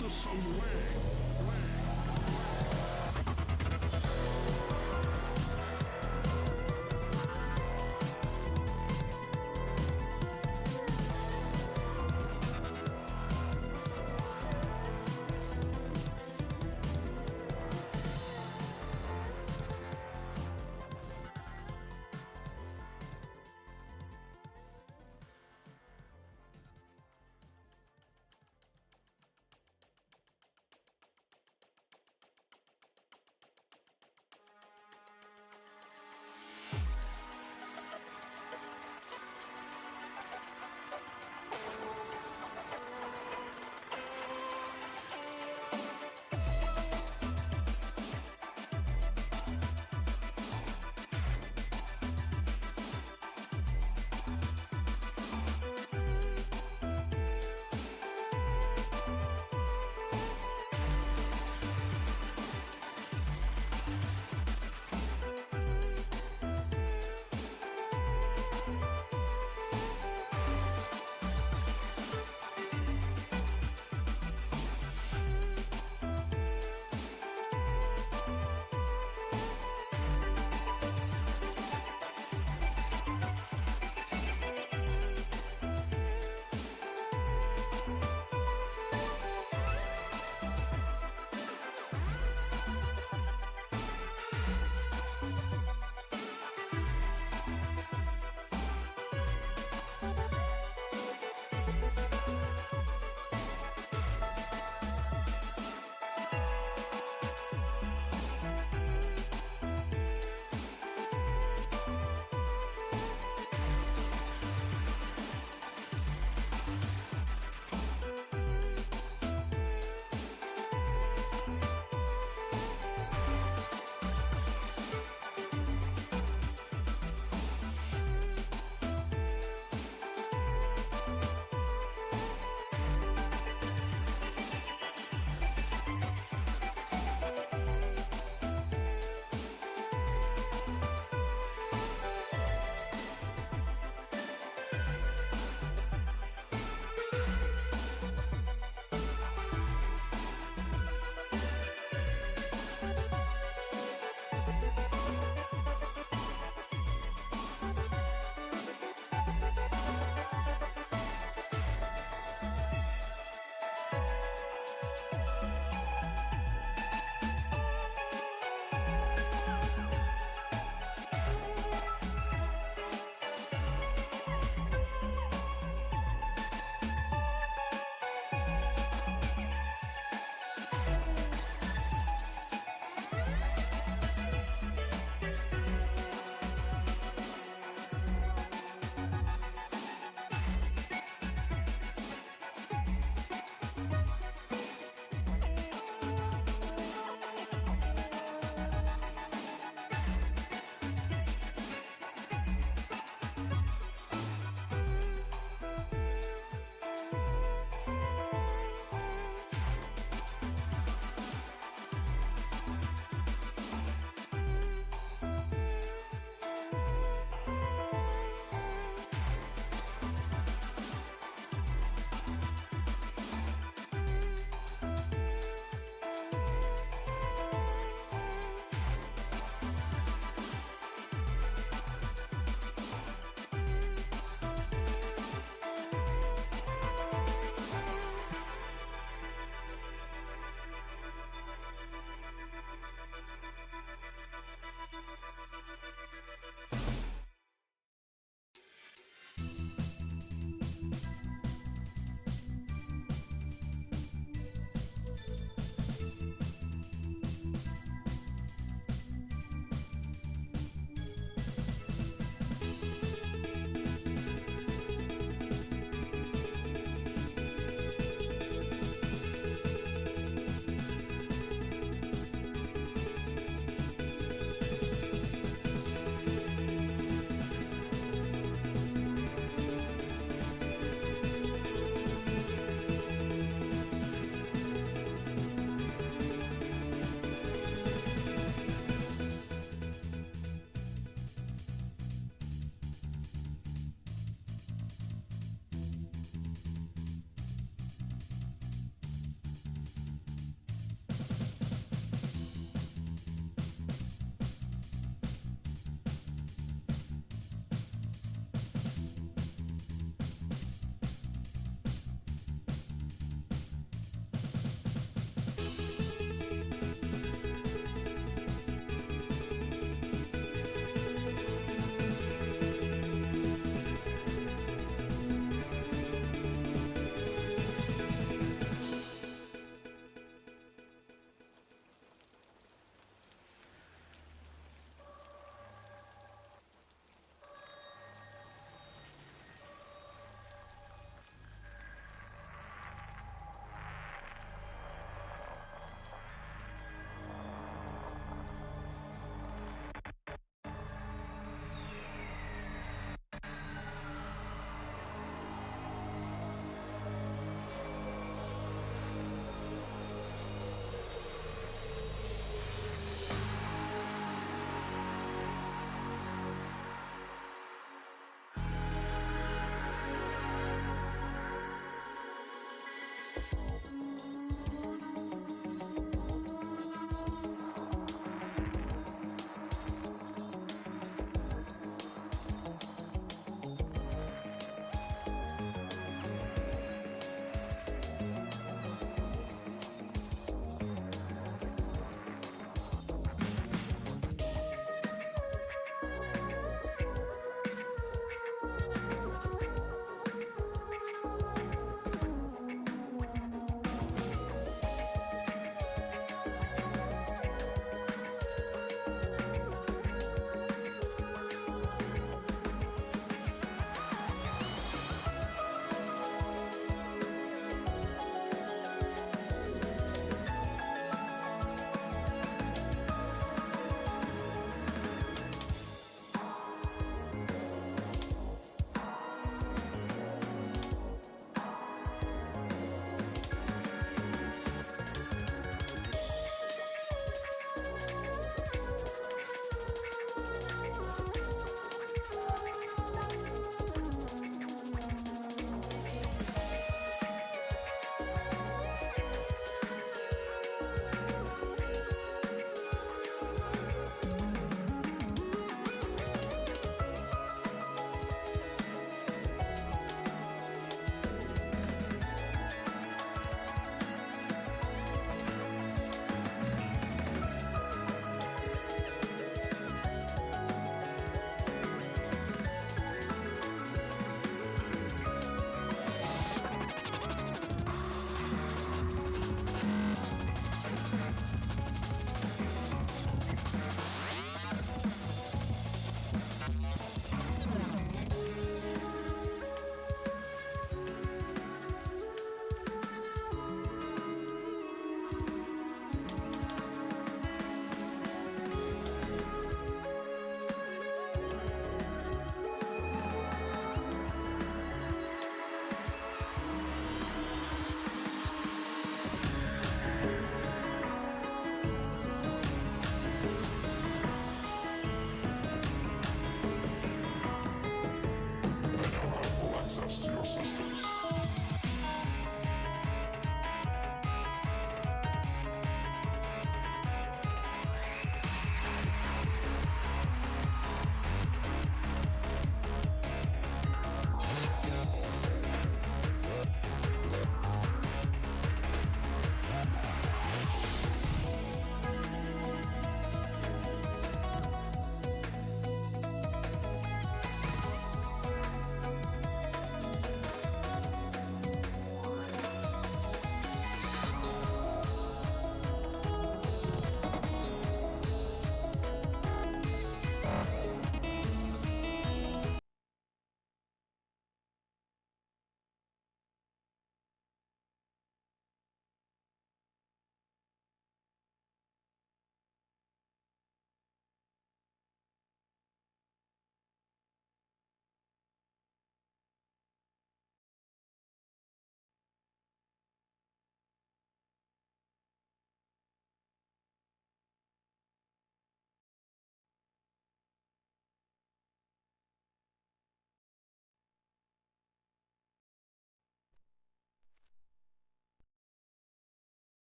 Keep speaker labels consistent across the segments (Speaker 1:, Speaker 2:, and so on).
Speaker 1: to somewhere.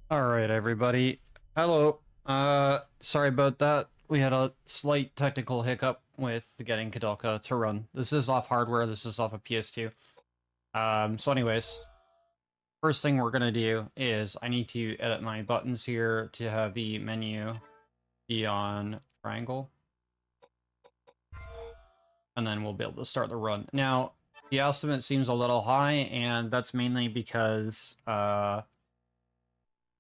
Speaker 1: All right, everybody. Hello. Sorry about that. We had a slight technical hiccup with getting Kouldeka to run. This is off hardware. This is off of PS2. So anyways, first thing we're gonna do is I need to edit my buttons here to have the menu be on triangle, and then we'll be able to start the run. Now, the estimate seems a little high, and that's mainly because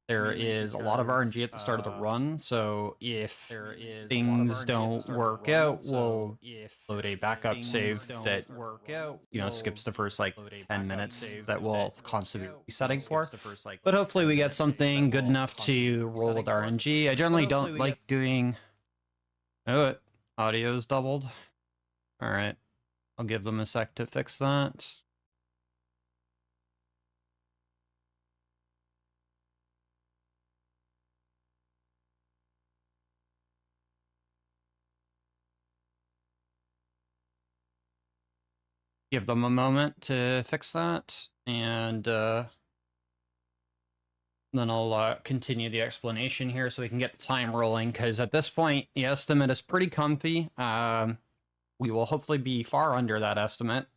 Speaker 1: there is a lot of RNG at the start of the run, so if things don't work out, we'll load a backup save that, skips the first, 10 minutes that we'll constantly be setting for. But hopefully we get something good enough to roll with RNG. I generally don't like doing... Oh, audio's doubled. Alright, I'll give them a sec to fix that. Give them a moment to fix that, and then I'll continue the explanation here so we can get the time rolling, because at this point, the estimate is pretty comfy. We will hopefully be far under that estimate.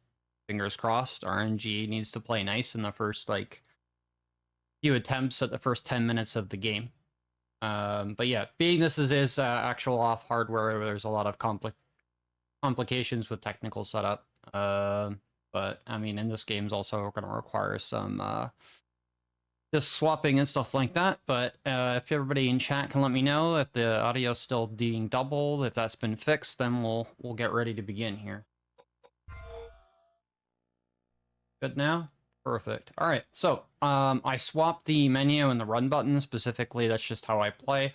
Speaker 1: Fingers crossed. RNG needs to play nice in the first, few attempts at the first 10 minutes of the game. But yeah, being this is actual off hardware, there's a lot of complications with technical setup. But I mean, in this game's also going to require some just swapping and stuff like that. But if everybody in chat can let me know if the audio's still being doubled, if that's been fixed, then we'll get ready to begin here. Good now? Perfect. All right, so I swapped the menu and the run button specifically. That's just how I play.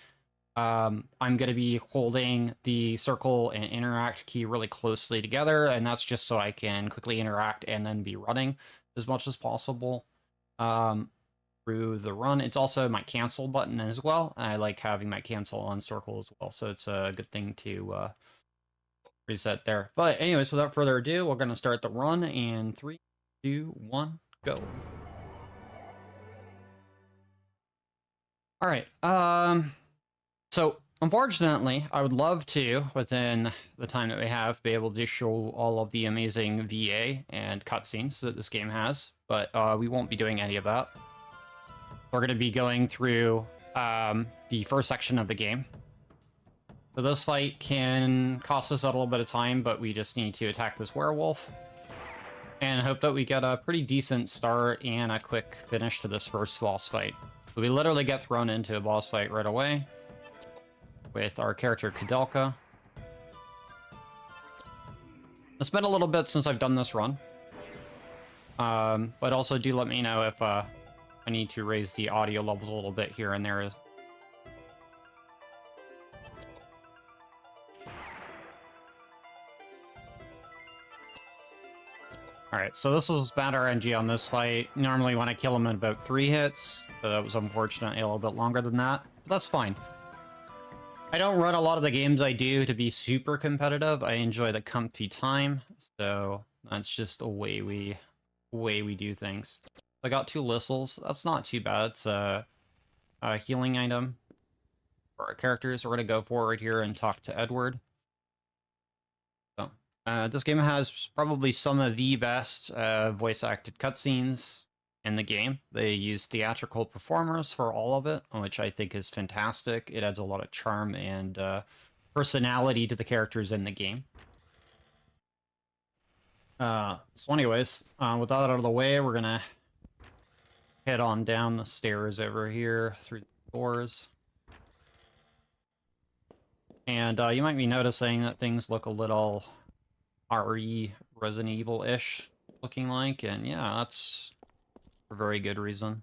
Speaker 1: I'm going to be holding the circle and interact key really closely together, and that's just so I can quickly interact and then be running as much as possible through the run. It's also my cancel button as well. I like having my cancel on circle as well, so it's a good thing to reset there. But anyways, without further ado, we're going to start the run in 3, 2, 1, go. All right. So, unfortunately, I would love to, within the time that we have, be able to show all of the amazing VA and cutscenes that this game has, but we won't be doing any of that. We're going to be going through the first section of the game. So this fight can cost us a little bit of time, but we just need to attack this werewolf and hope that we get a pretty decent start and a quick finish to this first boss fight. So we literally get thrown into a boss fight right away with our character Kouldeka. It's been a little bit since I've done this run. But also do let me know if I need to raise the audio levels a little bit here and there. Alright, so this was bad RNG on this fight. Normally when I kill him in about 3 hits, so that was unfortunately a little bit longer than that. But that's fine. I don't run a lot of the games I do to be super competitive. I enjoy the comfy time, so that's just the way we do things. I got 2 listels. That's not too bad. It's a healing item for our characters. We're gonna go forward here and talk to Edward. So this game has probably some of the best voice-acted cutscenes in the game. They use theatrical performers for all of it, which I think is fantastic. It adds a lot of charm and personality to the characters in the game. So anyways, with that out of the way, we're gonna head on down the stairs over here through the doors. And you might be noticing that things look a little RE Resident Evil-ish looking like, and yeah, that's for very good reason.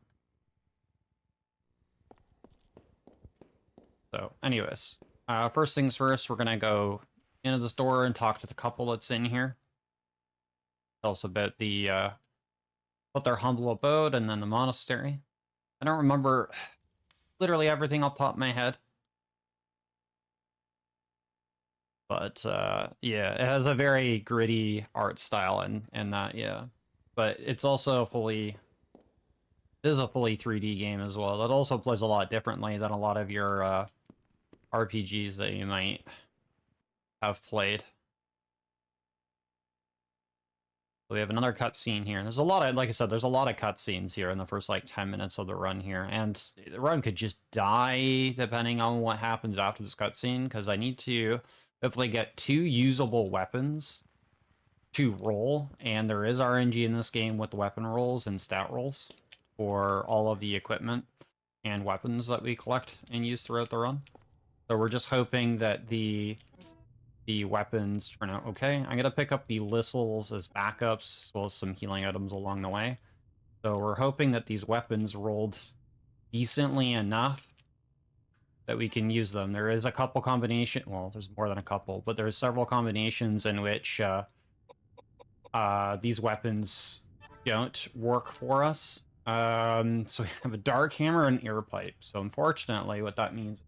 Speaker 1: So, anyways, first things first, we're gonna go into this door and talk to the couple that's in here. Tell us about the about their humble abode and then the monastery. I don't remember literally everything off the top of my head. But yeah, it has a very gritty art style and that, yeah. But it's also fully It is a fully 3D game as well. That also plays a lot differently than a lot of your RPGs that you might have played. We have another cutscene here. There's a lot of, like I said, there's a lot of cutscenes here in the first like 10 minutes of the run here, and the run could just die depending on what happens after this cutscene, because I need to hopefully get 2 usable weapons to roll, and there is RNG in this game with the weapon rolls and stat rolls for all of the equipment and weapons that we collect and use throughout the run. So we're just hoping that the weapons turn out okay. I'm going to pick up the Listles as backups, as well as some healing items along the way. So we're hoping that these weapons rolled decently enough that we can use them. There is a couple combination, well, there's more than a couple, but there's several combinations in which these weapons don't work for us. So we have a dark hammer and air pipe. So unfortunately, what that means.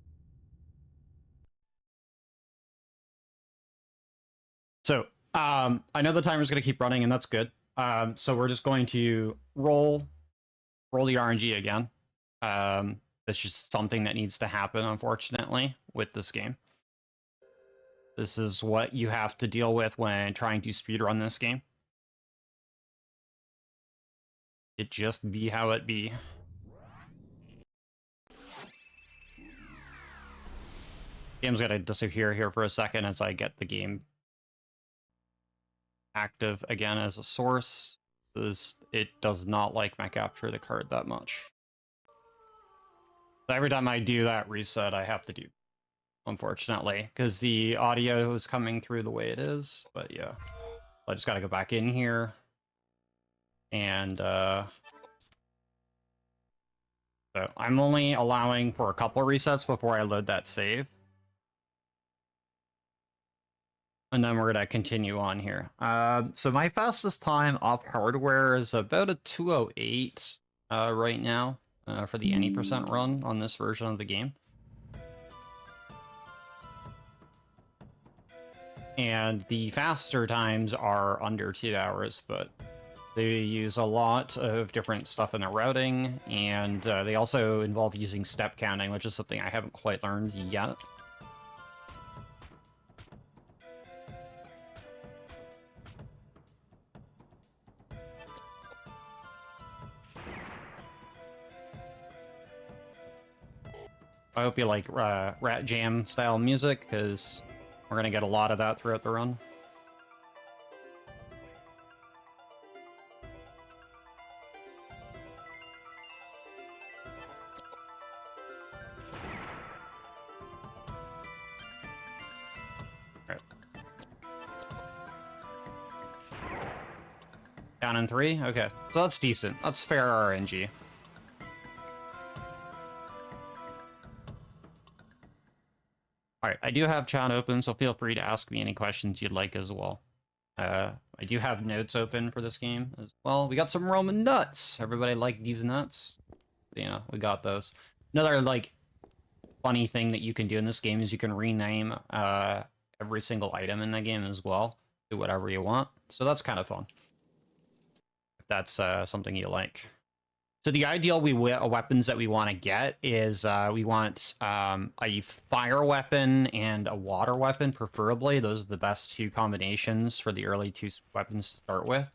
Speaker 1: So I know the timer's going to keep running, and that's good. So we're just going to roll the RNG again. That's just something that needs to happen, unfortunately, with this game. This is what you have to deal with when trying to speedrun this game. It just be how it be. Game's gonna disappear here for a second as I get the game active again as a source. It does not like my capture the card that much. So every time I do that reset, I have to do, unfortunately, because the audio is coming through the way it is. But yeah, I just gotta go back in here and so I'm only allowing for a couple resets before I load that save. And then we're gonna continue on here. So my fastest time off hardware is about a 2:08 right now for the any percent run on this version of the game. And the faster times are under 2 hours, but they use a lot of different stuff in their routing, and they also involve using step counting, which is something I haven't quite learned yet. I hope you like Rat Jam style music, because we're going to get a lot of that throughout the run. Right. Down in 3? Okay. So that's decent. That's fair RNG. Alright, I do have chat open, so feel free to ask me any questions you'd like as well. I do have notes open for this game as well. We got some Roman nuts. Everybody like these nuts? You know, we got those. Another, like, funny thing that you can do in this game is you can rename every single item in the game as well. Do whatever you want. So that's kind of fun. If that's something you like. So the ideal weapons that we want to get is we want a fire weapon and a water weapon, preferably. Those are the best 2 combinations for the early 2 weapons to start with.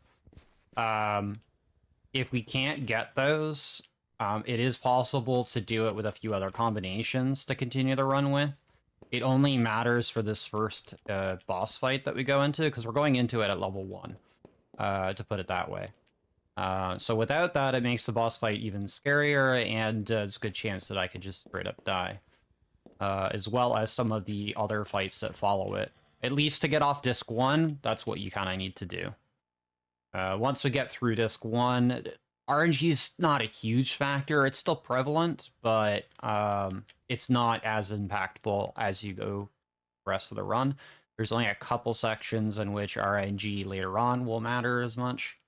Speaker 1: If we can't get those, it is possible to do it with a few other combinations to continue the run with. It only matters for this first boss fight that we go into, because we're going into it at level 1, to put it that way. So without that, it makes the boss fight even scarier, and there's a good chance that I could just straight up die. As well as some of the other fights that follow it. At least to get off Disc 1, that's what you kind of need to do. Once we get through Disc 1, RNG is not a huge factor. It's still prevalent, but it's not as impactful as you go the rest of the run. There's only a couple sections in which RNG later on will matter as much.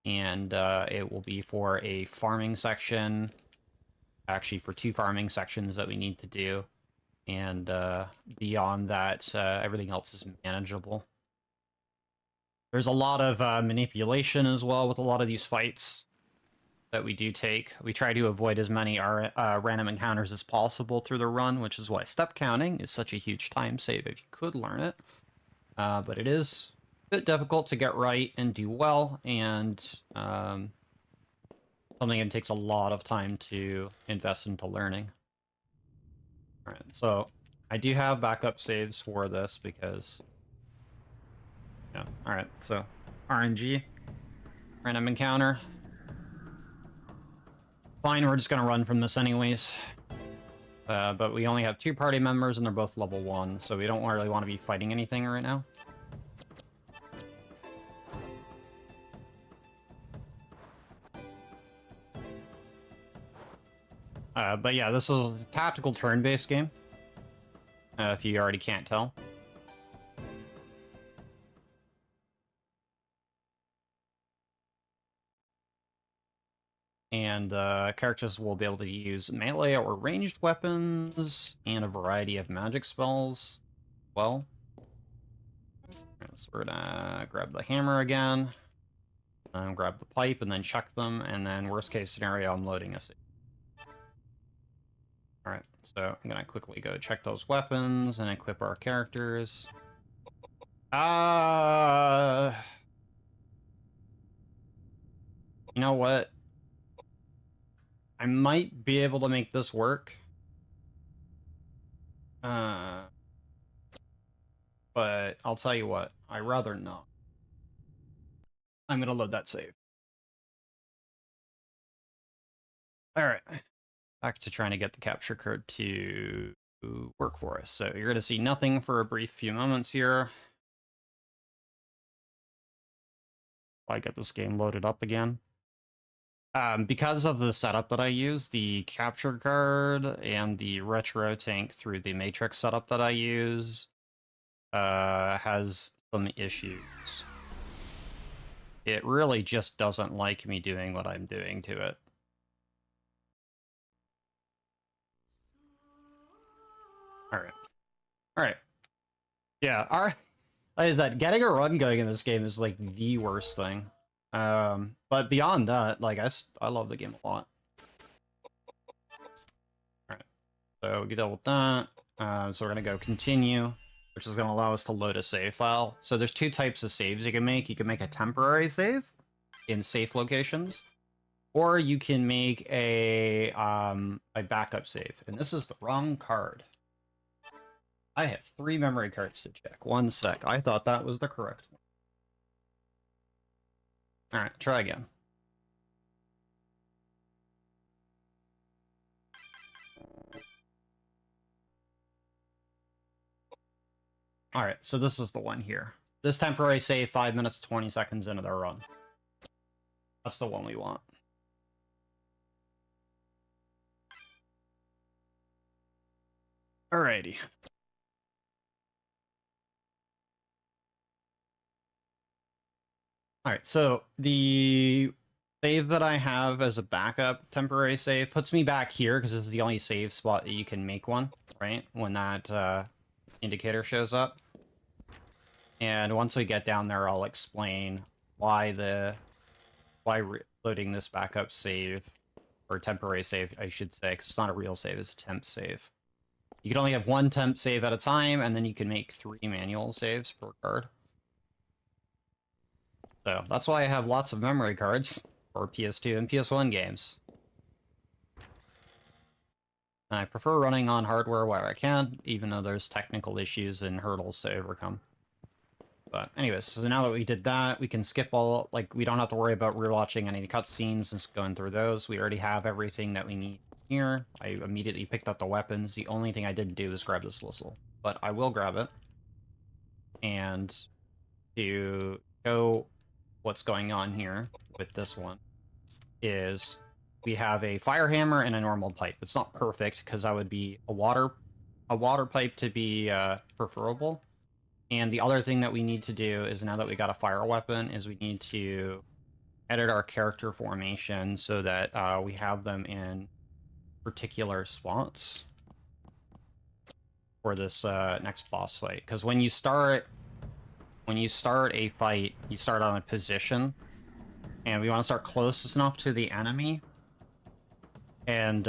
Speaker 1: And it will be for a farming section, actually for 2 farming sections that we need to do, and beyond that, everything else is manageable. There's a lot of manipulation as well with a lot of these fights. that we do take. We try to avoid as many random encounters as possible through the run, which is why step counting is such a huge time save if you could learn it. But it is a bit difficult to get right and do well, and something that takes a lot of time to invest into learning. All right, so I do have backup saves for this because, yeah. All right, so RNG, random encounter. Fine, we're just gonna run from this anyways. But we only have 2 party members and they're both level 1, so we don't really want to be fighting anything right now. But yeah, this is a tactical turn-based game, if you already can't tell. And characters will be able to use melee or ranged weapons and a variety of magic spells. Well, so we're gonna grab the hammer again, grab the pipe, and then check them. And then worst case scenario, I'm loading a save. All right, so I'm gonna quickly go check those weapons and equip our characters. You know what? I might be able to make this work. But I'll tell you what, I'd rather not. I'm gonna load that save. Alright. Back to trying to get the capture card to work for us. So you're gonna see nothing for a brief few moments here. I get this game loaded up again. Because of the setup that I use, the capture card and the retro tank through the matrix setup that I use has some issues. It really just doesn't like me doing what I'm doing to it. Alright. Alright. Yeah, like I said, getting a run going in this game is like the worst thing. But beyond that, like I love the game a lot. Alright. So we can deal with that. So we're gonna go continue, which is gonna allow us to load a save file. So there's 2 types of saves you can make. You can make a temporary save in safe locations, or you can make a backup save. And this is the wrong card. I have 3 memory cards to check. 1 sec. I thought that was the correct one. Alright, try again. Alright, so this is the one here. This temporary save 5 minutes 20 seconds into their run. That's the one we want. Alrighty. Alright, so the save that I have as a backup temporary save puts me back here because this is the only save spot that you can make one, right? When that indicator shows up. And once we get down there, I'll explain why loading this backup save, or temporary save, I should say, because it's not a real save, it's a temp save. You can only have 1 temp save at a time, and then you can make 3 manual saves per card. So that's why I have lots of memory cards for PS2 and PS1 games. And I prefer running on hardware where I can, even though there's technical issues and hurdles to overcome. But anyways, so now that we did that, we can skip all, like, we don't have to worry about rewatching any cutscenes and going through those. We already have everything that we need here. I immediately picked up the weapons. The only thing I didn't do is grab this whistle, but I will grab it. And to show what's going on here with this one is we have a fire hammer and a normal pipe. It's not perfect because that would be a water pipe to be preferable. And the other thing that we need to do is, now that we got a fire weapon, is we need to edit our character formation so that we have them in particular spots for this next boss fight. Because when you start a fight, you start on a position, And we want to start closest enough to the enemy. And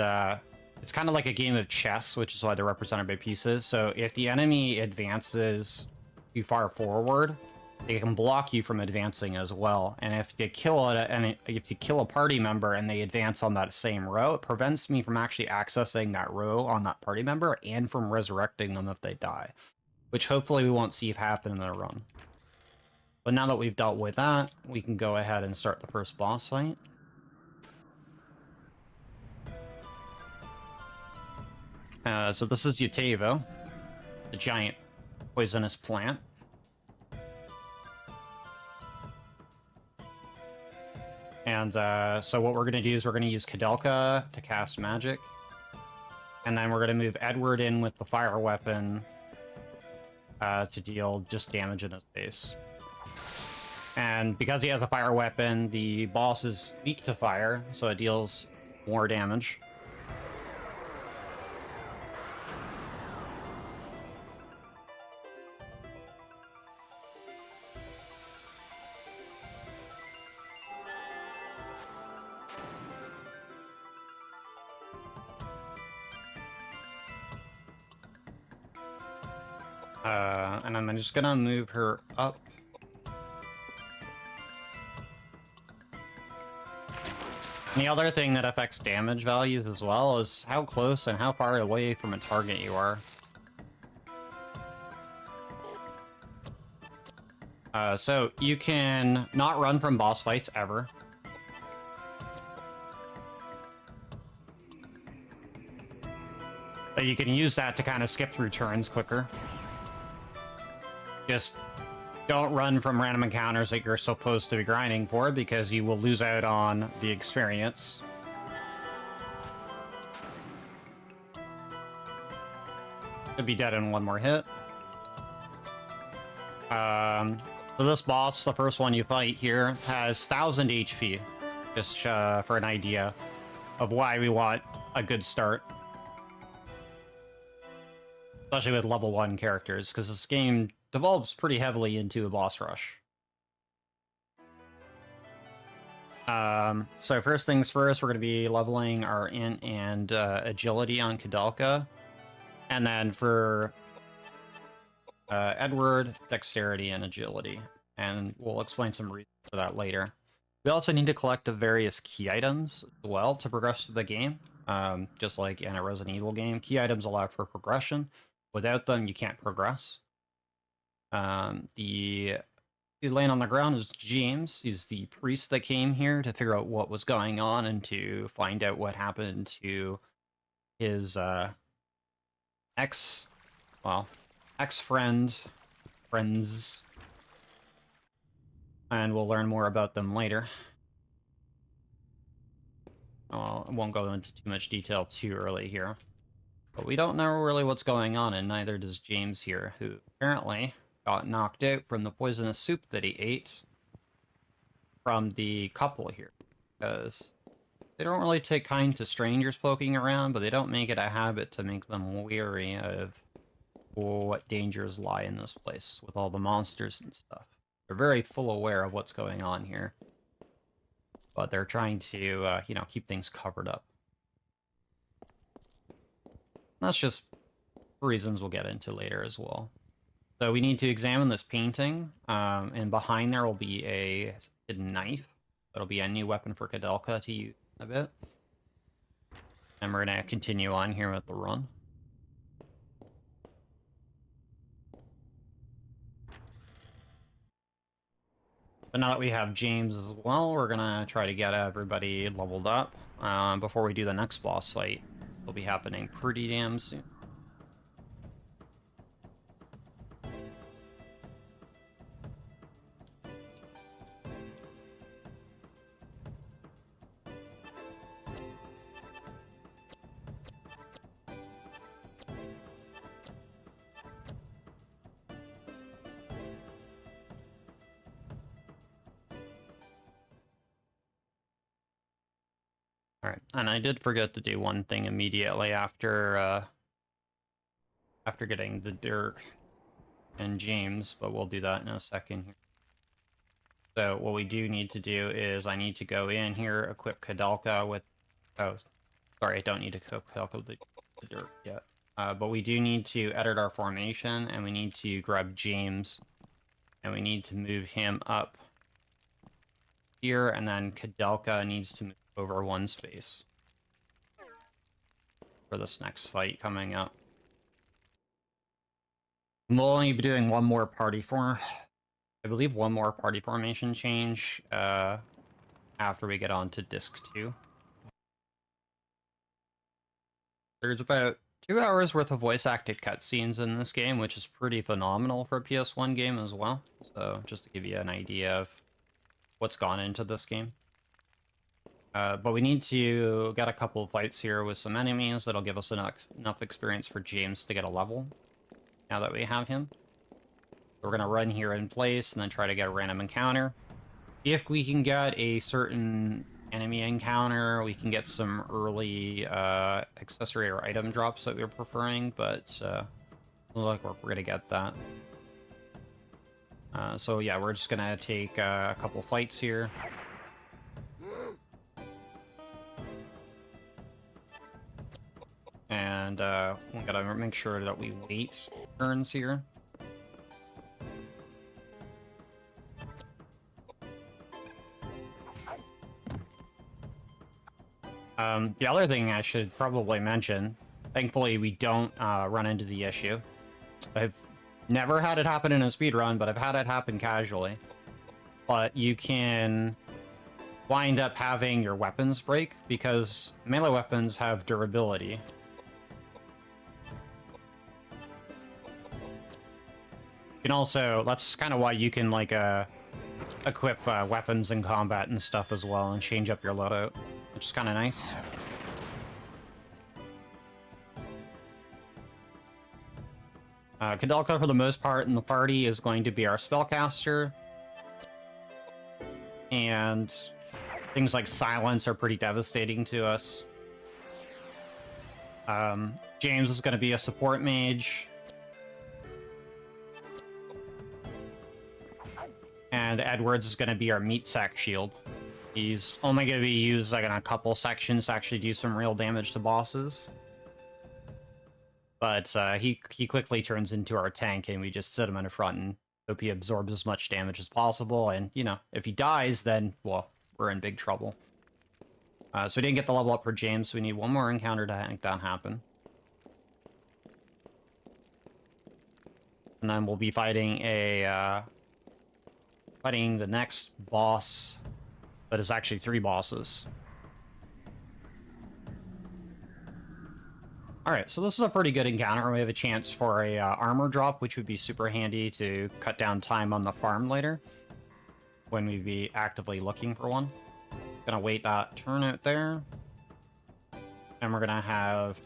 Speaker 1: it's kind of like a game of chess, which is why they're represented by pieces. So if the enemy advances too far forward, they can block you from advancing as well. And if you kill a party member and they advance on that same row, it prevents me from actually accessing that row on that party member and from resurrecting them if they die, which hopefully we won't see happen in the run. But now that we've dealt with that, we can go ahead and start the first boss fight. So this is Utevo, the giant poisonous plant. And so what we're going to do is we're going to use Kouldeka to cast magic. And then we're going to move Edward in with the fire weapon to deal just damage in his face. And because he has a fire weapon, the boss is weak to fire, so it deals more damage. And I'm just gonna move her up. And the other thing that affects damage values as well is how close and how far away from a target you are. So you can not run from boss fights ever. But you can use that to kind of skip through turns quicker. Just don't run from random encounters that you're supposed to be grinding for, because you will lose out on the experience. Could be dead in one more hit. So this boss, the first one you fight here, has 1000 HP. Just for an idea of why we want a good start. Especially with level 1 characters, because this game devolves pretty heavily into a boss rush. So first things first, we're going to be leveling our int and agility on Kouldeka. And then for Edward, dexterity and agility. And we'll explain some reasons for that later. We also need to collect the various key items as well to progress through the game. Just like in a Resident Evil game, key items allow for progression. Without them, you can't progress. The dude laying on the ground is James. He's the priest that came here to figure out what was going on and to find out what happened to his ex-friends. And we'll learn more about them later. I won't go into too much detail too early here. But we don't know really what's going on, and neither does James here, who apparently got knocked out from the poisonous soup that he ate from the couple here. Because they don't really take kind to strangers poking around, but they don't make it a habit to make them wary of what dangers lie in this place with all the monsters and stuff. They're very full aware of what's going on here. But they're trying to, keep things covered up. That's just reasons we'll get into later as well. So we need to examine this painting, and behind there will be a hidden knife. That'll be a new weapon for Kouldeka to use in a bit. And we're going to continue on here with the run. But now that we have James as well, we're going to try to get everybody leveled up before we do the next boss fight. It'll be happening pretty damn soon. Alright, and I did forget to do one thing immediately after getting the Dirk and James, but we'll do that in a second here. So what we do need to do is I need to go in here, equip Kouldeka with... Oh, sorry, I don't need to equip Kouldeka with the dirt yet. But we do need to edit our formation, and we need to grab James, and we need to move him up here, and then Kouldeka needs to move over one space for this next fight coming up. We'll only be doing one more party form. I believe one more party formation change after we get on to Disc 2. There's about 2 hours worth of voice-acted cutscenes in this game, which is pretty phenomenal for a PS1 game as well. So just to give you an idea of what's gone into this game. But we need to get a couple of fights here with some enemies that'll give us enough experience for James to get a level, now that we have him. We're going to run here in place and then try to get a random encounter. If we can get a certain enemy encounter, we can get some early accessory or item drops that we're preferring, but look, we're going to get that. So yeah, we're just going to take a couple fights here. And we gotta make sure that we wait turns here. The other thing I should probably mention, thankfully we don't run into the issue. I've never had it happen in a speedrun, but I've had it happen casually. But you can wind up having your weapons break, because melee weapons have durability. You can also, that's kind of why you can, like, equip weapons in combat and stuff as well, and change up your loadout, which is kind of nice. Kouldeka, for the most part in the party, is going to be our spellcaster. And things like silence are pretty devastating to us. James is going to be a support mage. And Edwards is going to be our meat sack shield. He's only going to be used like in a couple sections to actually do some real damage to bosses. But he quickly turns into our tank, and we just sit him in the front and hope he absorbs as much damage as possible. And, you know, if he dies, then, well, we're in big trouble. So we didn't get the level up for James, so we need one more encounter to make that happen. And then we'll be fighting fighting the next boss, but it's actually 3 bosses. Alright, so this is a pretty good encounter. We have a chance for a armor drop, which would be super handy to cut down time on the farm later, when we'd be actively looking for one. Gonna wait that turn out there. And we're gonna have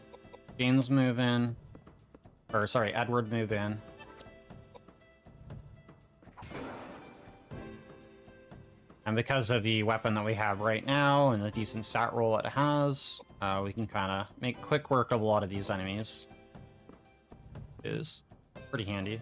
Speaker 1: James move in. Or, sorry, Edward move in. And because of the weapon that we have right now and the decent stat roll it has, we can kind of make quick work of a lot of these enemies. It is pretty handy.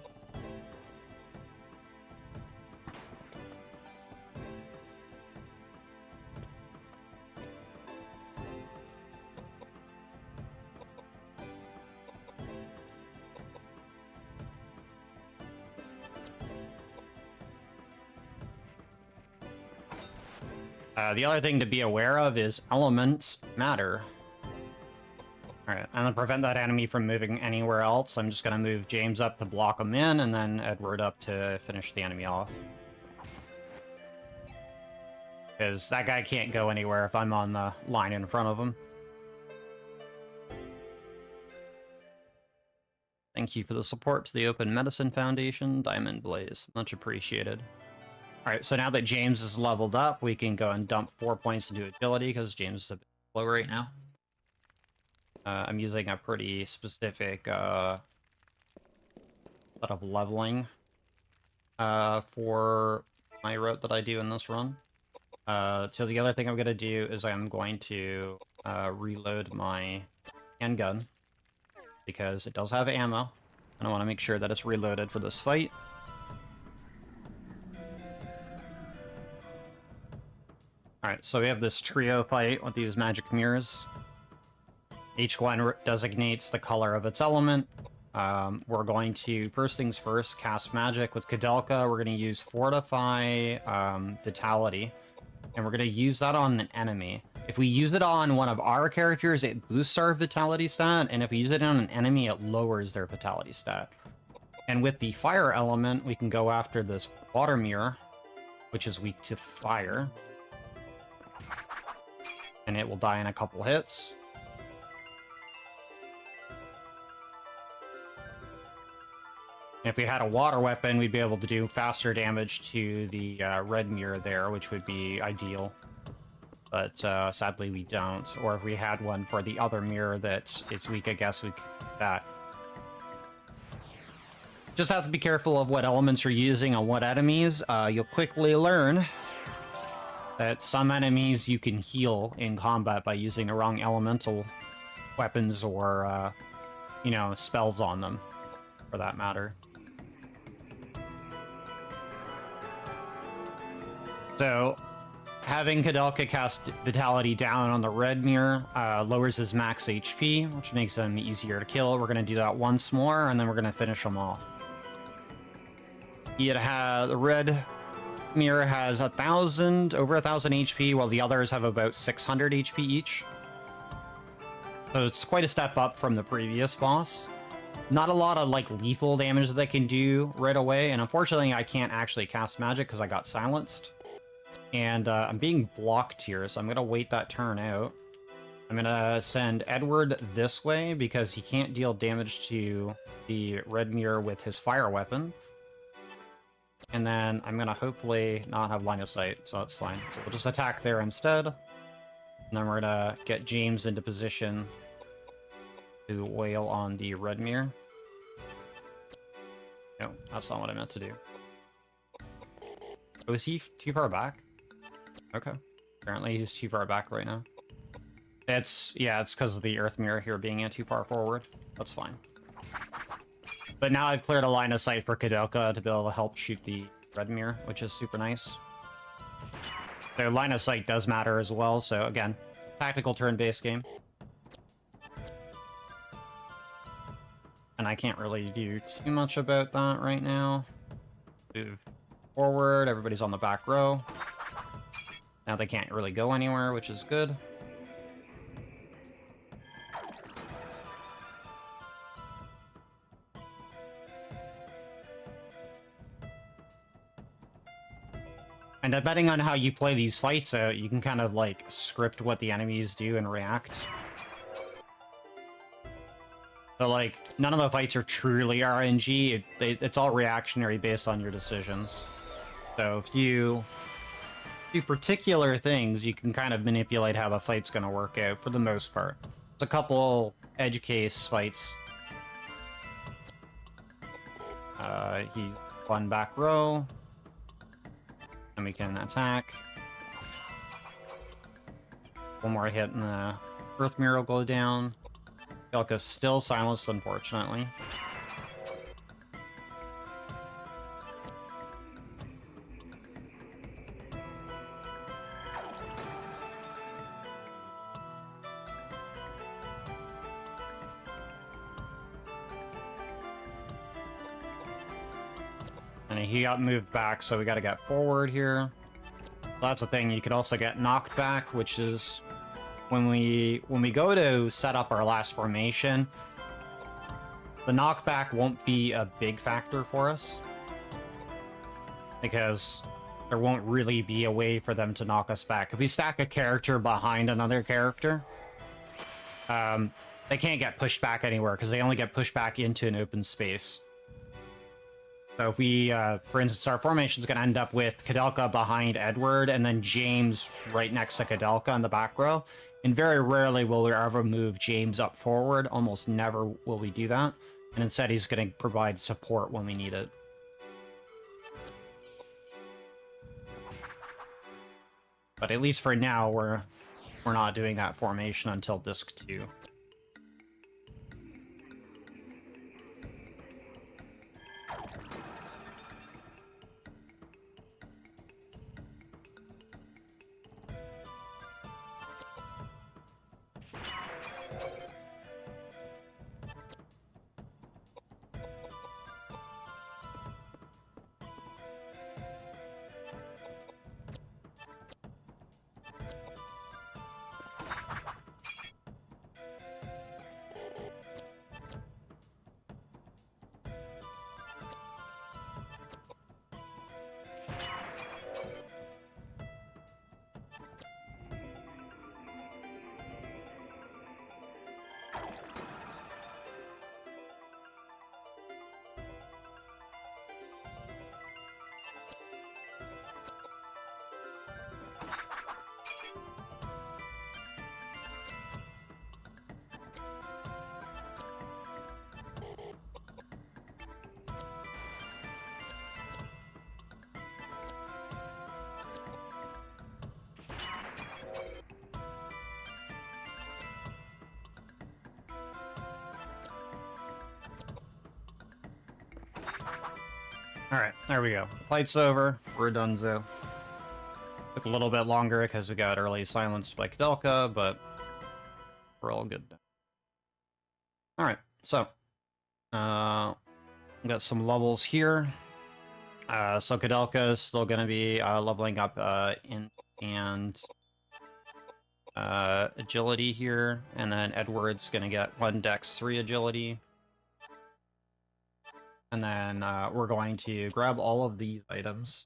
Speaker 1: The other thing to be aware of is elements matter. Alright, and to prevent that enemy from moving anywhere else, I'm just going to move James up to block him in, and then Edward up to finish the enemy off. Because that guy can't go anywhere if I'm on the line in front of him. Thank you for the support to the Open Medicine Foundation, Diamond Blaze. Much appreciated. Alright, so now that James is leveled up, we can go and dump 4 points into agility, because James is a bit slow right now. I'm using a pretty specific set of leveling for my route that I do in this run. So the other thing I'm going to do is I'm going to reload my handgun, because it does have ammo, and I want to make sure that it's reloaded for this fight. Alright, so we have this trio fight with these magic mirrors. Each one designates the color of its element. We're going to, first things first, cast magic with Kouldeka. We're going to use Fortify Vitality, and we're going to use that on an enemy. If we use it on one of our characters, it boosts our Vitality stat, and if we use it on an enemy, it lowers their Vitality stat. And with the fire element, we can go after this water mirror, which is weak to fire. And it will die in a couple hits. If we had a water weapon, we'd be able to do faster damage to the red mirror there, which would be ideal. But sadly, we don't. Or if we had one for the other mirror that it's weak, I guess we could do that. Just have to be careful of what elements you're using on what enemies. You'll quickly learn that some enemies you can heal in combat by using the wrong elemental weapons or, you know, spells on them, for that matter. So, having Kouldeka cast Vitality down on the red mirror lowers his max HP, which makes him easier to kill. We're going to do that once more, and then we're going to finish him off. The red mirror has over 1,000 HP, while the others have about 600 HP each. So it's quite a step up from the previous boss. Not a lot of, like, lethal damage that they can do right away, and unfortunately I can't actually cast magic because I got silenced. And I'm being blocked here, so I'm going to wait that turn out. I'm going to send Edward this way because he can't deal damage to the red mirror with his fire weapon. And then I'm going to hopefully not have line of sight, so that's fine. So we'll just attack there instead. And then we're going to get James into position to wail on the red mirror. No, that's not what I meant to do. Oh, is he too far back? Okay. Apparently he's too far back right now. Yeah, it's because of the earth mirror here being too far forward. That's fine. But now I've cleared a line of sight for Kouldeka to be able to help shoot the red mirror, which is super nice. So line of sight does matter as well, so again, tactical turn-based game. And I can't really do too much about that right now. Move forward, everybody's on the back row. Now they can't really go anywhere, which is good. And depending on how you play these fights out, you can kind of, like, script what the enemies do and react. So, like, none of the fights are truly RNG. It's all reactionary based on your decisions. So if you do particular things, you can kind of manipulate how the fight's going to work out for the most part. There's a couple edge case fights. He one back row. And we can attack. One more hit and the earth mirror will go down. Koudeka's still silenced, unfortunately. And he got moved back, so we gotta get forward here. That's the thing, you could also get knocked back, which is when we go to set up our last formation, the knockback won't be a big factor for us. Because there won't really be a way for them to knock us back. If we stack a character behind another character, they can't get pushed back anywhere, because they only get pushed back into an open space. So if we, for instance, our formation's going to end up with Kouldeka behind Edward, and then James right next to Koudelka in the back row. And very rarely will we ever move James up forward. Almost never will we do that. And instead, he's going to provide support when we need it. But at least for now, we're not doing that formation until Disc 2. Alright, there we go. Fight's over. We're donezo. Took a little bit longer because we got early silenced by Kouldeka, but we're all good now. Alright, so we got some levels here. So Kouldeka is still going to be leveling up and agility here, and then Edward's going to get 1 dex 3 agility. And then we're going to grab all of these items,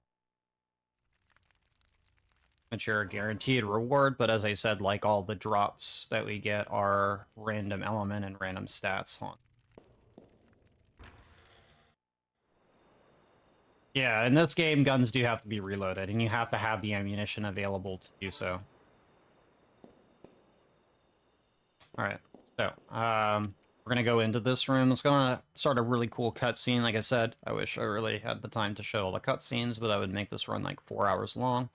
Speaker 1: which are a guaranteed reward, but as I said, like all the drops that we get are random element and random stats on. Yeah, in this game, guns do have to be reloaded, and you have to have the ammunition available to do so. Alright, so, we're gonna go into this room. It's gonna start a really cool cutscene, like I said. I wish I really had the time to show all the cutscenes, but that would make this run like 4 hours long.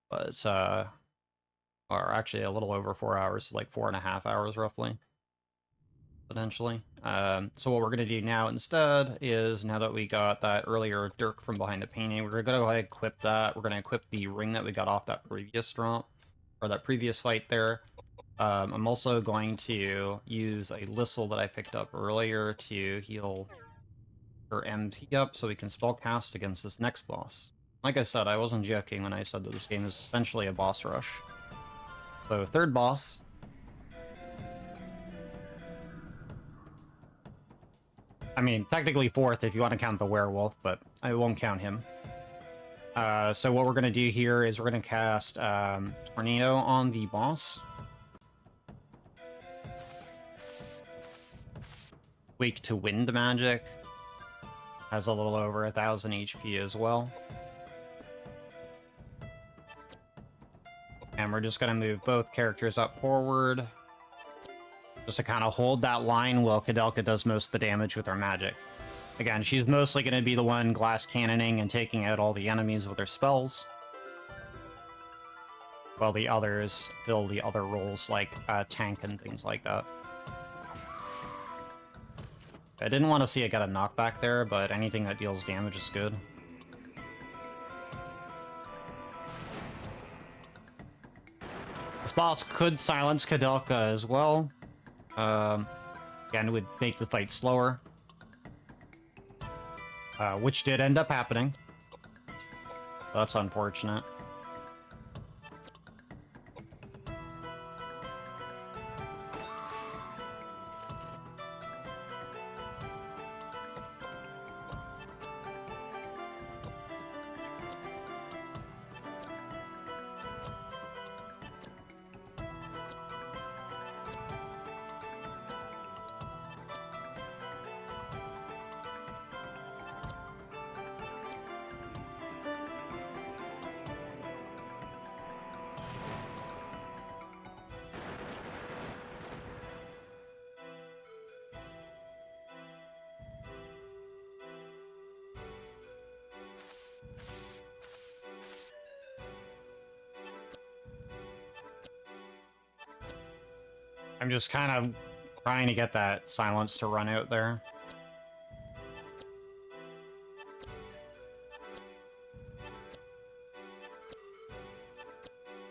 Speaker 1: But it's, or actually a little over 4 hours, like 4.5 hours roughly. Potentially. So what we're gonna do now instead is, now that we got that earlier Dirk from behind the painting, we're gonna go ahead and equip that. We're gonna equip the ring that we got off that previous drop, or that previous fight there. I'm also going to use a Lissel that I picked up earlier to heal her MP up so we can spellcast against this next boss. Like I said, I wasn't joking when I said that this game is essentially a boss rush. So, third boss. I mean, technically fourth if you want to count the werewolf, but I won't count him. So what we're going to do here is we're going to cast Tornado on the boss. Weak to wind magic. Has a little over 1,000 HP as well. And we're just going to move both characters up forward, just to kind of hold that line while Kouldeka does most of the damage with her magic. Again, she's mostly going to be the one glass cannoning and taking out all the enemies with her spells, while the others fill the other roles like tank and things like that. I didn't want to see it get a knockback there, but anything that deals damage is good. This boss could silence Kouldeka as well. Again, it would make the fight slower. Which did end up happening. That's unfortunate. I'm just kind of trying to get that silence to run out there.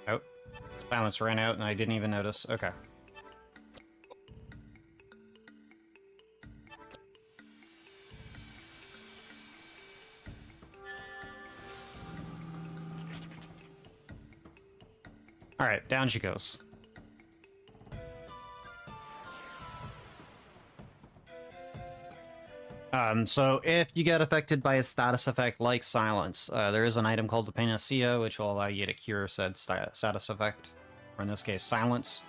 Speaker 1: Oh, silence ran out and I didn't even notice. Okay. Alright, down she goes. So if you get affected by a status effect like Silence, there is an item called the Panacea, which will allow you to cure said status effect, or in this case, Silence,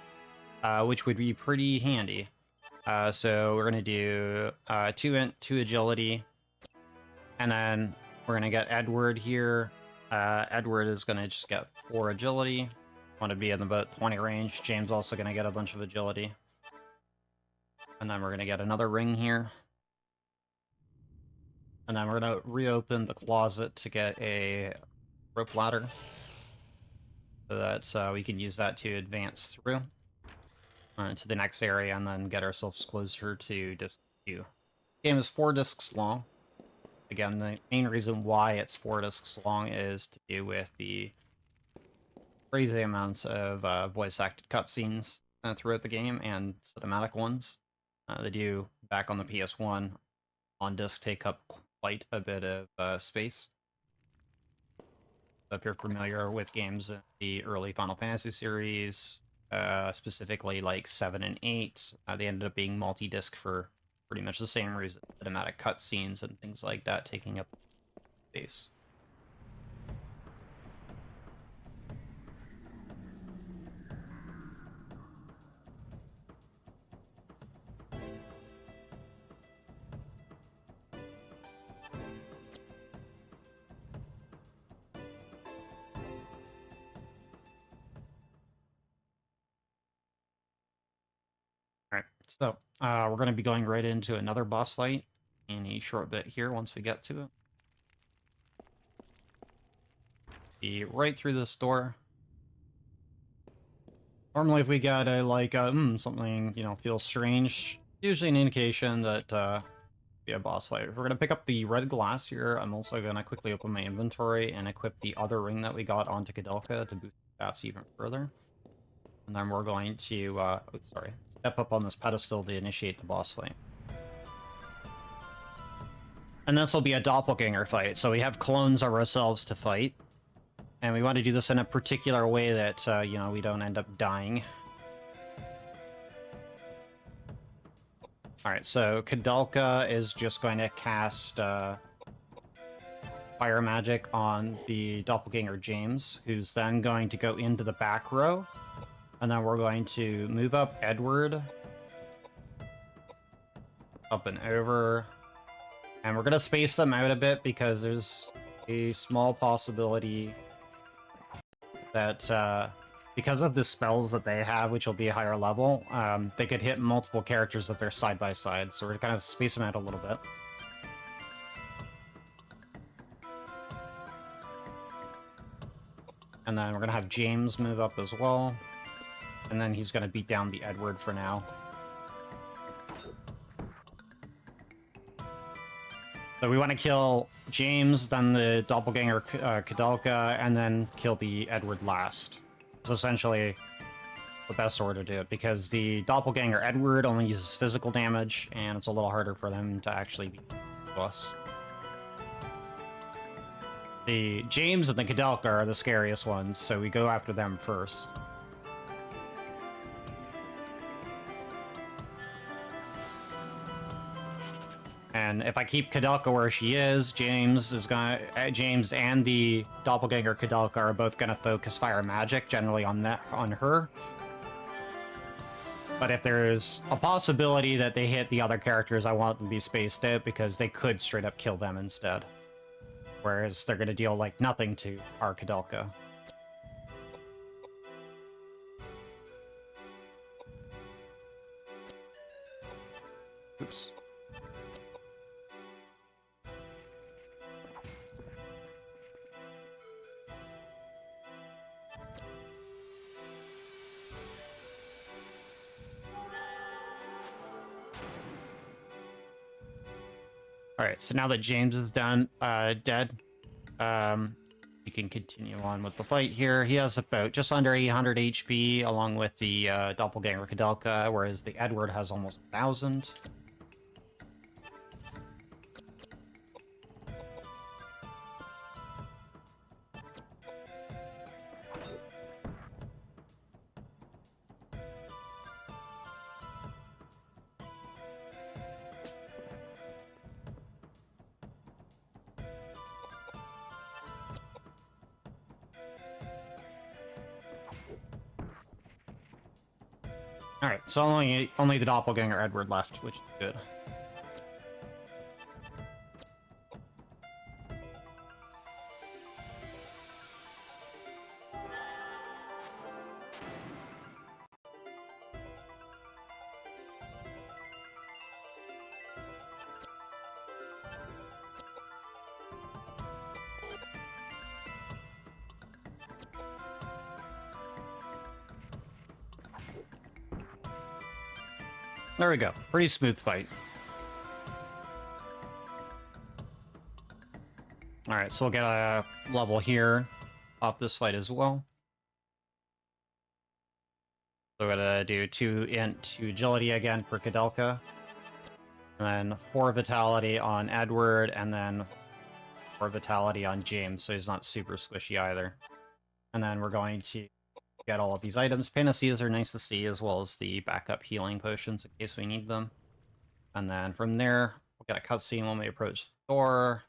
Speaker 1: which would be pretty handy. So we're going to do 2 int, 2 agility, and then we're going to get Edward here. Edward is going to just get 4 agility. Want to be in about 20 range. James also going to get a bunch of agility. And then we're going to get another ring here. And then we're going to reopen the closet to get a rope ladder, so that we can use that to advance through to the next area and then get ourselves closer to disc 2. The game is 4 discs long, again, the main reason why it's 4 discs long is to do with the crazy amounts of voice-acted cutscenes throughout the game and cinematic ones. They do, back on the PS1, on disc take up quite a bit of space. If you're familiar with games in the early Final Fantasy series, specifically like 7 and 8, they ended up being multi-disc for pretty much the same reason. Cinematic cutscenes and things like that taking up space. Alright, so we're going to be going right into another boss fight in a short bit here once we get to it. Be right through this door. Normally if we get a, like, something, you know, feels strange, usually an indication that, be a boss fight. We're going to pick up the red glass here. I'm also going to quickly open my inventory and equip the other ring that we got onto Kouldeka to boost stats even further. And then we're going to, step up on this pedestal to initiate the boss fight. And this will be a doppelganger fight, so we have clones of ourselves to fight. And we want to do this in a particular way that, you know, we don't end up dying. Alright, so Kouldeka is just going to cast fire magic on the doppelganger James, who's then going to go into the back row. And then we're going to move up Edward. Up and over. And we're going to space them out a bit because there's a small possibility that because of the spells that they have, which will be a higher level, they could hit multiple characters if they're side by side. So we're going to space them out a little bit. And then we're going to have James move up as well. And then he's going to beat down the Edward for now. So we want to kill James, then the doppelganger Kouldeka, and then kill the Edward last. It's essentially the best order to do it, because the doppelganger Edward only uses physical damage, and it's a little harder for them to actually beat us. The James and the Kouldeka are the scariest ones, so we go after them first. And if I keep Kouldeka where she is, James and the doppelganger Kouldeka are both gonna focus fire magic generally on her. But if there's a possibility that they hit the other characters, I want them to be spaced out because they could straight up kill them instead. Whereas they're gonna deal like nothing to our Kouldeka. Oops. Alright, so now that James is dead, we can continue on with the fight here. He has about just under 800 HP, along with the doppelganger Kouldeka, whereas the Edward has almost 1,000. Alright, so only the doppelganger Edward left, which is good. There we go. Pretty smooth fight. Alright, so we'll get a level here off this fight as well. So we're gonna do 2 int, 2 agility again for Kouldeka. And then 4 vitality on Edward, and then 4 vitality on James, so he's not super squishy either. And then we're going to get all of these items. Panaceas are nice to see, as well as the backup healing potions in case we need them. And then from there, we'll get a cutscene when we approach the door.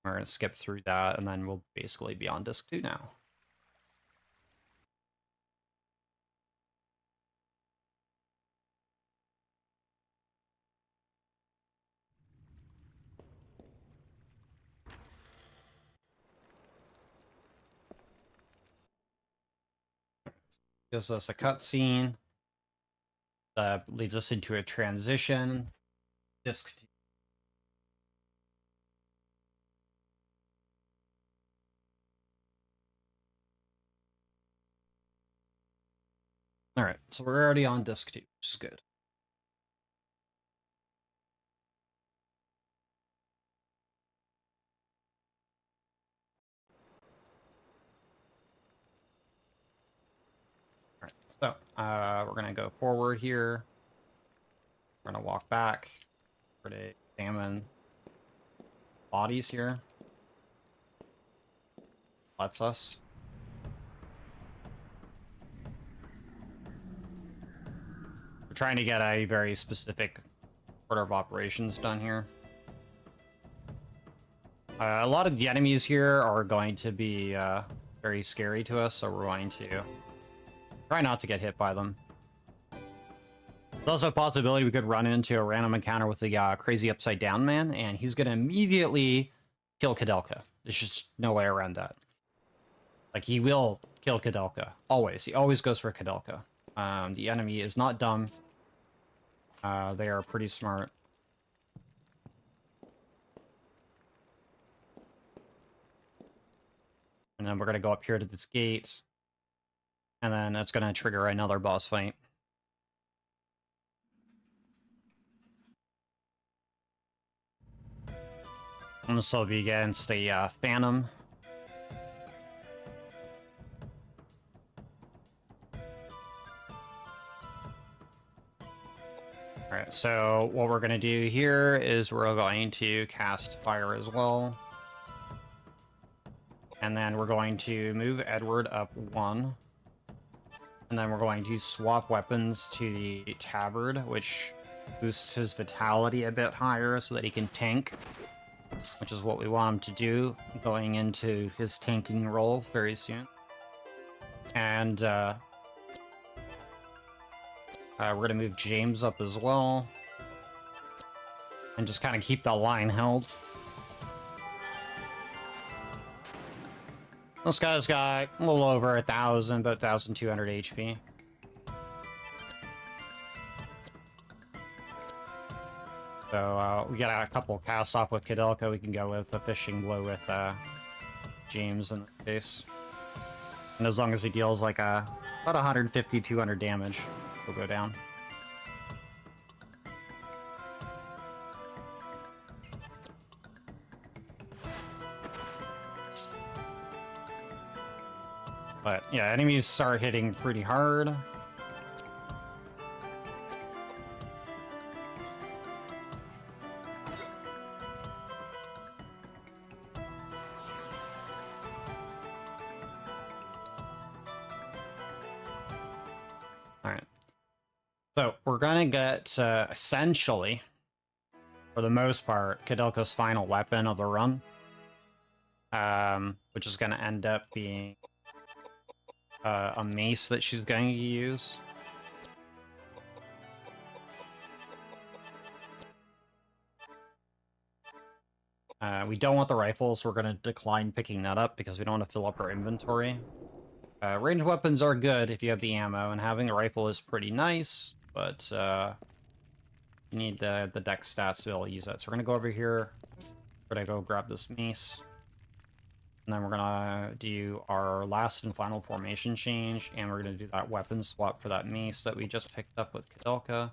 Speaker 1: We're going to skip through that, and then we'll basically be on disc 2 now. Gives us a cutscene that leads us into a transition. Disc 2. Alright, so we're already on disc 2, which is good. Alright, so we're going to go forward here. We're going to walk back. We're going to examine bodies here. Lets us. We're trying to get a very specific order of operations done here. A lot of the enemies here are going to be very scary to us, so we're going to try not to get hit by them. There's also a possibility we could run into a random encounter with the crazy upside down man, and he's going to immediately kill Kouldeka. There's just no way around that. Like, he will kill Kouldeka. Always. He always goes for Kouldeka. The enemy is not dumb. They are pretty smart. And then we're going to go up here to this gate. And then that's going to trigger another boss fight. And this will be against the Phantom. Alright, so what we're going to do here is we're going to cast Fire as well. And then we're going to move Edward up 1. And then we're going to swap weapons to the Tabard, which boosts his vitality a bit higher so that he can tank, which is what we want him to do going into his tanking role very soon. And we're going to move James up as well. And just kind of keep the line held. This guy's got a little over 1,000, about 1,200 HP. So we got a couple casts off with Kouldeka. We can go with a fishing blow with James in the face. And as long as he deals like about 150, 200 damage, he'll go down. But yeah, enemies start hitting pretty hard. Alright. So we're gonna get essentially, for the most part, Koudelka's final weapon of the run. Which is gonna end up being a mace that she's going to use. We don't want the rifles, so we're going to decline picking that up because we don't want to fill up our inventory. Ranged weapons are good if you have the ammo, and having a rifle is pretty nice, but you need the dex stats to be able to use that. So we're going to go over here. We're going to go grab this mace. And then we're gonna do our last and final formation change, and we're gonna do that weapon swap for that mace that we just picked up with Koudelka.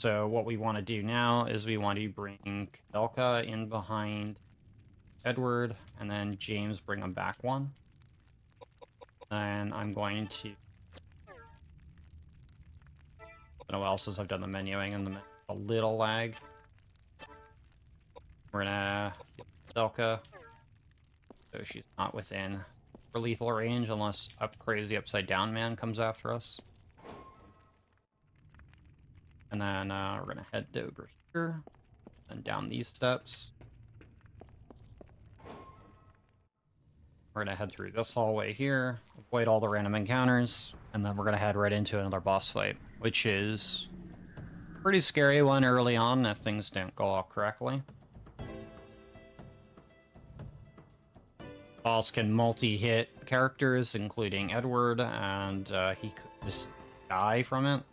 Speaker 1: So what we want to do now is we want to bring Kouldeka in behind Edward, and then James bring him back one. And I'm going to... I don't know what else is I've done the menuing and a little lag. We're gonna get Kouldeka, so she's not within for lethal range unless a crazy upside down man comes after us. And then we're gonna head over here and down these steps. We're gonna head through this hallway here, avoid all the random encounters, and then we're gonna head right into another boss fight, which is a pretty scary one early on if things don't go off correctly. Boss can multi-hit characters, including Edward, and he could just die from it.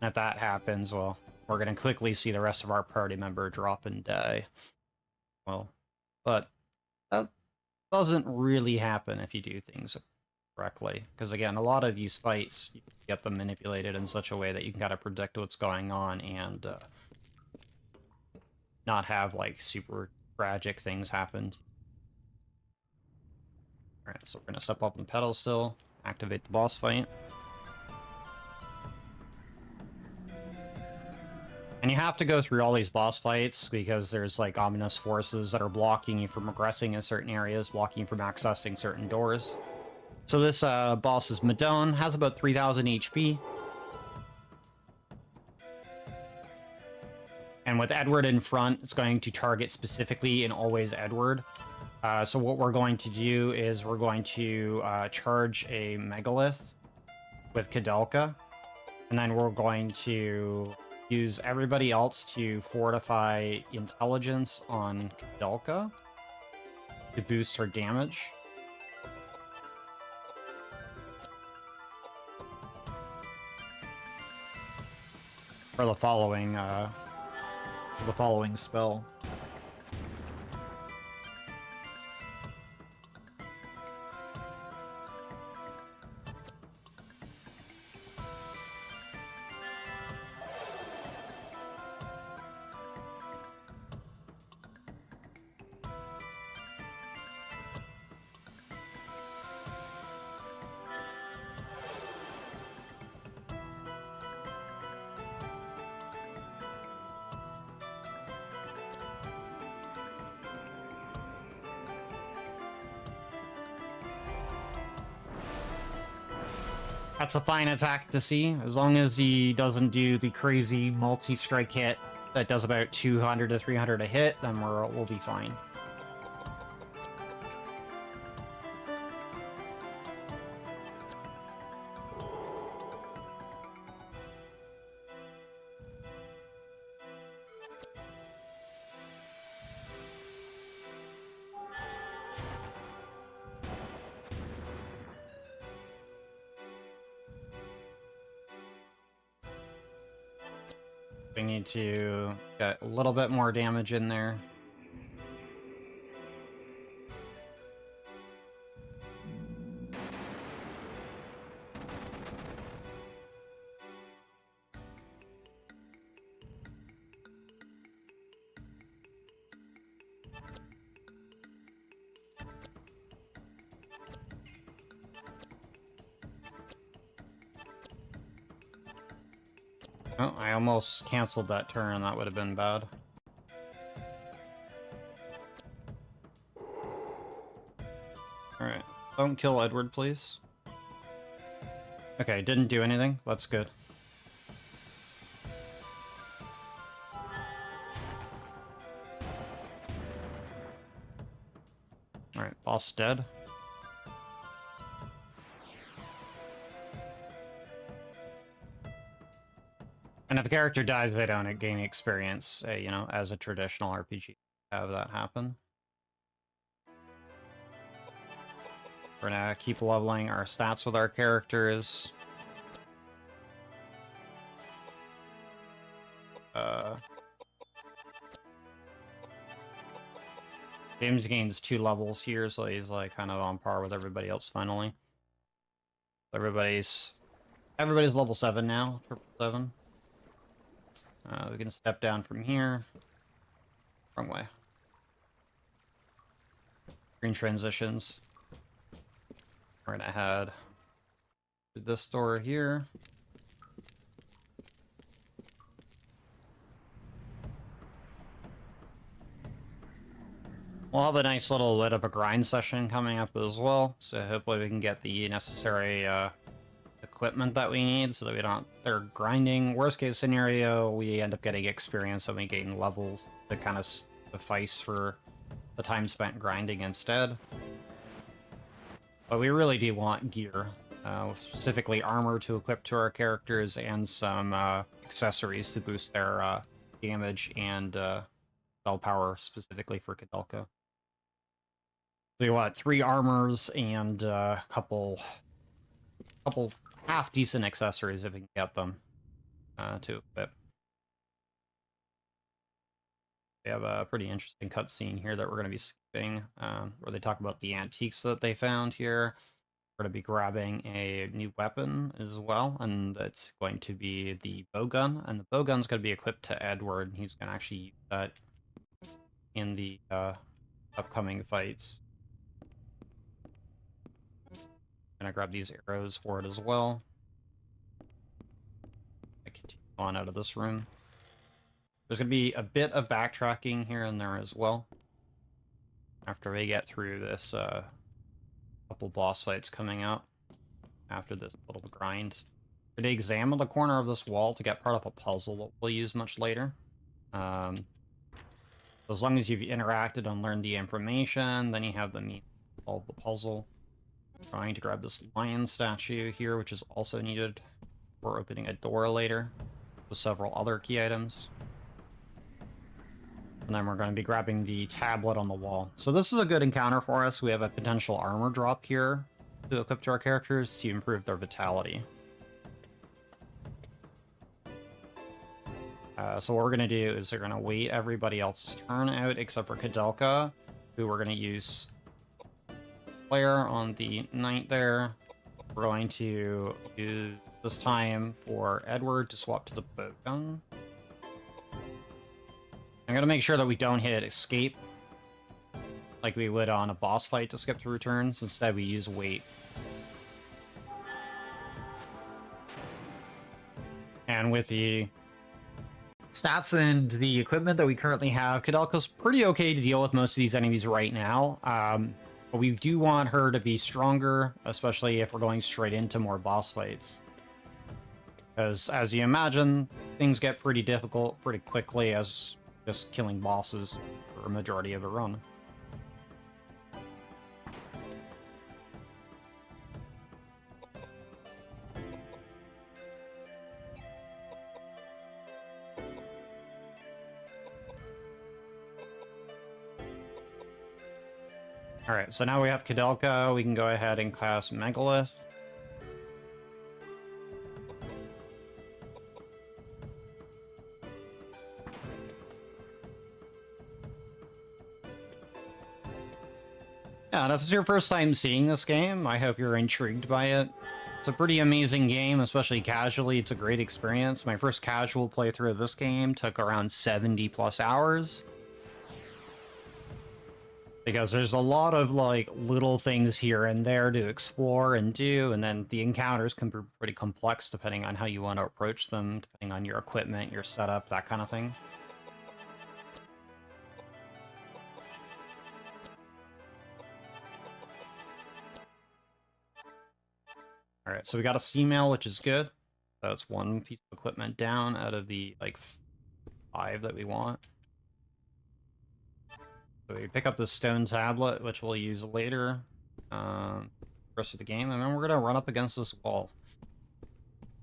Speaker 1: And if that happens, well, we're gonna quickly see the rest of our party member drop and die. Well, but that doesn't really happen if you do things correctly. Because again, a lot of these fights, you get them manipulated in such a way that you can kind of predict what's going on and not have like super tragic things happen. Alright, so we're gonna step up on the pedal still, activate the boss fight. And you have to go through all these boss fights because there's like ominous forces that are blocking you from progressing in certain areas, blocking you from accessing certain doors. So this boss is Madone, has about 3000 HP. And with Edward in front, it's going to target specifically and always Edward. So what we're going to do is we're going to charge a Megalith with Kouldeka. And then we're going to use everybody else to fortify intelligence on Kouldeka to boost her damage. For the following spell. That's a fine attack to see, as long as he doesn't do the crazy multi-strike hit that does about 200 to 300 a hit, then we'll be fine. We need to get a little bit more damage in there. Oh, I almost canceled that turn. That would have been bad. Alright. Don't kill Edward, please. Okay, didn't do anything. That's good. Alright, boss dead. And if a character dies, they don't gain experience, you know, as a traditional RPG. Have that happen. We're gonna keep leveling our stats with our characters. James gains 2 levels here, so he's like kind of on par with everybody else finally. Everybody's level 7 now, triple 7. We can step down from here. Wrong way. Green transitions. We're gonna head through this door here. We'll have a nice little bit of a grind session coming up as well, so hopefully we can get the necessary equipment that we need so that we don't... They're grinding. Worst case scenario, we end up getting experience and we gain levels to kind of suffice for the time spent grinding instead. But we really do want gear, specifically armor to equip to our characters and some accessories to boost their damage and spell power, specifically for Kouldeka. So you want 3 armors and a couple half-decent accessories if we can get them to equip. We have a pretty interesting cutscene here that we're going to be skipping, where they talk about the antiques that they found here. We're going to be grabbing a new weapon as well, and it's going to be the bowgun. And the bowgun's going to be equipped to Edward, and he's going to actually use that in the upcoming fights. I'm going to grab these arrows for it as well. I continue on out of this room. There's going to be a bit of backtracking here and there as well. After we get through this couple boss fights coming up. After this little grind. We're going to examine the corner of this wall to get part of a puzzle that we'll use much later. As long as you've interacted and learned the information, then you have the means to solve the puzzle. Trying to grab this lion statue here, which is also needed for opening a door later, with several other key items. And then we're going to be grabbing the tablet on the wall. So this is a good encounter for us. We have a potential armor drop here to equip to our characters to improve their vitality. So what we're going to do is we're going to wait everybody else's turn out except for Kouldeka, who we're going to use player on the knight there. We're going to use this time for Edward to swap to the bowgun. I'm going to make sure that we don't hit escape like we would on a boss fight to skip through turns. Instead, we use wait. And with the stats and the equipment that we currently have, Koudeka's pretty okay to deal with most of these enemies right now. But we do want her to be stronger, especially if we're going straight into more boss fights. Because, as you imagine, things get pretty difficult pretty quickly as just killing bosses for a majority of a run. Alright, so now we have Koudelka. We can go ahead and cast Megalith. Yeah, if this is your first time seeing this game, I hope you're intrigued by it. It's a pretty amazing game, especially casually. It's a great experience. My first casual playthrough of this game took around 70 plus hours. Because there's a lot of, like, little things here and there to explore and do, and then the encounters can be pretty complex depending on how you want to approach them, depending on your equipment, your setup, that kind of thing. Alright, so we got a C-mail, which is good. That's one piece of equipment down out of the, like, 5 that we want. So we pick up the stone tablet, which we'll use later, rest of the game, and then we're going to run up against this wall.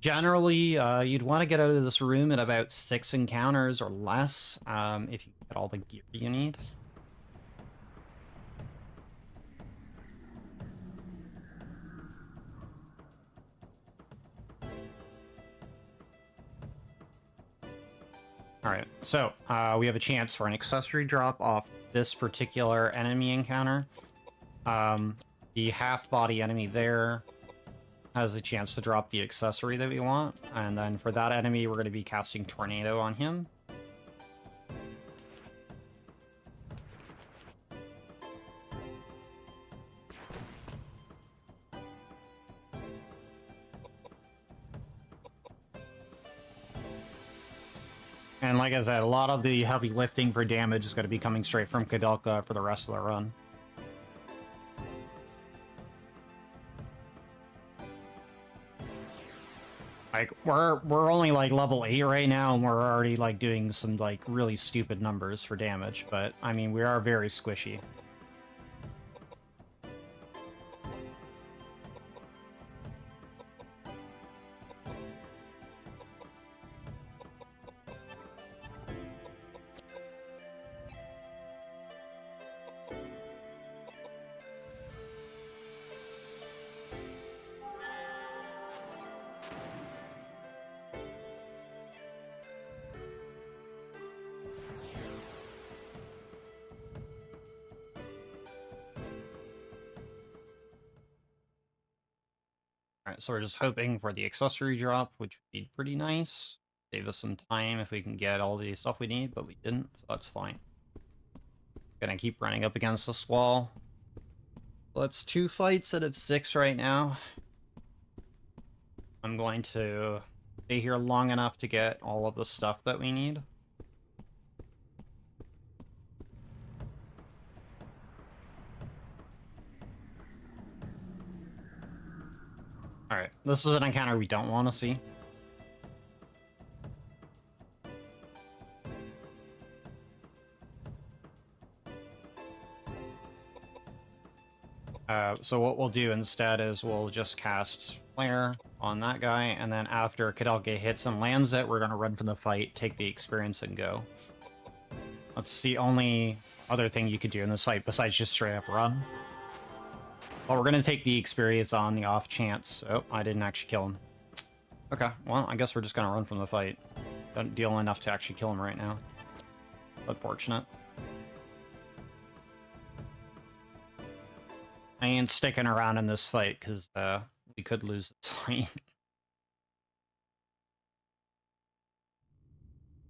Speaker 1: Generally, you'd want to get out of this room in about 6 encounters or less, if you get all the gear you need. Alright, so we have a chance for an accessory drop off this particular enemy encounter. The half-body enemy there has a chance to drop the accessory that we want. And then for that enemy, we're going to be casting Tornado on him. And like I said, a lot of the heavy lifting for damage is going to be coming straight from Kouldeka for the rest of the run. Like, we're only, like, level 8 right now, and we're already, like, doing some, like, really stupid numbers for damage. But, I mean, we are very squishy. Alright, so we're just hoping for the accessory drop, which would be pretty nice. Save us some time if we can get all the stuff we need, but we didn't, so that's fine. Gonna keep running up against this wall. Well, it's 2 fights out of 6 right now. I'm going to stay here long enough to get all of the stuff that we need. Alright, this is an encounter we don't want to see. So what we'll do instead is we'll just cast Flare on that guy, and then after Kouldeka hits and lands it, we're going to run from the fight, take the experience, and go. That's the only other thing you could do in this fight besides just straight up run. Well, we're going to take the experience on the off chance. Oh, I didn't actually kill him. Okay, well, I guess we're just going to run from the fight. Don't deal enough to actually kill him right now. Unfortunate. I ain't sticking around in this fight, because we could lose this fight.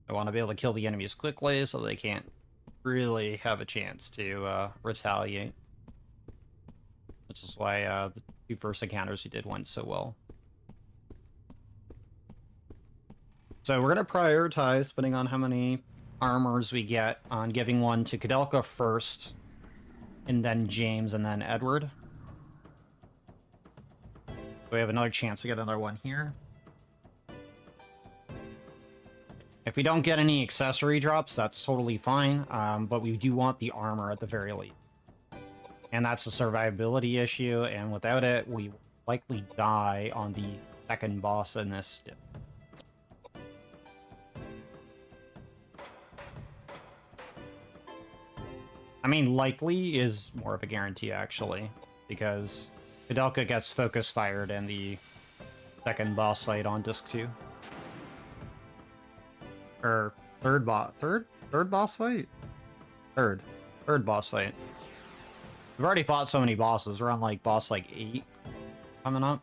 Speaker 1: I want to be able to kill the enemies quickly, so they can't really have a chance to retaliate. Which is why the 2 first encounters we did went so well. So we're going to prioritize, depending on how many armors we get, on giving one to Kouldeka first, and then James, and then Edward. We have another chance to get another one here. If we don't get any accessory drops, that's totally fine, but we do want the armor at the very least. And that's a survivability issue, and without it, we will likely die on the second boss in this. I mean, likely is more of a guarantee, actually, because Kouldeka gets focus fired in the second boss fight on disc 2. Or third boss fight? Third boss fight. We've already fought so many bosses. We're on, like, boss, like, 8 coming up.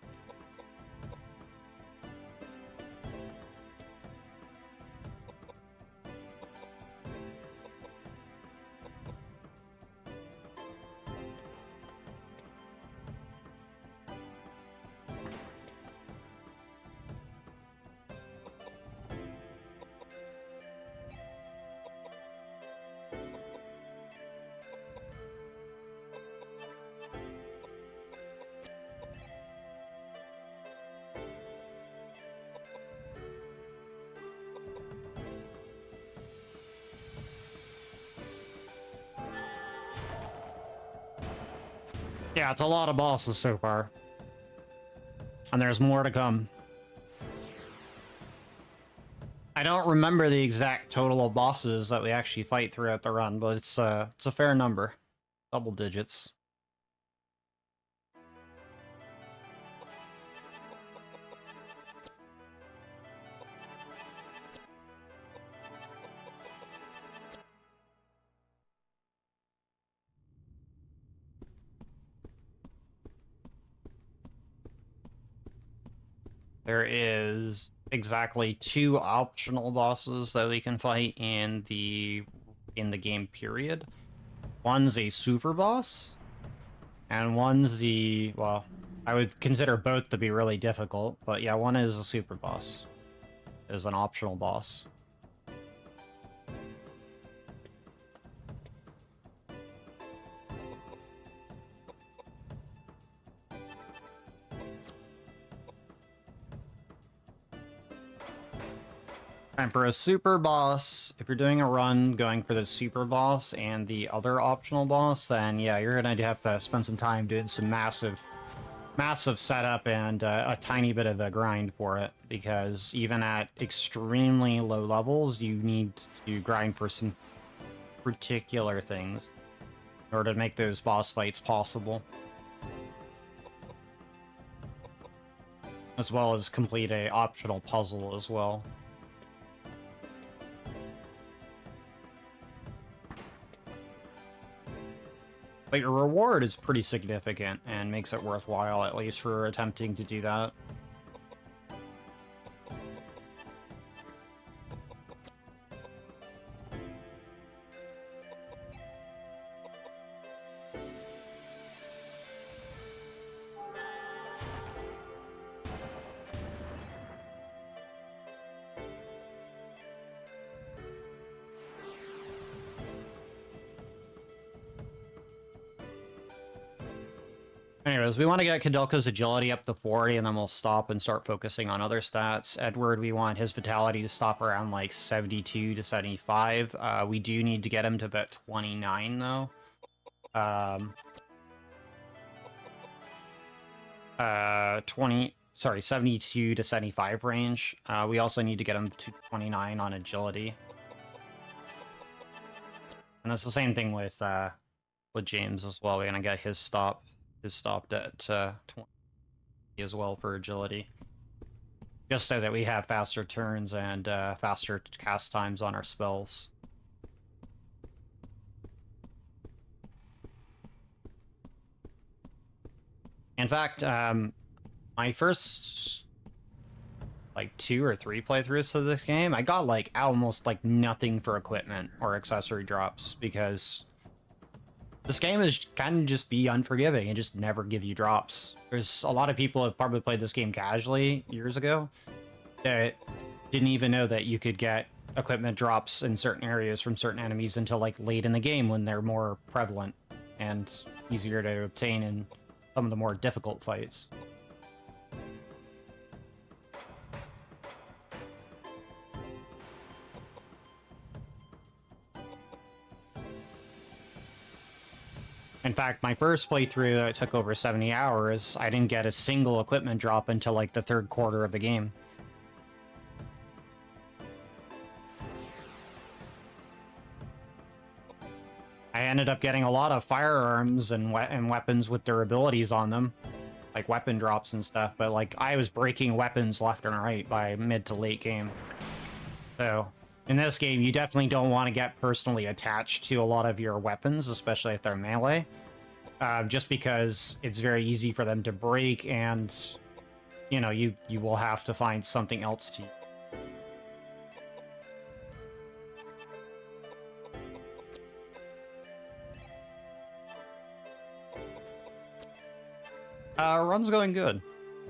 Speaker 1: Yeah, it's a lot of bosses so far. And there's more to come. I don't remember the exact total of bosses that we actually fight throughout the run, but it's a fair number. Double digits. there is exactly 2 optional bosses that we can fight in the game period. One's a super boss, and one's the, well, I would consider both to be really difficult, but yeah, one is a super boss. It is an optional boss. And for a super boss, if you're doing a run going for the super boss and the other optional boss, then yeah, you're gonna have to spend some time doing some massive setup and a tiny bit of a grind for it, because even at extremely low levels, you need to grind for some particular things in order to make those boss fights possible. As well as complete a optional puzzle as well. But your reward is pretty significant and makes it worthwhile, at least for attempting to do that. Anyways, we want to get Koudelka's agility up to 40, and then we'll stop and start focusing on other stats. Edward, we want his vitality to stop around like 72 to 75. We do need to get him to about 29, though. 72 to 75 range. We also need to get him to 29 on agility. And that's the same thing with James as well. We're gonna get his stopped at 20 as well for agility, just so that we have faster turns and faster cast times on our spells. In fact, my first like 2 or 3 playthroughs of this game, I got like almost like nothing for equipment or accessory drops, because this game is kind of just be unforgiving and just never give you drops. There's a lot of people who have probably played this game casually years ago that didn't even know that you could get equipment drops in certain areas from certain enemies until like late in the game, when they're more prevalent and easier to obtain in some of the more difficult fights. In fact, my first playthrough that took over 70 hours, I didn't get a single equipment drop until like the 3rd quarter of the game. I ended up getting a lot of firearms and weapons with their abilities on them, like weapon drops and stuff, but like I was breaking weapons left and right by mid to late game. So in this game, you definitely don't want to get personally attached to a lot of your weapons, especially if they're melee, just because it's very easy for them to break, and you know, you will have to find something else to use. Run's going good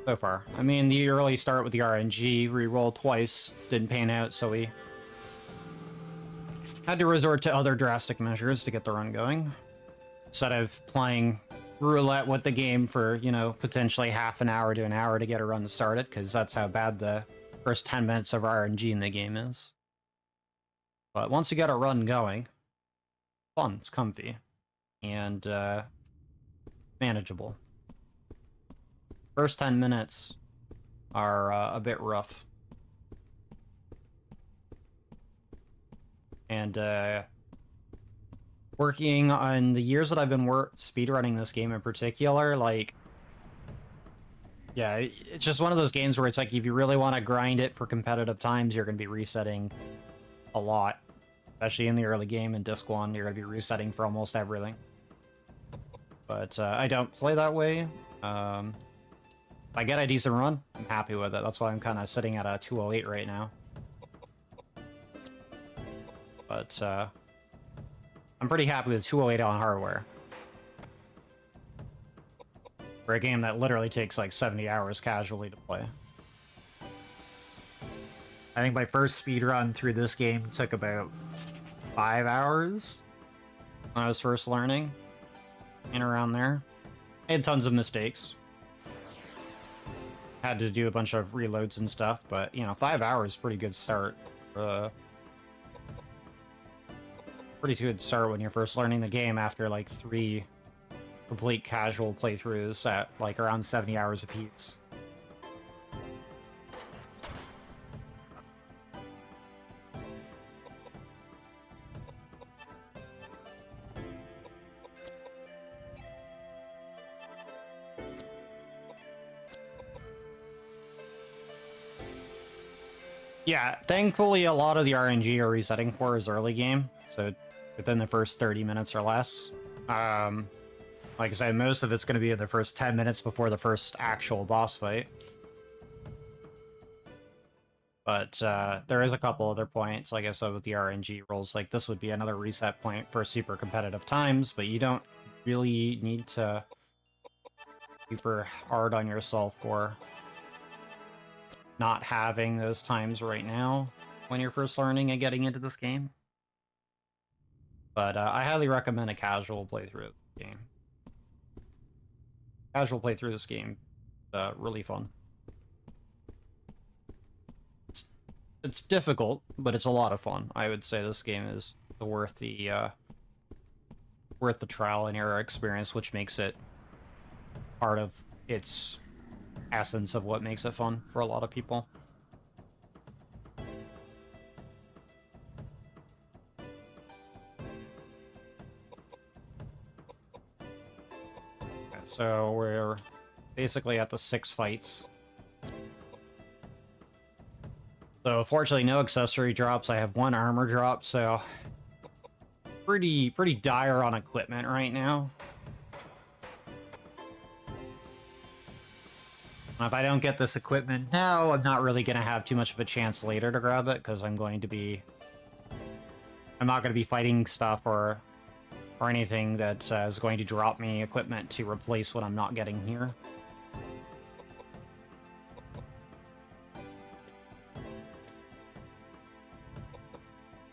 Speaker 1: so far. I mean, the early start with the RNG, re-roll twice, didn't pan out, so we had to resort to other drastic measures to get the run going. Instead of playing roulette with the game for, you know, potentially half an hour to an hour to get a run started, because that's how bad the first 10 minutes of RNG in the game is. But once you get a run going, fun, it's comfy, and manageable. First 10 minutes are a bit rough. And working on the years that I've been speedrunning this game in particular, like, yeah, it's just one of those games where it's like, if you really want to grind it for competitive times, you're going to be resetting a lot. Especially in the early game in Disc 1, you're going to be resetting for almost everything. But I don't play that way. I get a decent run, I'm happy with it. That's why I'm kind of sitting at a 208 right now. But I'm pretty happy with 208 on hardware. For a game that literally takes like 70 hours casually to play. I think my first speed run through this game took about 5 hours when I was first learning, and around there. I had tons of mistakes. Had to do a bunch of reloads and stuff, but, you know, 5 hours is pretty good start. Pretty good start when you're first learning the game after, like, 3 complete casual playthroughs at, like, around 70 hours apiece. Yeah, thankfully a lot of the RNG are resetting for is early game, so within the first 30 minutes or less. Like I said, most of it's going to be in the first 10 minutes before the first actual boss fight. But there is a couple other points, like I said, with the RNG rolls. Like, this would be another reset point for super competitive times, but you don't really need to super hard on yourself for not having those times right now when you're first learning and getting into this game. But I highly recommend a casual playthrough of the game. Casual playthrough of this game is really fun. It's difficult, but it's a lot of fun. I would say this game is worth the trial and error experience, which makes it part of its essence of what makes it fun for a lot of people. Okay, so we're basically at the 6 fights. So fortunately no accessory drops. I have 1 armor drop, so pretty dire on equipment right now. If I don't get this equipment now, I'm not really going to have too much of a chance later to grab it, because I'm not going to be fighting stuff or anything that is going to drop me equipment to replace what I'm not getting here.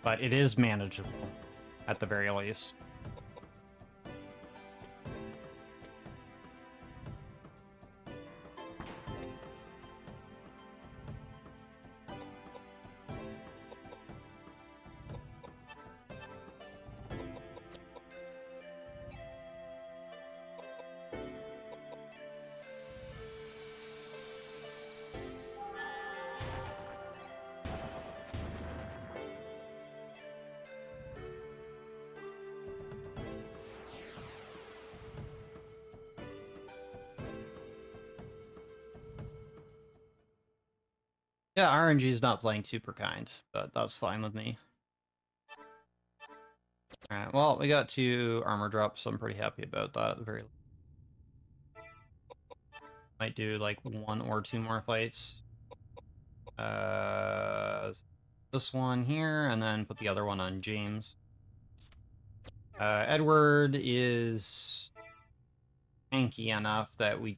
Speaker 1: But it is manageable, at the very least. Yeah, RNG is not playing super kind, but that's fine with me. Alright, well, we got 2 armor drops, so I'm pretty happy about that at the very least. Might do, like, 1 or 2 more fights. This one here, and then put the other one on James. Edward is tanky enough that we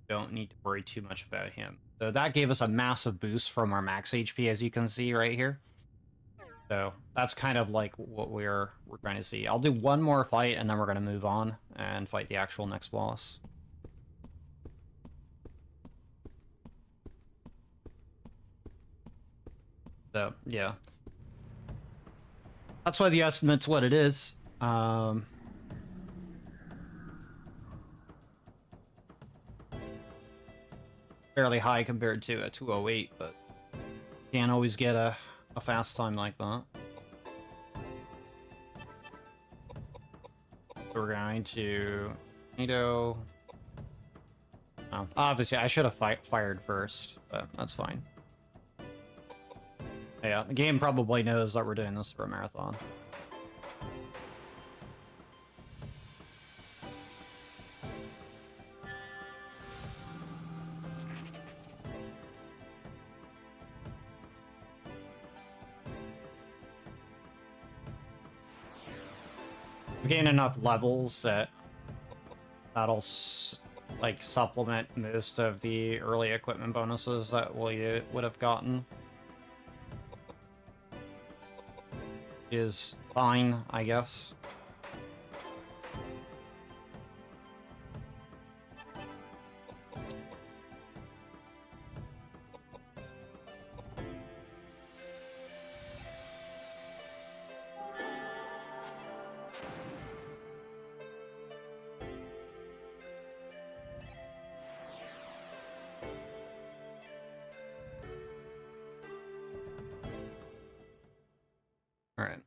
Speaker 1: don't need to worry too much about him. So that gave us a massive boost from our max HP, as you can see right here. So that's kind of like what we're trying to see. I'll do 1 more fight, and then we're going to move on and fight the actual next boss. So, yeah. That's why the estimate's what it is. Fairly high compared to a 208, but can't always get a fast time like that. So we're going to tornado. Oh, obviously I should have fired first, but that's fine. Yeah, the game probably knows that we're doing this for a marathon. gain enough levels that that'll like supplement most of the early equipment bonuses that we would have gotten. Is fine, I guess. All right.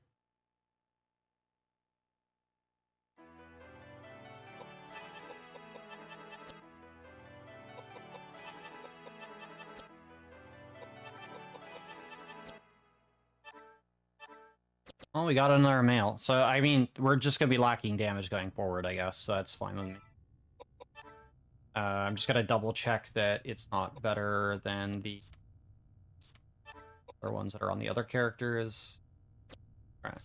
Speaker 1: Well, we got another male. So, I mean, we're just going to be lacking damage going forward, I guess. So that's fine with me. I'm just going to double check that it's not better than the other ones that are on the other characters. All right.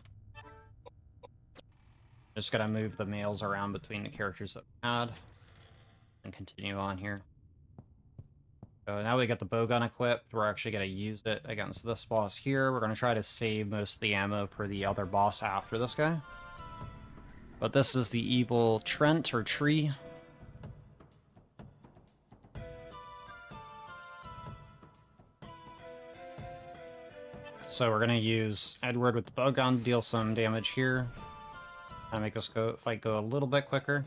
Speaker 1: Just going to move the males around between the characters that we had. And continue on here. So now we got the bowgun equipped. We're actually going to use it against this boss here. We're going to try to save most of the ammo for the other boss after this guy. But this is the evil Trent, or Tree. So we're going to use Edward with the bowgun to deal some damage here. And make this fight go a little bit quicker.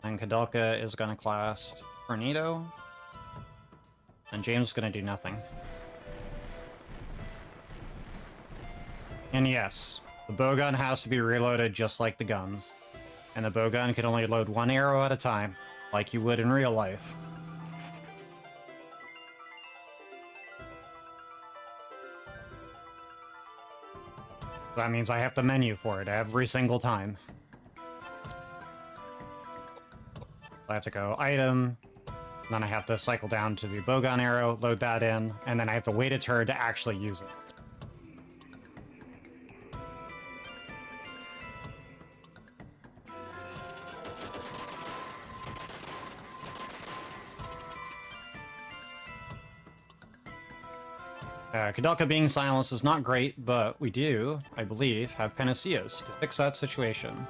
Speaker 1: And Kouldeka is going to cast Tornado. And James is going to do nothing. And yes, the bowgun has to be reloaded just like the guns. And the bowgun can only load one arrow at a time, like you would in real life. That means I have to menu for it every single time. I have to go item, then I have to cycle down to the bowgun arrow, load that in, and then I have to wait a turn to actually use it. Kouldeka being silenced is not great, but we do, I believe, have panaceas to fix that situation.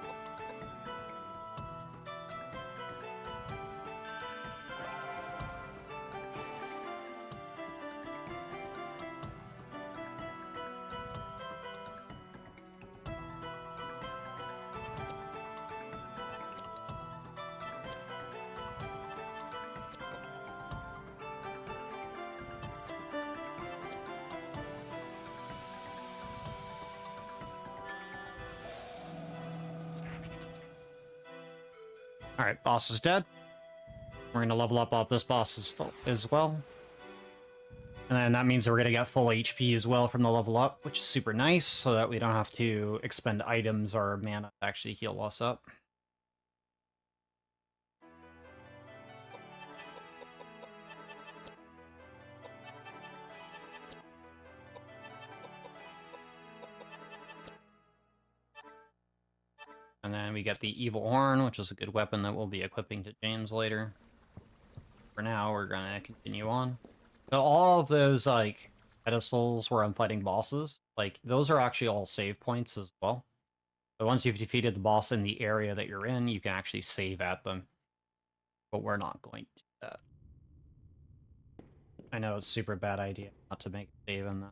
Speaker 1: Alright, boss is dead. We're gonna level up off this boss as well. And then that means we're gonna get full HP as well from the level up, which is super nice, so that we don't have to expend items or mana to actually heal us up. And then we get the Evil Horn, which is a good weapon that we'll be equipping to James later. For now, we're gonna continue on. So all of those, like, pedestals where I'm fighting bosses, like, those are actually all save points as well. So once you've defeated the boss in the area that you're in, you can actually save at them. But we're not going to do that. I know it's a super bad idea not to make a save in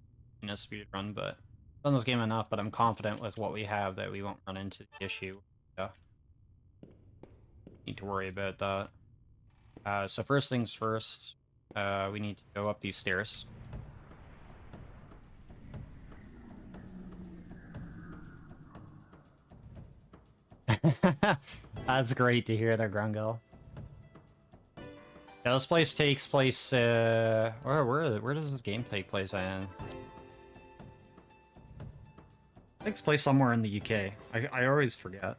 Speaker 1: a speedrun, but I've done this game enough that I'm confident with what we have that we won't run into the issue. Yeah. Need to worry about that. So first things first, we need to go up these stairs. That's great to hear there, Grungle. Yeah, this place takes place, where does this game take place in? It takes place somewhere in the UK. I always forget.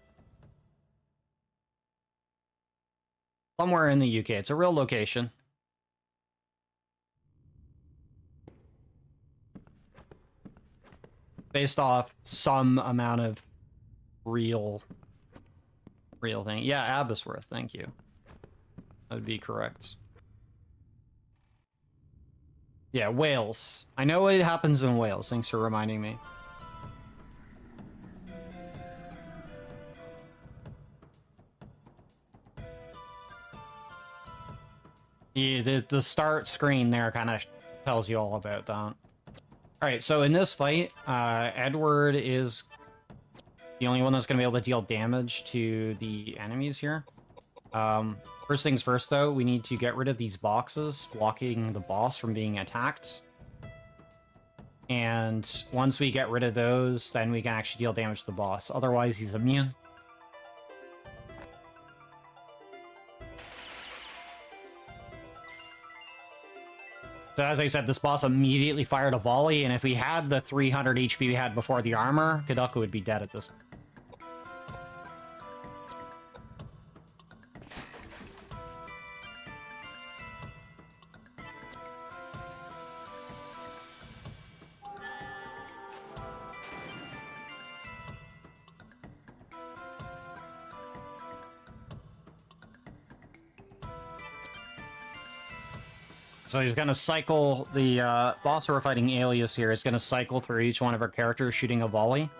Speaker 1: Somewhere in the UK. It's a real location. Based off some amount of real thing. Yeah, Abyssworth, thank you. That would be correct. Yeah, Wales. I know it happens in Wales. Thanks for reminding me. Yeah, the start screen there kind of tells you all about that. Alright, so in this fight, Edward is the only one that's going to be able to deal damage to the enemies here. First things first, though, we need to get rid of these boxes blocking the boss from being attacked. And once we get rid of those, then we can actually deal damage to the boss. Otherwise, he's immune. So as I said, this boss immediately fired a volley, and if we had the 300 HP we had before the armor, Kouldeka would be dead at this point. So he's going to cycle, the boss we're fighting, Alias here, is going to cycle through each one of our characters shooting a volley.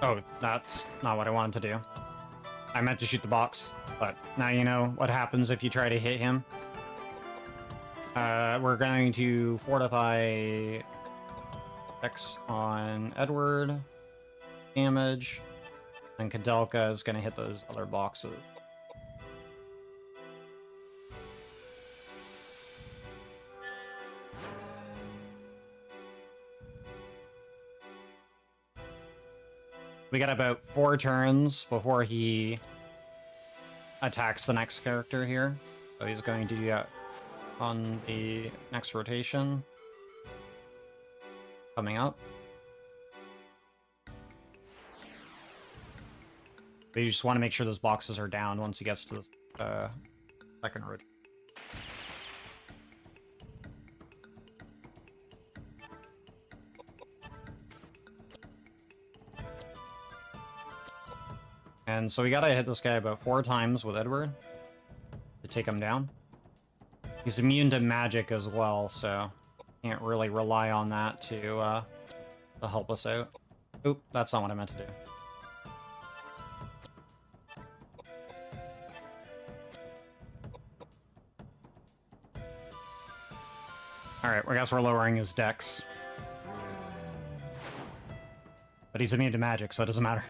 Speaker 1: Oh, that's not what I wanted to do. I meant to shoot the box, but now you know what happens if you try to hit him. We're going to fortify X on Edward, damage, and Kouldeka is going to hit those other boxes. We got about 4 turns before he attacks the next character here. So he's going to do that on the next rotation. Coming up. But you just want to make sure those boxes are down once he gets to the second rotation. And so we gotta hit this guy about 4 times with Edward to take him down. He's immune to magic as well, so can't really rely on that to help us out. Oop, that's not what I meant to do. Alright, I guess we're lowering his dex. But he's immune to magic, so it doesn't matter.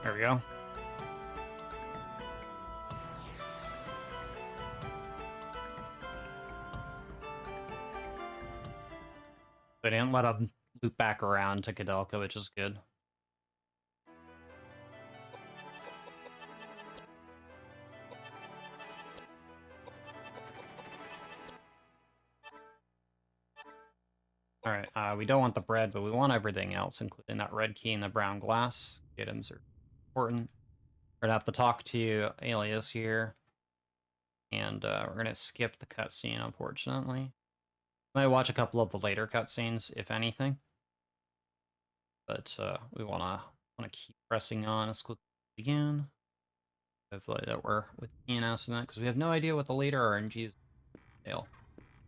Speaker 1: There we go. They didn't let him loop back around to Kouldeka, which is good. Alright, we don't want the bread, but we want everything else, including that red key and the brown glass. Items are important. We're gonna have to talk to Alias here. And we're gonna skip the cutscene, unfortunately. Might watch a couple of the later cutscenes, if anything. But we wanna keep pressing on as quickly as we can. Hopefully that we're with ENS and that, because we have no idea what the later RNGs entail.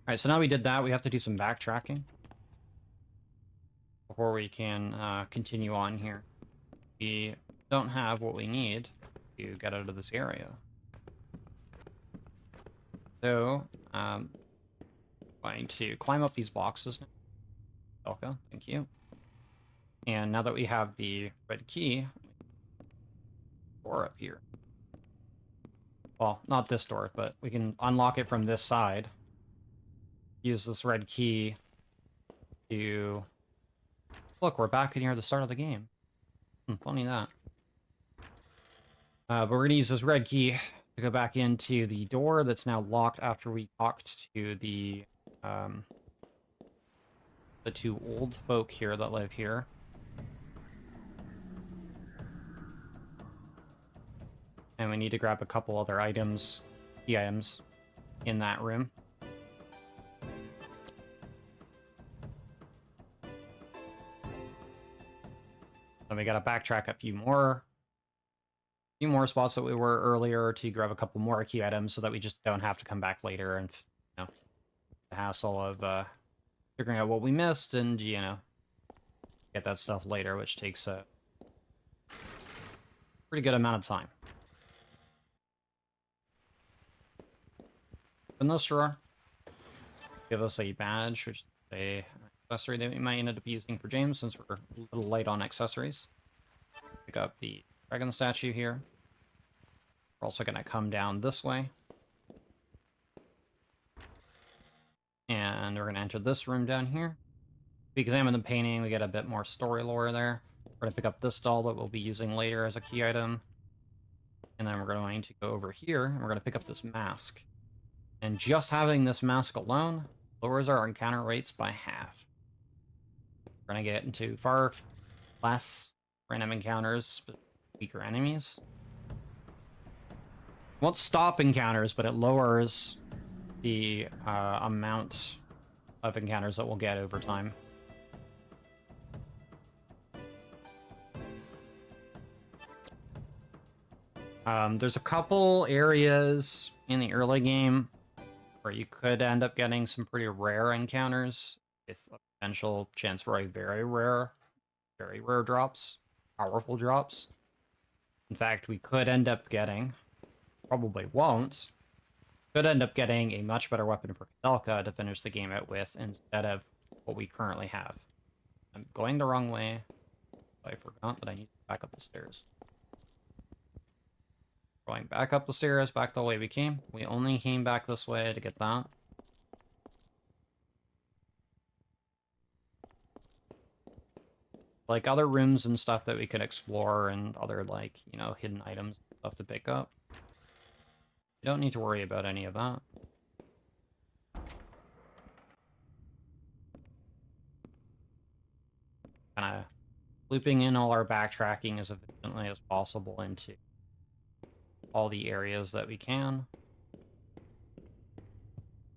Speaker 1: Alright, so now we did that, we have to do some backtracking before we can continue on here. we don't have what we need to get out of this area. So, going to climb up these boxes now. Kouldeka, thank you. And now that we have the red key, door up here. Well, not this door, but we can unlock it from this side. Use this red key to... Look, we're back in here at the start of the game. Funny that. But we're going to use this red key to go back into the door that's now locked after we talked to the two old folk here that live here. And we need to grab a couple other items, key items, in that room. Then we gotta backtrack a few more spots that we were earlier to grab a couple more key items so that we just don't have to come back later and, you know, the hassle of figuring out what we missed and, you know, get that stuff later, which takes a pretty good amount of time. In this drawer, give us a badge, which is a accessory that we might end up using for James since we're a little light on accessories. Pick up the dragon statue here. We're also going to come down this way. And we're going to enter this room down here. If we examine the painting, we get a bit more story lore there. We're going to pick up this doll that we'll be using later as a key item. And then we're going to go over here, and we're going to pick up this mask. And just having this mask alone lowers our encounter rates by half. We're going to get into far less random encounters, but weaker enemies. Won't stop encounters, but it lowers the amount of encounters that we'll get over time. There's a couple areas in the early game where you could end up getting some pretty rare encounters with a potential chance for a very rare drops, powerful drops. In fact, we could end up getting, probably won't, could end up getting a much better weapon for Kouldeka to finish the game out with instead of what we currently have. I'm going the wrong way. I forgot that I need to back up the stairs. Going back up the stairs, back the way we came. We only came back this way to get that. Like other rooms and stuff that we could explore and other, like, you know, hidden items and stuff to pick up. You don't need to worry about any of that. Kind of looping in all our backtracking as efficiently as possible into all the areas that we can.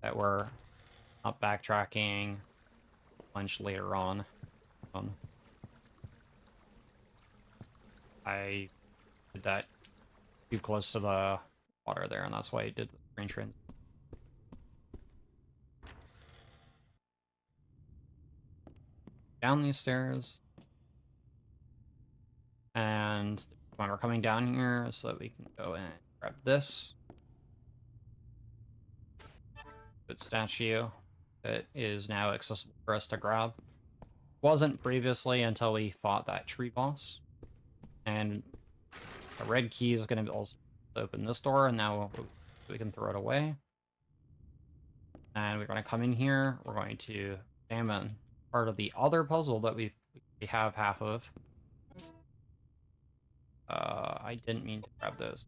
Speaker 1: That we're not backtracking much later on. I did that too close to the water there, and that's why I did the screen trend. Down these stairs. And when we're coming down here so that we can go in and grab this. Good statue that is now accessible for us to grab. Wasn't previously until we fought that tree boss. And the red key is going to also open this door, and now we can throw it away. And we're going to come in here. We're going to examine part of the other puzzle that we have half of. I didn't mean to grab those.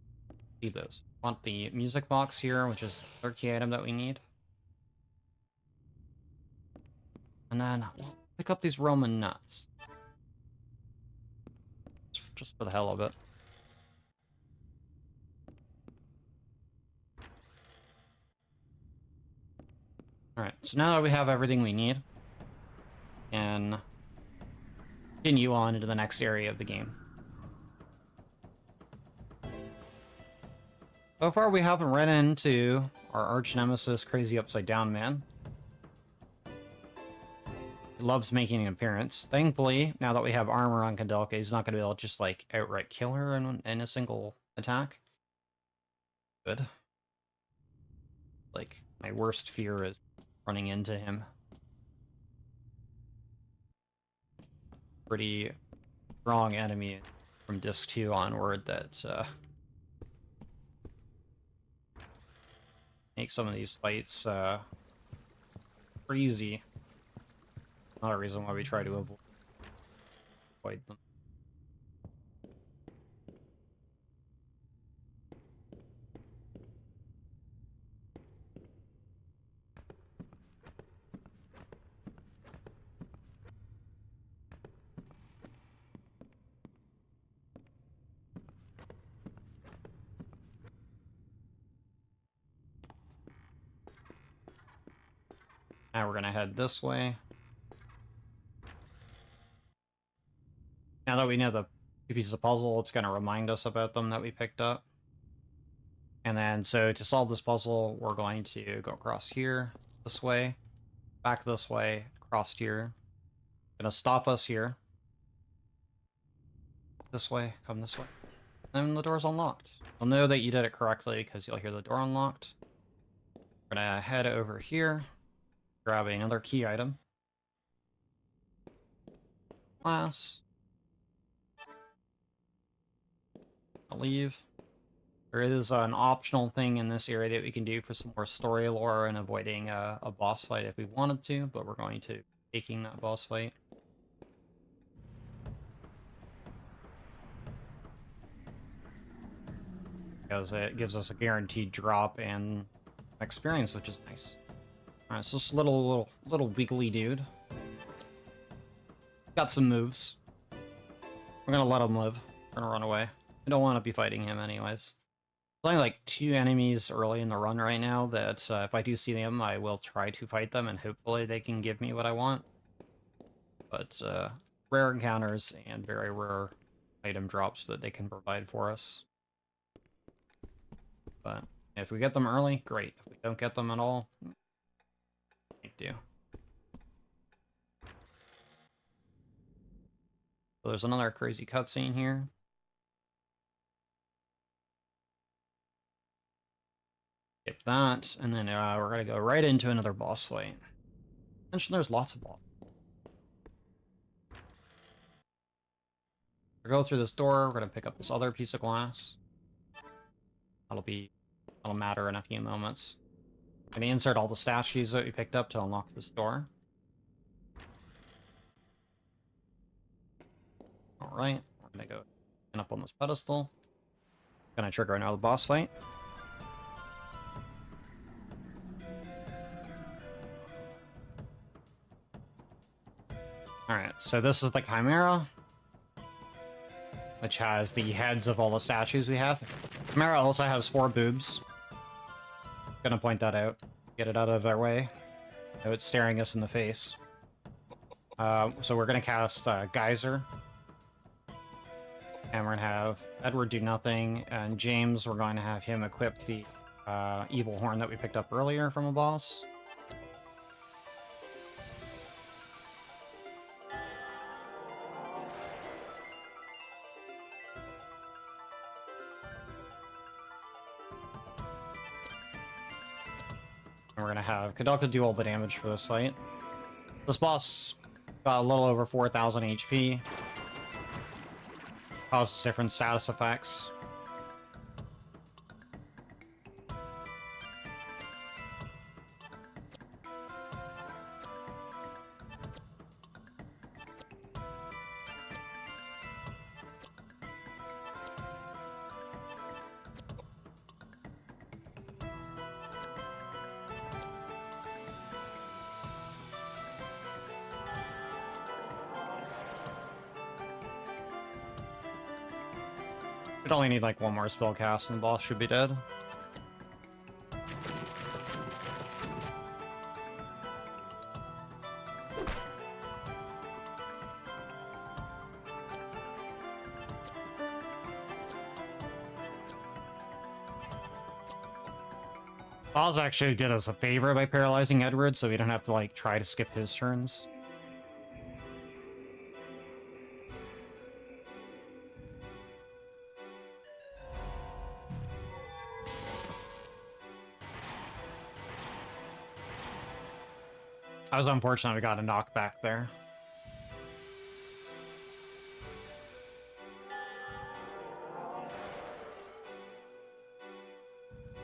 Speaker 1: Leave those. Want the music box here, which is the third key item that we need. And then we'll pick up these Roman nuts. Just for the hell of it. Alright, so now that we have everything we need, we can continue on into the next area of the game. So far, we haven't run into our arch nemesis, Crazy Upside Down Man. loves making an appearance. Thankfully, now that we have armor on Kouldeka, he's not going to be able to just, like, outright kill her in a single attack. Good. Like, my worst fear is running into him. Pretty strong enemy from Disc 2 onward that makes some of these fights crazy. Another reason why we try to avoid them. Now we're gonna head this way. Now that we know the two pieces of puzzle, it's gonna remind us about them that we picked up. And then, so to solve this puzzle, we're going to go across here, this way, back this way, across here. Gonna stop us here. This way, come this way. And the door's unlocked. You'll know that you did it correctly because you'll hear the door unlocked. We're gonna head over here. Grabbing another key item. Glass. I'll leave. There is an optional thing in this area that we can do for some more story lore and avoiding a boss fight if we wanted to, but we're going to be taking that boss fight. Because it gives us a guaranteed drop and experience, which is nice. Alright, so this little wiggly dude. Got some moves. We're gonna let him live. We're gonna run away. I don't want to be fighting him anyways. There's only like 2 enemies early in the run right now that if I do see them, I will try to fight them and hopefully they can give me what I want. But rare encounters and very rare item drops that they can provide for us. But if we get them early, great. If we don't get them at all, do. So there's another crazy cutscene here. Skip that, and then we're gonna go right into another boss fight. Mention there's lots of bosses. We'll go through this door. We're gonna pick up this other piece of glass. That'll matter in a few moments. I'm gonna insert all the statues that we picked up to unlock this door. Alright, we're gonna go up on this pedestal. Gonna trigger another boss fight. Alright, so this is the Chimera, which has the heads of all the statues we have. Chimera also has 4 boobs. Gonna point that out. Get it out of their way. So it's staring us in the face. So we're gonna cast Geyser. And we're gonna have Edward do nothing, and James, we're going to have him equip the evil horn that we picked up earlier from a boss. And we're gonna have Kouldeka do all the damage for this fight. This boss got a little over 4,000 HP. Causes different status effects. Should only need like 1 more spell cast and the boss should be dead. Boss actually did us a favor by paralyzing Edward, so we don't have to like try to skip his turns. I was unfortunate I got a knockback there.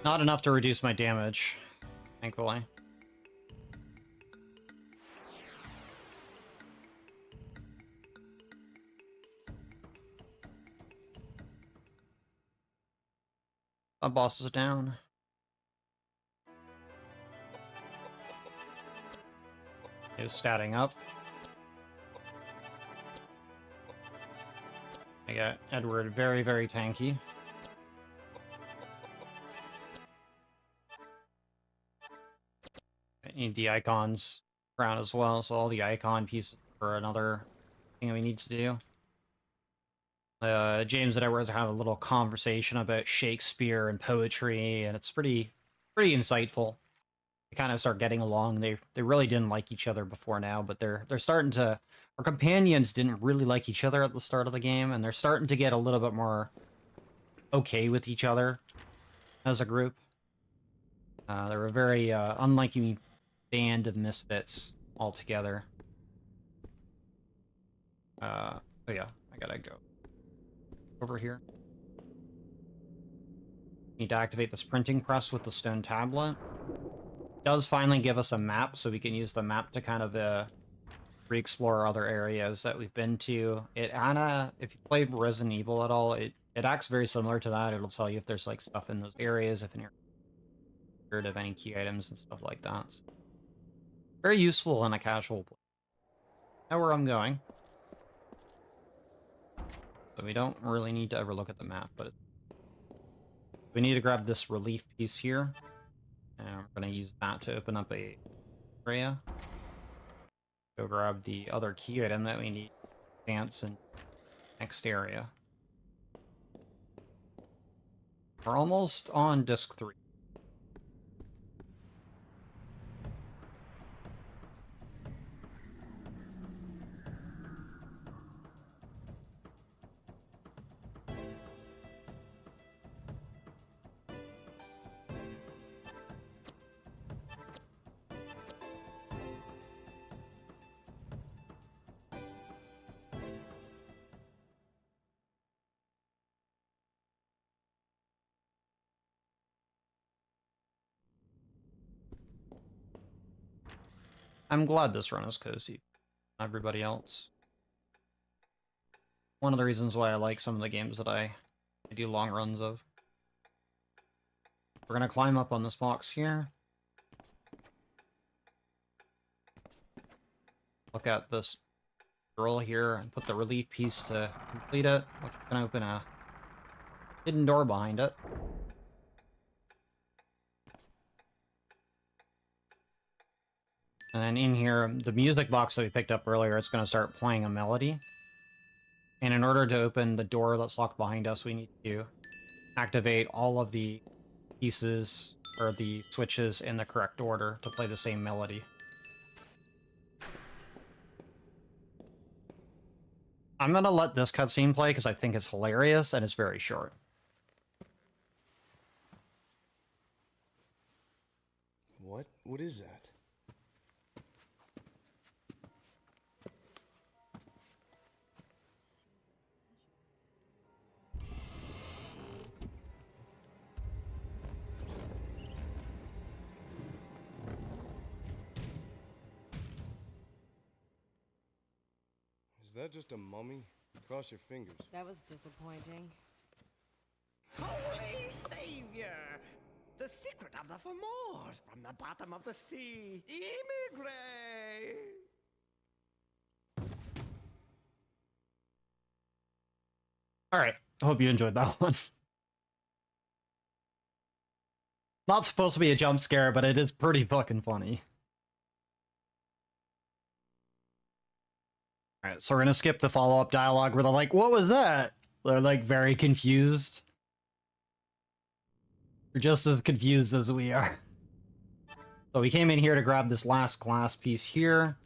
Speaker 1: Not enough to reduce my damage, thankfully. That boss is down. He's statting up. I got Edward very, very tanky. I need the icons around as well, so all the icon pieces for another thing we need to do. James and I were having a little conversation about Shakespeare and poetry, and it's pretty insightful. They kind of start getting along. They really didn't like each other before now, but they're starting to. Our companions didn't really like each other at the start of the game, and they're starting to get a little bit more okay with each other as a group. They're a very unlikely band of misfits altogether. Oh yeah, I gotta go over here. Need to activate this printing press with the stone tablet. It does finally give us a map, so we can use the map to kind of re-explore other areas that we've been to. It Anna, if you played Resident Evil at all, it acts very similar to that. It'll tell you if there's like stuff in those areas, if you're scared of any key items and stuff like that. So, very useful in a casual play. Now where I'm going. So we don't really need to ever look at the map, but we need to grab this relief piece here. And we're going to use that to open up a area. Go grab the other key item that we need. Advance in next area. We're almost on disc 3. I'm glad this run is cozy. Everybody else. One of the reasons why I like some of the games that I do long runs of. We're gonna climb up on this box here. Look at this girl here and put the relief piece to complete it, which is gonna open a hidden door behind it. And then in here, the music box that we picked up earlier, it's going to start playing a melody. And in order to open the door that's locked behind us, we need to activate all of the pieces, or the switches, in the correct order to play the same melody. I'm going to let this cutscene play because I think it's hilarious and it's very short.
Speaker 2: What is that? Is that just a mummy? Cross your fingers.
Speaker 3: That was disappointing.
Speaker 4: Holy Savior! The secret of the Fomors from the bottom of the sea. Immigrate!
Speaker 1: Alright, I hope you enjoyed that one. Not supposed to be a jump scare, but it is pretty fucking funny. Alright, so we're gonna skip the follow-up dialogue where they're like, what was that? They're like very confused. They're just as confused as we are. So we came in here to grab this last glass piece here.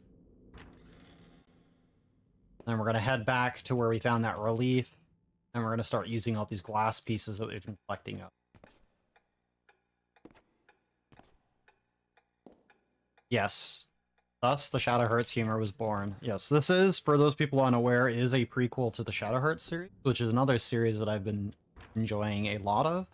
Speaker 1: Then we're gonna head back to where we found that relief. And we're gonna start using all these glass pieces that we've been collecting up. Yes. Thus, the Shadow Hearts humor was born. Yes, this is, for those people unaware, is a prequel to the Shadow Hearts series, which is another series that I've been enjoying a lot of.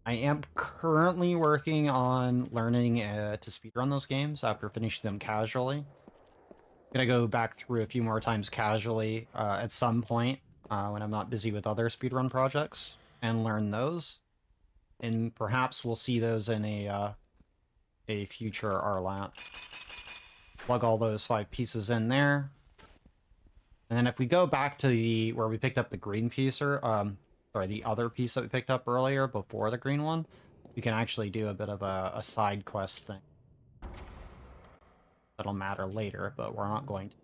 Speaker 1: I am currently working on learning to speedrun those games after finishing them casually. I'm gonna go back through a few more times casually at some point when I'm not busy with other speedrun projects and learn those. And perhaps we'll see those in a future RLAT. Plug all those 5 pieces in there. And then if we go back to the where we picked up the green piece, or sorry, the other piece that we picked up earlier before the green one, we can actually do a bit of a side quest thing. That'll matter later, but we're not going to.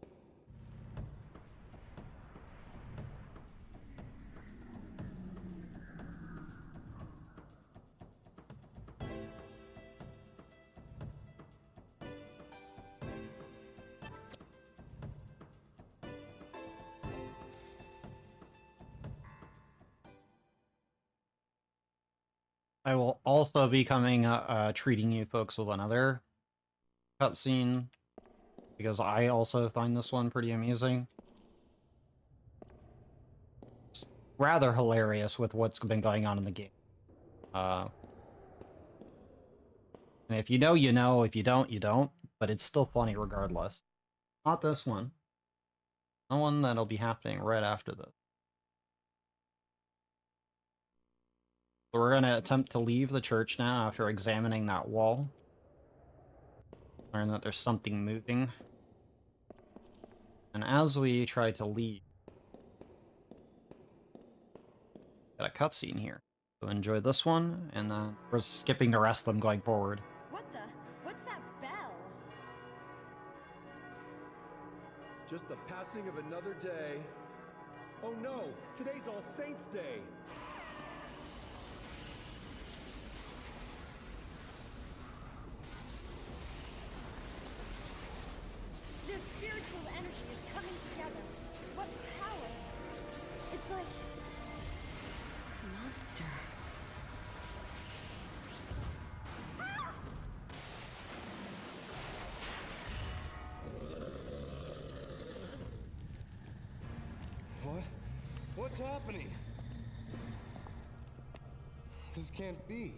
Speaker 1: I will also be coming, treating you folks with another cutscene, because I also find this one pretty amusing. It's rather hilarious with what's been going on in the game. And if you know, you know. If you don't, you don't. But it's still funny regardless. Not this one. The one that'll be happening right after this. So we're going to attempt to leave the church now after examining that wall. Learn that there's something moving. And as we try to leave, got a cutscene here. So enjoy this one, and then we're skipping the rest of them going forward.
Speaker 3: What the? What's that bell?
Speaker 2: Just the passing of another day. Oh no, today's All Saints' Day.
Speaker 3: Their spiritual energy is coming together. What power? It's like a monster.
Speaker 2: What? What's happening? This can't be.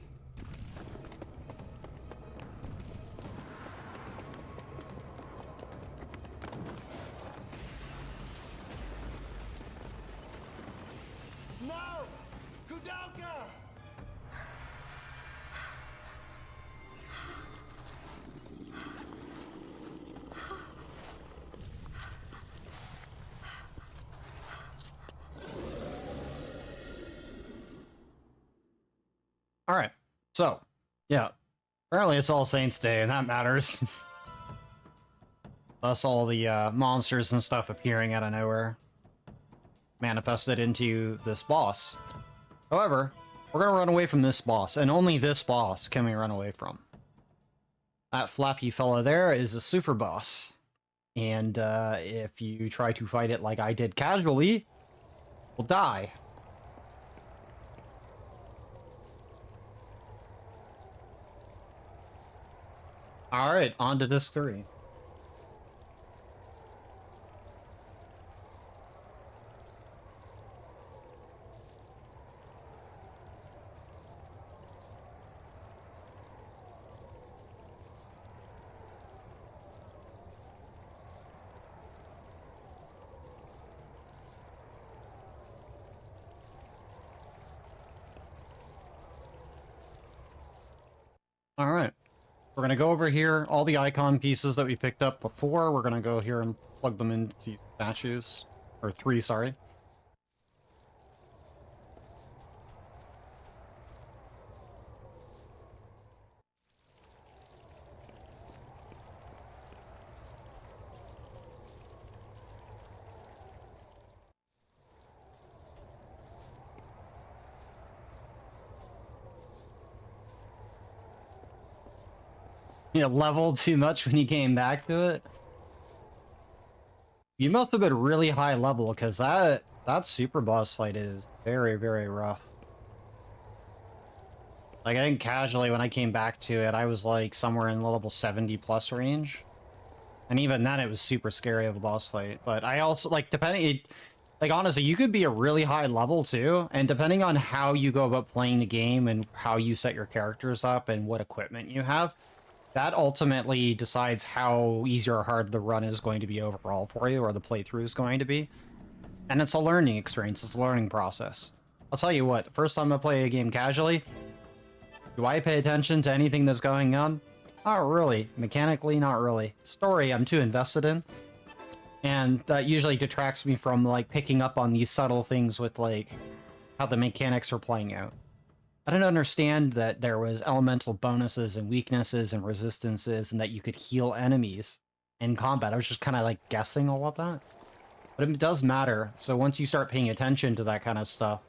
Speaker 2: No! Kouldeka!
Speaker 1: Alright, so, yeah. Apparently it's All Saints' Day, and that matters. Thus all the monsters and stuff appearing out of nowhere. Manifested into this boss. However, we're gonna run away from this boss, and only this boss can we run away from. That flappy fella there is a super boss. And if you try to fight it like I did casually, you'll die. Alright, on to disc 3. Alright. We're gonna go over here, all the icon pieces that we picked up before, we're gonna go here and plug them into these statues. Or 3, sorry. You leveled too much when you came back to it? You must have been really high level, because that super boss fight is very, very rough. Like, I think casually when I came back to it, I was like somewhere in the level 70 plus range. And even then, it was super scary of a boss fight. But I also, like, like, honestly, you could be a really high level, too. And depending on how you go about playing the game and how you set your characters up and what equipment you have, that ultimately decides how easy or hard the run is going to be overall for you, or the playthrough is going to be. And it's a learning experience. It's a learning process. I'll tell you what, the first time I play a game casually, do I pay attention to anything that's going on? Not really. Mechanically, not really. Story, I'm too invested in. And that usually detracts me from, like, picking up on these subtle things with, like, how the mechanics are playing out. I didn't understand that there was elemental bonuses and weaknesses and resistances and that you could heal enemies in combat. I was just kind of, like, guessing all of that. But it does matter. So once you start paying attention to that kind of stuff,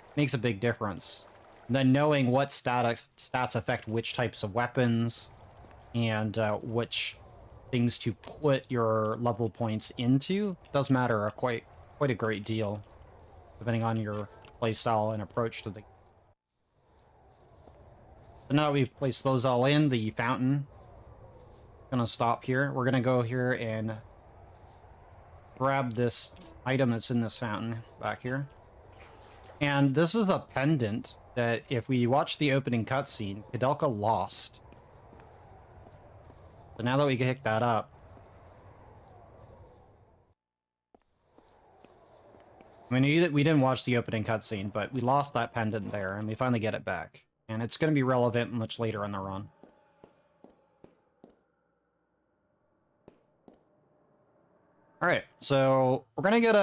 Speaker 1: it makes a big difference. And then knowing what stats affect which types of weapons and which things to put your level points into does matter quite a great deal, depending on your playstyle and approach to the game. So now that we've placed those all in, the fountain is gonna stop here. We're gonna go here and grab this item that's in this fountain back here. And this is a pendant that, if we watch the opening cutscene, Kouldeka lost. So now that we can pick that up, I mean, we didn't watch the opening cutscene, but we lost that pendant there, and we finally get it back. And it's going to be relevant much later in the run. Alright, so we're going to get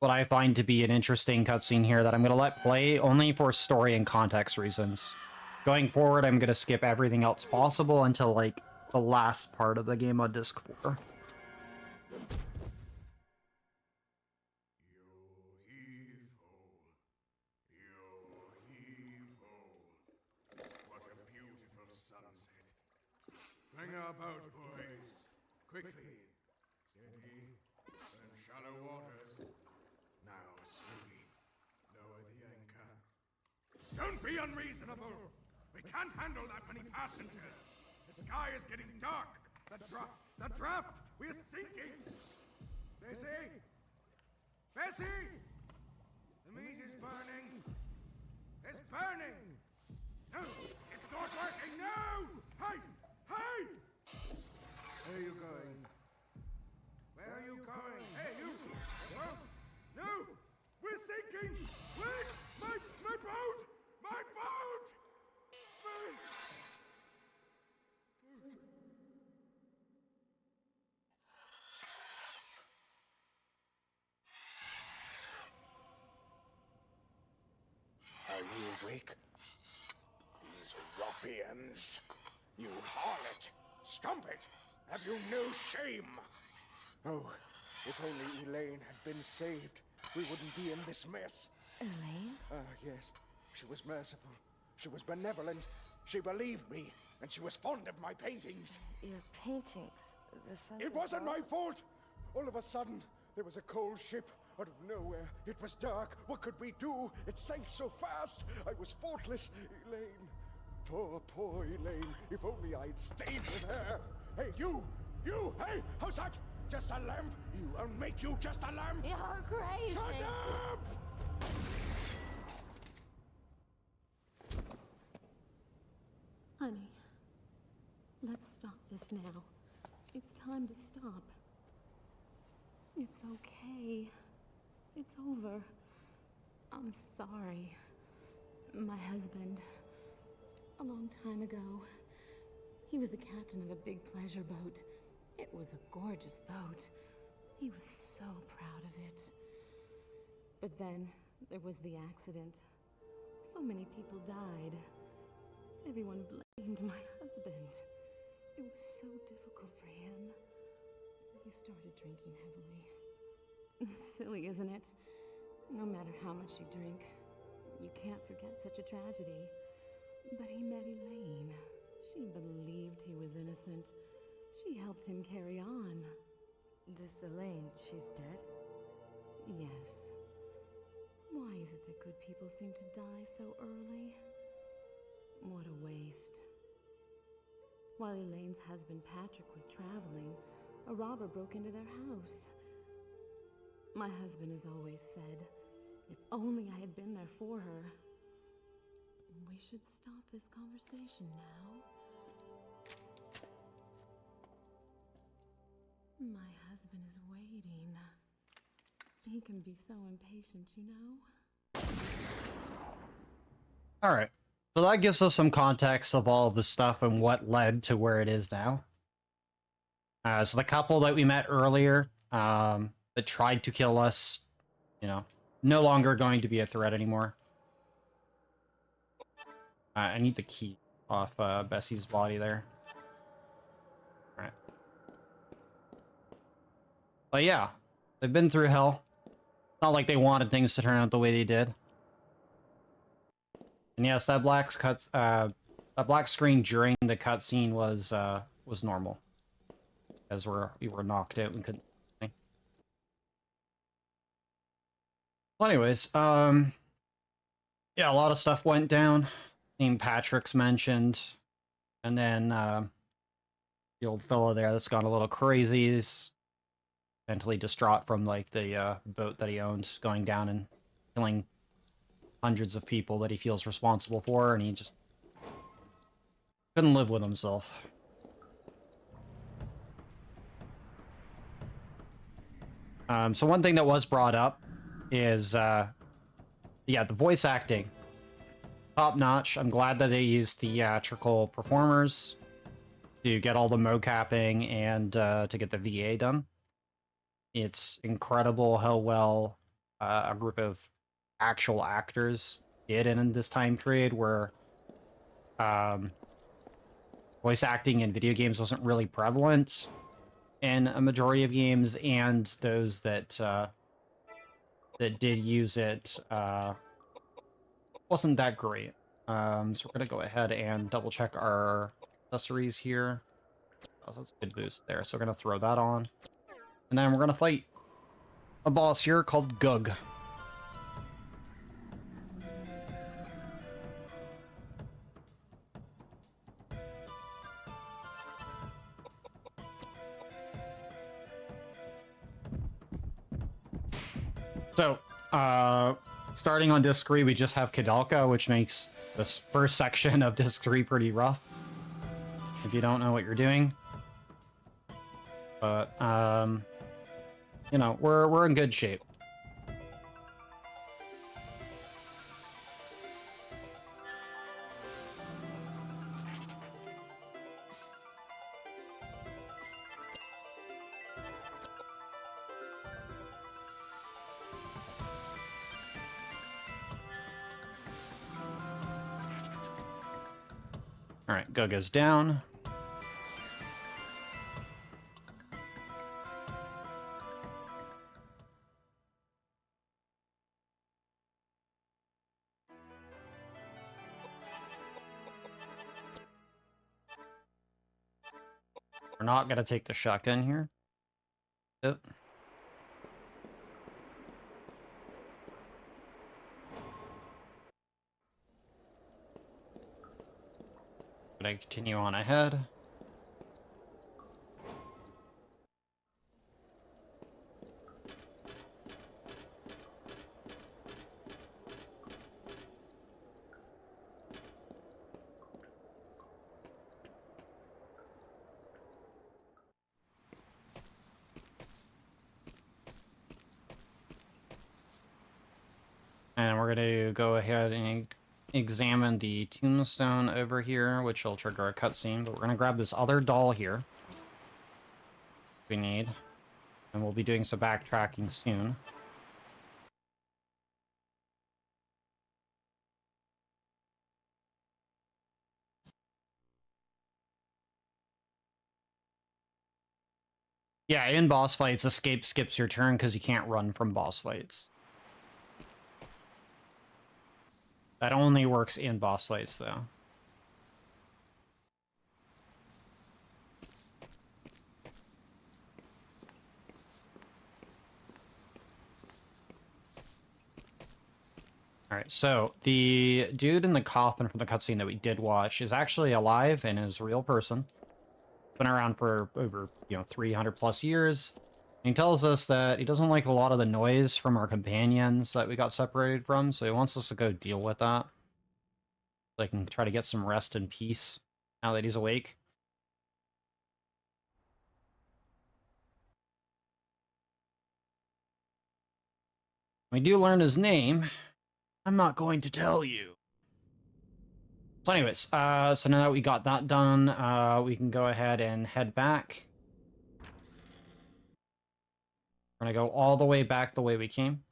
Speaker 1: what I find to be an interesting cutscene here that I'm going to let play only for story and context reasons. Going forward, I'm going to skip everything else possible until, like, the last part of the game on disc 4.
Speaker 2: What a beautiful sunset. Bring our boat, boys. Quickly. Steady. And shallow waters. Now, slowly. Lower the anchor. Don't be unreasonable. We can't handle that many passengers. The sky is getting dark. The draft. We're sinking. Bessie? Bessie! The meat is burning. It's burning. No, it's not working. No! Hey! Hey! Where are you going? Where are you going? Hey, you! The boat! No! We're sinking! Wait! My boat! My boat! My boat!
Speaker 4: Are you awake? These ruffians! You harlot! Strumpet! Have you no shame? Oh, if only Elaine had been saved, we wouldn't be in this mess.
Speaker 3: Elaine?
Speaker 4: Yes. She was merciful. She was benevolent. She believed me, and she was fond of my paintings.
Speaker 3: Your paintings. The sun.
Speaker 4: It wasn't my fault! All of a sudden, there was a cold ship out of nowhere. It was dark. What could we do? It sank so fast. I was faultless. Elaine. Poor Elaine. If only I'd stayed with her. Hey, you! You! Hey, how's that? Just a lamp? I'll make you just a lamp!
Speaker 3: You're crazy!
Speaker 4: Shut up!
Speaker 5: Honey, let's stop this now. It's time to stop. It's okay. It's over. I'm sorry. My husband, a long time ago, he was the captain of a big pleasure boat. It was a gorgeous boat. He was so proud of it. But then there was the accident. So many people died. Everyone blamed my husband. It was so difficult for him. He started drinking heavily. Silly, isn't it? No matter how much you drink, you can't forget such a tragedy. But he met Elaine. She believed he was innocent. She helped him carry on.
Speaker 3: This Elaine, she's dead?
Speaker 5: Yes. Why is it that good people seem to die so early? What a waste. While Elaine's husband Patrick was traveling, a robber broke into their house. My husband has always said, if only I had been there for her. We should stop this conversation now. My husband is waiting. He can be so impatient, you know?
Speaker 1: Alright. So that gives us some context of all of the stuff and what led to where it is now. So the couple that we met earlier, that tried to kill us, you know, no longer going to be a threat anymore. I need the key off Bessie's body there. Alright. But yeah, they've been through hell. It's not like they wanted things to turn out the way they did. And yes, that that black screen during the cutscene was normal, as we were knocked out and couldn't. Well, anyways, yeah, a lot of stuff went down. Named Patrick's mentioned, and then the old fellow there that's gone a little crazy is mentally distraught from like the boat that he owns going down and killing hundreds of people that he feels responsible for, and he just couldn't live with himself. So one thing that was brought up is, yeah, the voice acting. Top notch. I'm glad that they used theatrical performers to get all the mocapping and to get the VA done. It's incredible how well a group of actual actors did in this time period where voice acting in video games wasn't really prevalent in a majority of games, and those that that did use it wasn't that great. So we're gonna go ahead and double check our accessories here. Oh, that's a good boost there. So we're gonna throw that on, and then we're gonna fight a boss here called Gug. So, starting on disc 3, we just have Kouldeka, which makes this first section of disc 3 pretty rough, if you don't know what you're doing. But, you know, we're in good shape. Alright, Guga's down. We're not gonna take the shotgun here. Yep. Gonna continue on ahead. And we're going to go ahead and examine the tombstone over here, which will trigger a cutscene. But we're going to grab this other doll here we need. And we'll be doing some backtracking soon. Yeah, in boss fights, escape skips your turn because you can't run from boss fights. That only works in boss fights, though. Alright, so the dude in the coffin from the cutscene that we did watch is actually alive and is a real person. been around for over, 300 plus years. And he tells us that he doesn't like a lot of the noise from our companions that we got separated from, so he wants us to go deal with that. So I can try to get some rest and peace now that he's awake. We do learn his name. I'm not going to tell you. So anyways, so now that we got that done, we can go ahead and head back. We're gonna go all the way back the way we came.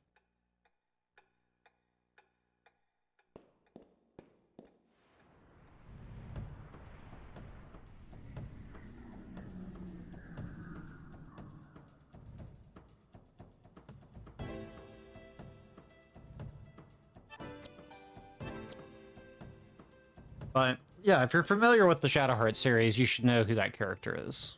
Speaker 1: But yeah, if you're familiar with the Shadowheart series, you should know who that character is.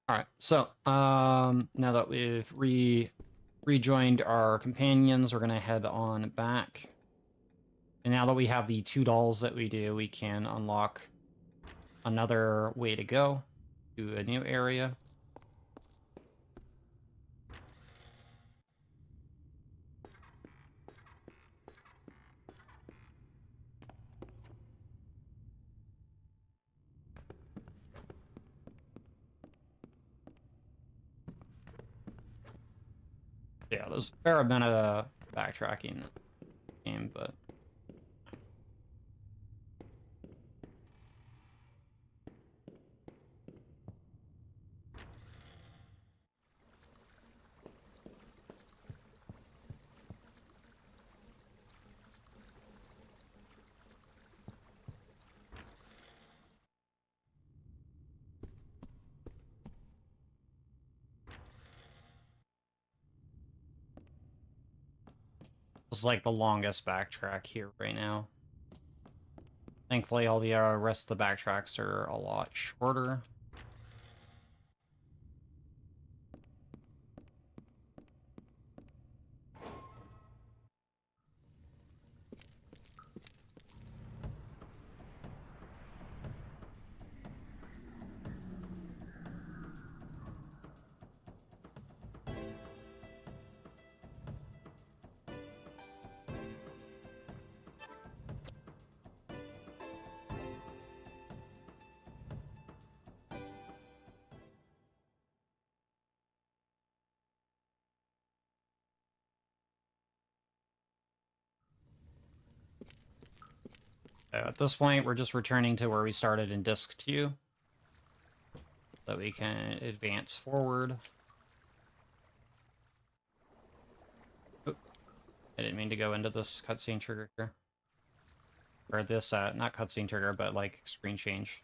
Speaker 1: All right, so now that we've rejoined our companions, we're gonna head on back. And now that we have the 2 dolls that we do, we can unlock another way to go to a new area. Yeah, there's a fair amount of backtracking in the game, but it's like the longest backtrack here right now. Thankfully, all the rest of the backtracks are a lot shorter. So at this point, we're just returning to where we started in Disc 2. So we can advance forward. Oop. I didn't mean to go into this cutscene trigger here. Or this, not cutscene trigger, but like screen change.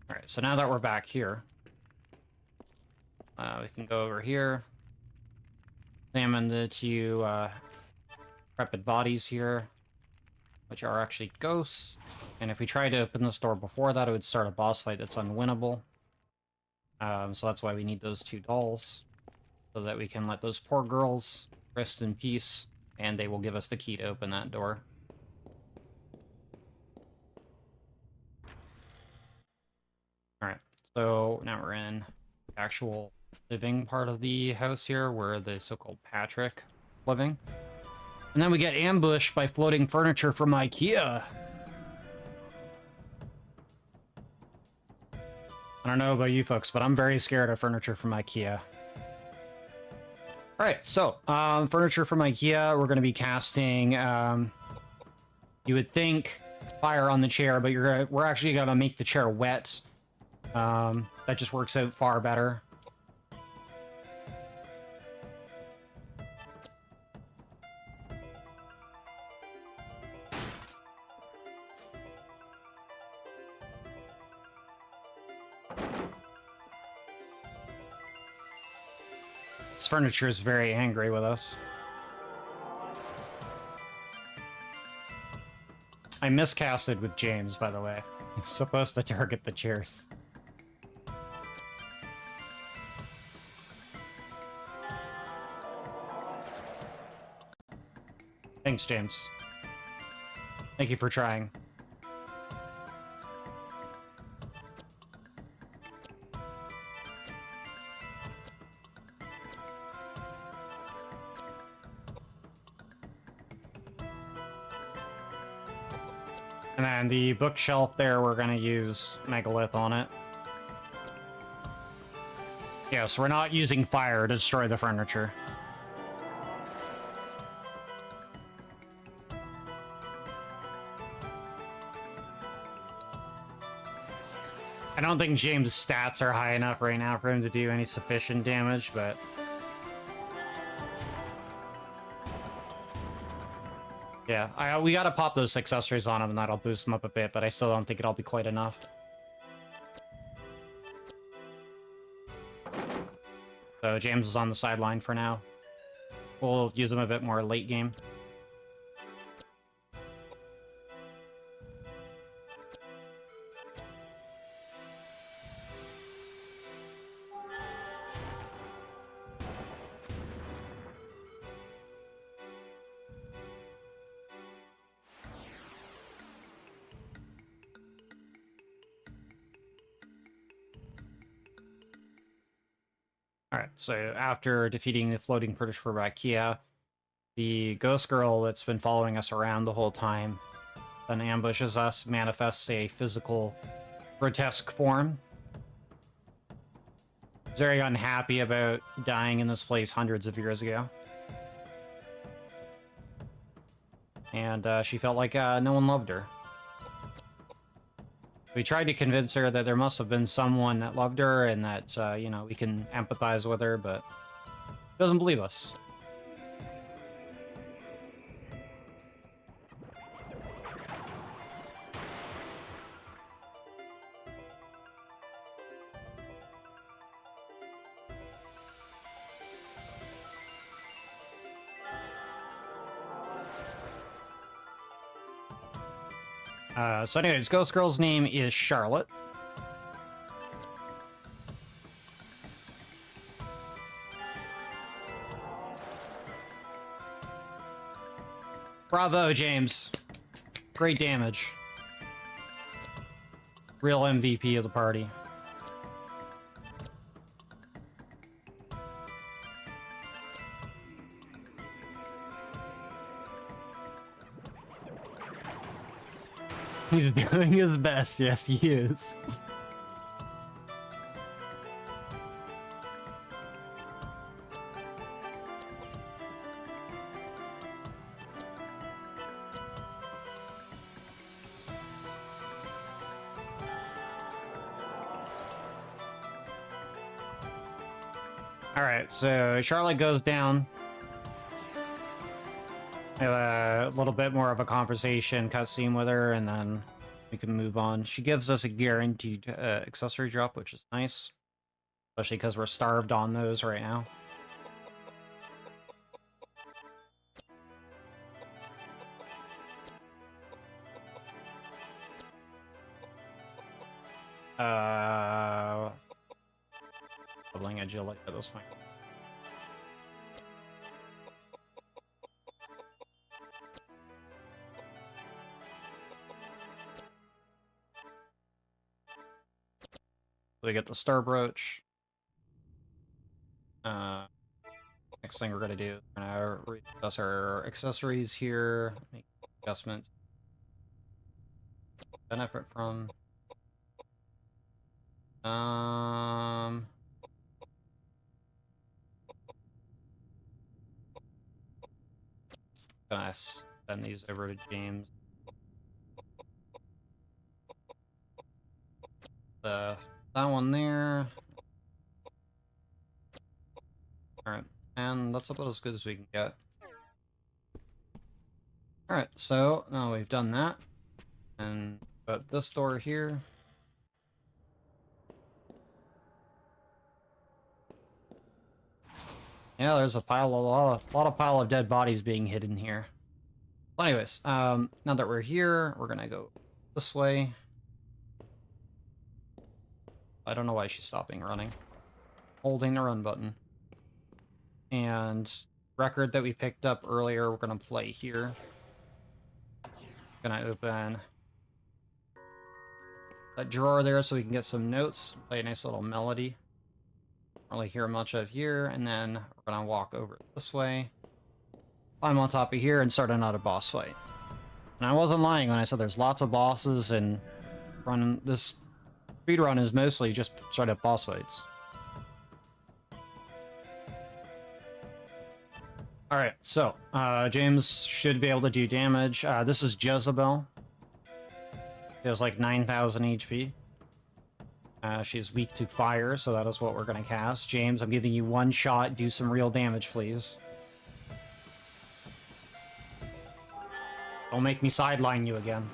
Speaker 1: Alright, so now that we're back here, we can go over here, examine the 2 decrepit bodies here, which are actually ghosts. And if we tried to open this door before that, it would start a boss fight that's unwinnable. So that's why we need those 2 dolls, so that we can let those poor girls rest in peace, and they will give us the key to open that door. Alright, so now we're in the actual living part of the house here, where the so-called Patrick living. And then we get ambushed by floating furniture from IKEA. I don't know about you folks, but I'm very scared of furniture from IKEA. Alright, so, furniture from IKEA, we're going to be casting, you would think, fire on the chair, but we're actually going to make the chair wet. That just works out far better. This furniture is very angry with us. I miscasted with James, by the way. I'm supposed to target the chairs. Thanks, James. Thank you for trying. And then the bookshelf there, we're gonna use Megalith on it. Yeah, so we're not using fire to destroy the furniture. I don't think James' stats are high enough right now for him to do any sufficient damage, but... yeah, we gotta pop those accessories on him, and that'll boost him up a bit, but I still don't think it'll be quite enough. So James is on the sideline for now. We'll use him a bit more late game. Alright, so after defeating the floating British Kia, the ghost girl that's been following us around the whole time then ambushes us, manifests a physical, grotesque form. Very unhappy about dying in this place hundreds of years ago. And she felt like no one loved her. We tried to convince her that there must have been someone that loved her and that, you know, we can empathize with her, but she doesn't believe us. So anyways, Ghost Girl's name is Charlotte. Bravo, James. Great damage. Real MVP of the party. He's doing his best, yes he is. Alright, so Charlotte goes down. A little bit more of a conversation cutscene with her, and then we can move on. She gives us a guaranteed accessory drop, which is nice. Especially because we're starved on those right now. Doubling agility at this point. We get the star brooch. Next thing we're gonna do, we're gonna readjust our accessories here, make adjustments. Benefit from. Gonna send these over to James. That one there. Alright, and that's about as good as we can get. Alright, so now we've done that. And got this door here. Yeah, there's a lot of pile of dead bodies being hidden here. Well, anyways, now that we're here, we're gonna go this way. I don't know why she's stopping running. Holding the run button. And record that we picked up earlier, we're gonna play here. Gonna open that drawer there so we can get some notes, play a nice little melody. Don't really hear much of here, and then we're gonna walk over this way, climb on top of here, and start another boss fight. And I wasn't lying when I said there's lots of bosses, and running this speedrun is mostly just straight up boss fights. Alright, so, James should be able to do damage. This is Jezebel. She has like 9,000 HP. She's weak to fire, so that is what we're going to cast. James, I'm giving you one shot. Do some real damage, please. Don't make me sideline you again.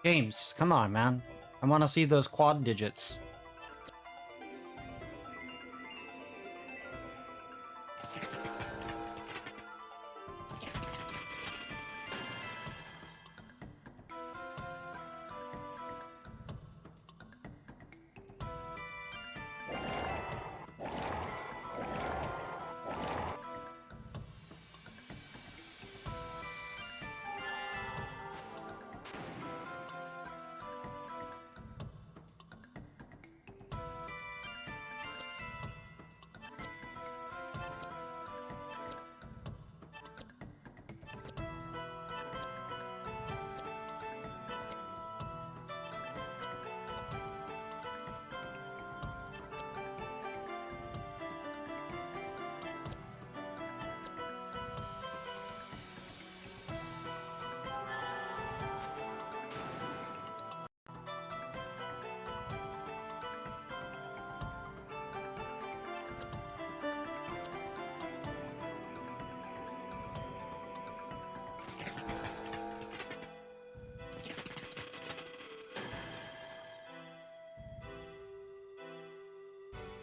Speaker 1: James, come on, man. I want to see those quad digits.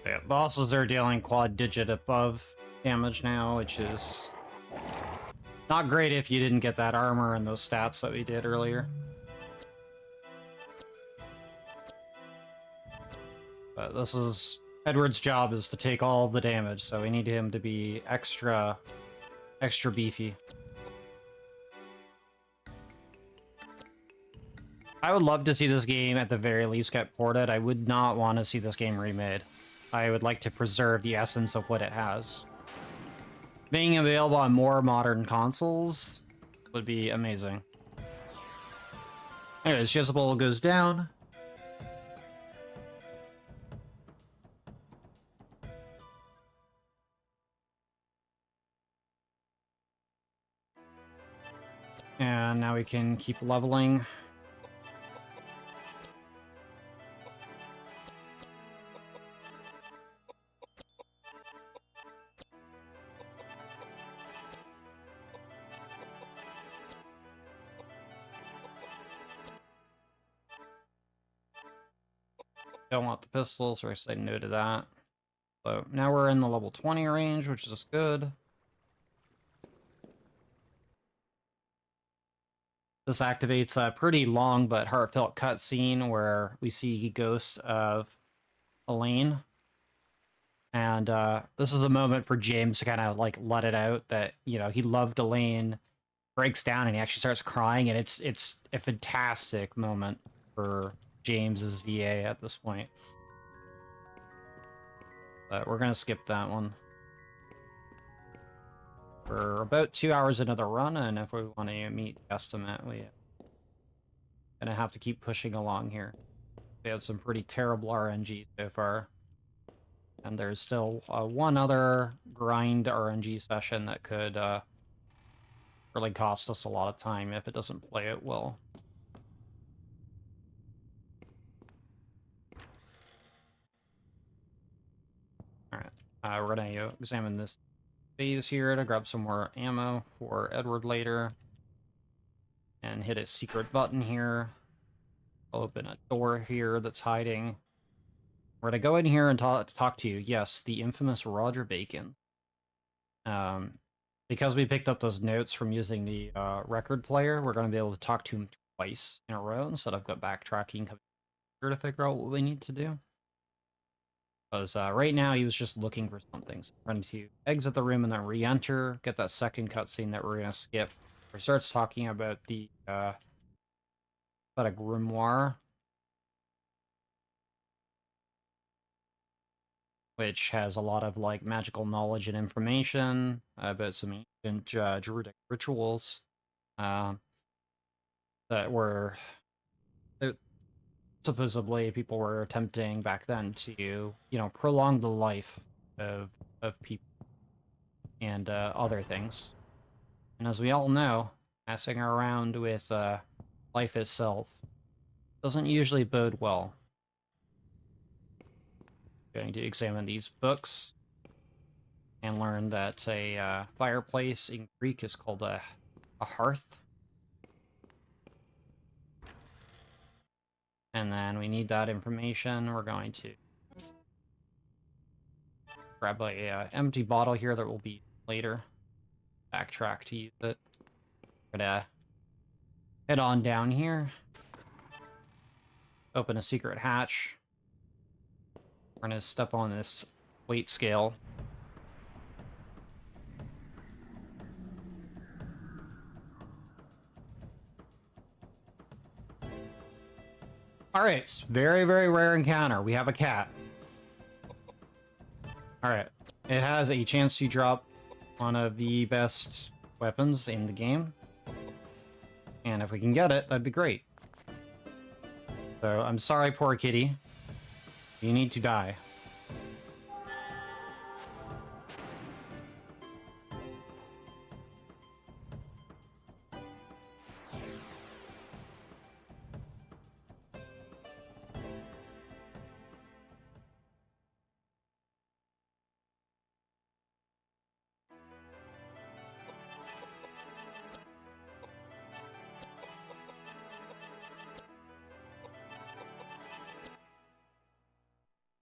Speaker 1: Yeah, bosses are dealing quad digit above damage now, which is not great if you didn't get that armor and those stats that we did earlier. But this is... Edward's job is to take all the damage, so we need him to be extra beefy. I would love to see this game at the very least get ported. I would not want to see this game remade. I would like to preserve the essence of what it has. Being available on more modern consoles would be amazing. Anyways, Jezebel goes down. And now we can keep leveling. Don't want the pistols, so I say no to that. So now we're in the level 20 range, which is good. This activates a pretty long but heartfelt cutscene where we see ghosts of Elaine. And this is the moment for James to kind of like let it out that, you know, he loved Elaine, breaks down, and he actually starts crying, and it's a fantastic moment for James's VA at this point. But we're gonna skip that one. We're about 2 hours into the run, and if we want to meet the estimate, we're gonna have to keep pushing along here. We had some pretty terrible RNG so far. And there's still one other grind RNG session that could really cost us a lot of time if it doesn't play it well. Alright, we're gonna examine this phase here to grab some more ammo for Edward later. And hit a secret button here. Open a door here that's hiding. We're gonna go in here and talk to you. Yes, the infamous Roger Bacon. Because we picked up those notes from using the record player, we're going to be able to talk to him twice in a row instead of backtracking to figure out what we need to do. Because right now he was just looking for something. So we're going to exit the room and then re-enter, get that second cutscene that we're going to skip. Where it starts talking about the about a grimoire, which has a lot of like magical knowledge and information about some ancient druidic rituals that were supposedly people were attempting back then to, you know, prolong the life of people and other things. And as we all know, messing around with life itself doesn't usually bode well. Going to examine these books and learn that a fireplace in Greek is called a hearth. And then we need that information. We're going to grab a empty bottle here that will be later. Backtrack to use it. We're gonna head on down here. Open a secret hatch. We're gonna step on this weight scale. Alright, very, very rare encounter. We have a cat. Alright. It has a chance to drop one of the best weapons in the game. And if we can get it, that'd be great. So, I'm sorry, poor kitty. You need to die.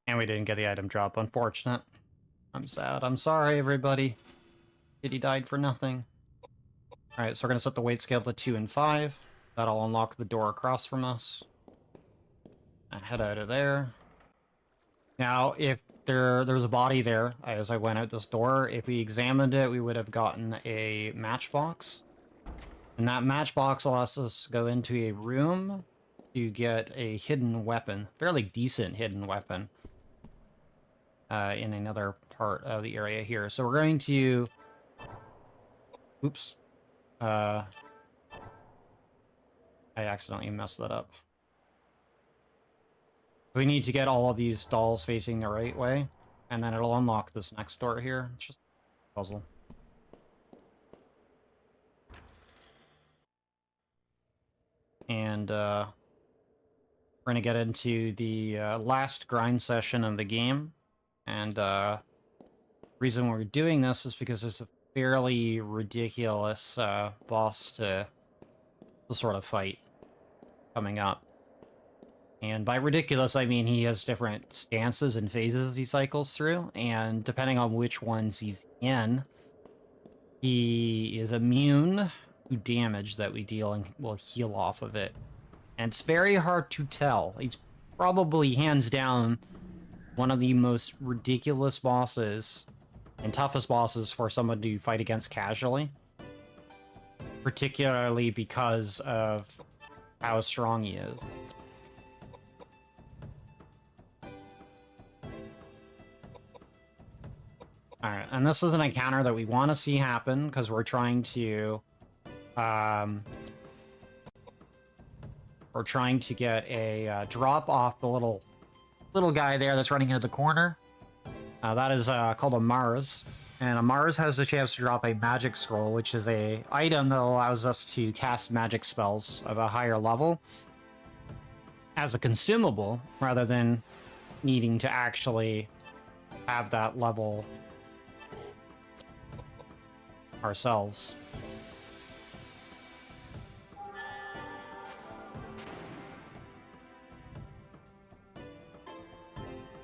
Speaker 1: And we didn't get the item drop, unfortunate. I'm sad. I'm sorry, everybody. Kitty died for nothing. Alright, so we're gonna set the weight scale to 2 and 5. That'll unlock the door across from us. And head out of there. Now, if there was a body there as I went out this door, if we examined it, we would have gotten a matchbox. And that matchbox allows us to go into a room to get a hidden weapon. Fairly decent hidden weapon. In another part of the area here. So we're going to... Oops. I accidentally messed that up. We need to get all of these dolls facing the right way, and then it'll unlock this next door here. It's just a puzzle. And we're going to get into the last grind session of the game. And the reason we're doing this is because there's a fairly ridiculous boss to sort of fight coming up. And by ridiculous, I mean he has different stances and phases he cycles through, and depending on which ones he's in, he is immune to damage that we deal and will heal off of it. And it's very hard to tell. He's probably hands down one of the most ridiculous bosses and toughest bosses for someone to fight against casually. Particularly because of how strong he is. Alright, and this is an encounter that we want to see happen, because we're trying to... we're trying to get a drop off the little guy there that's running into the corner. That is called a Mars. And a Mars has the chance to drop a magic scroll, which is a item that allows us to cast magic spells of a higher level as a consumable, rather than needing to actually have that level ourselves.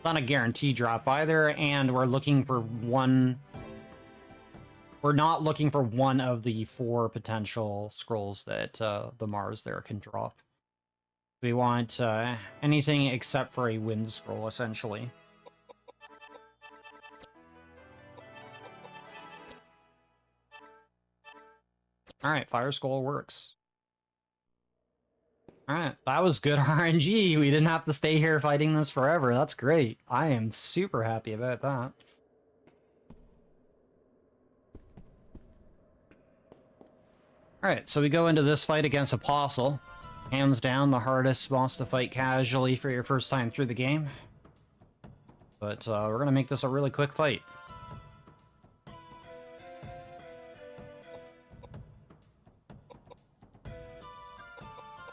Speaker 1: Not a guarantee drop either, and we're looking for one we're not looking for one of the 4 potential scrolls that the Mars there can drop. We want anything except for a wind scroll, essentially. Alright, fire scroll works. Alright, that was good RNG. We didn't have to stay here fighting this forever. That's great. I am super happy about that. Alright, so we go into this fight against Apostle. Hands down, the hardest boss to fight casually for your first time through the game. But we're gonna make this a really quick fight.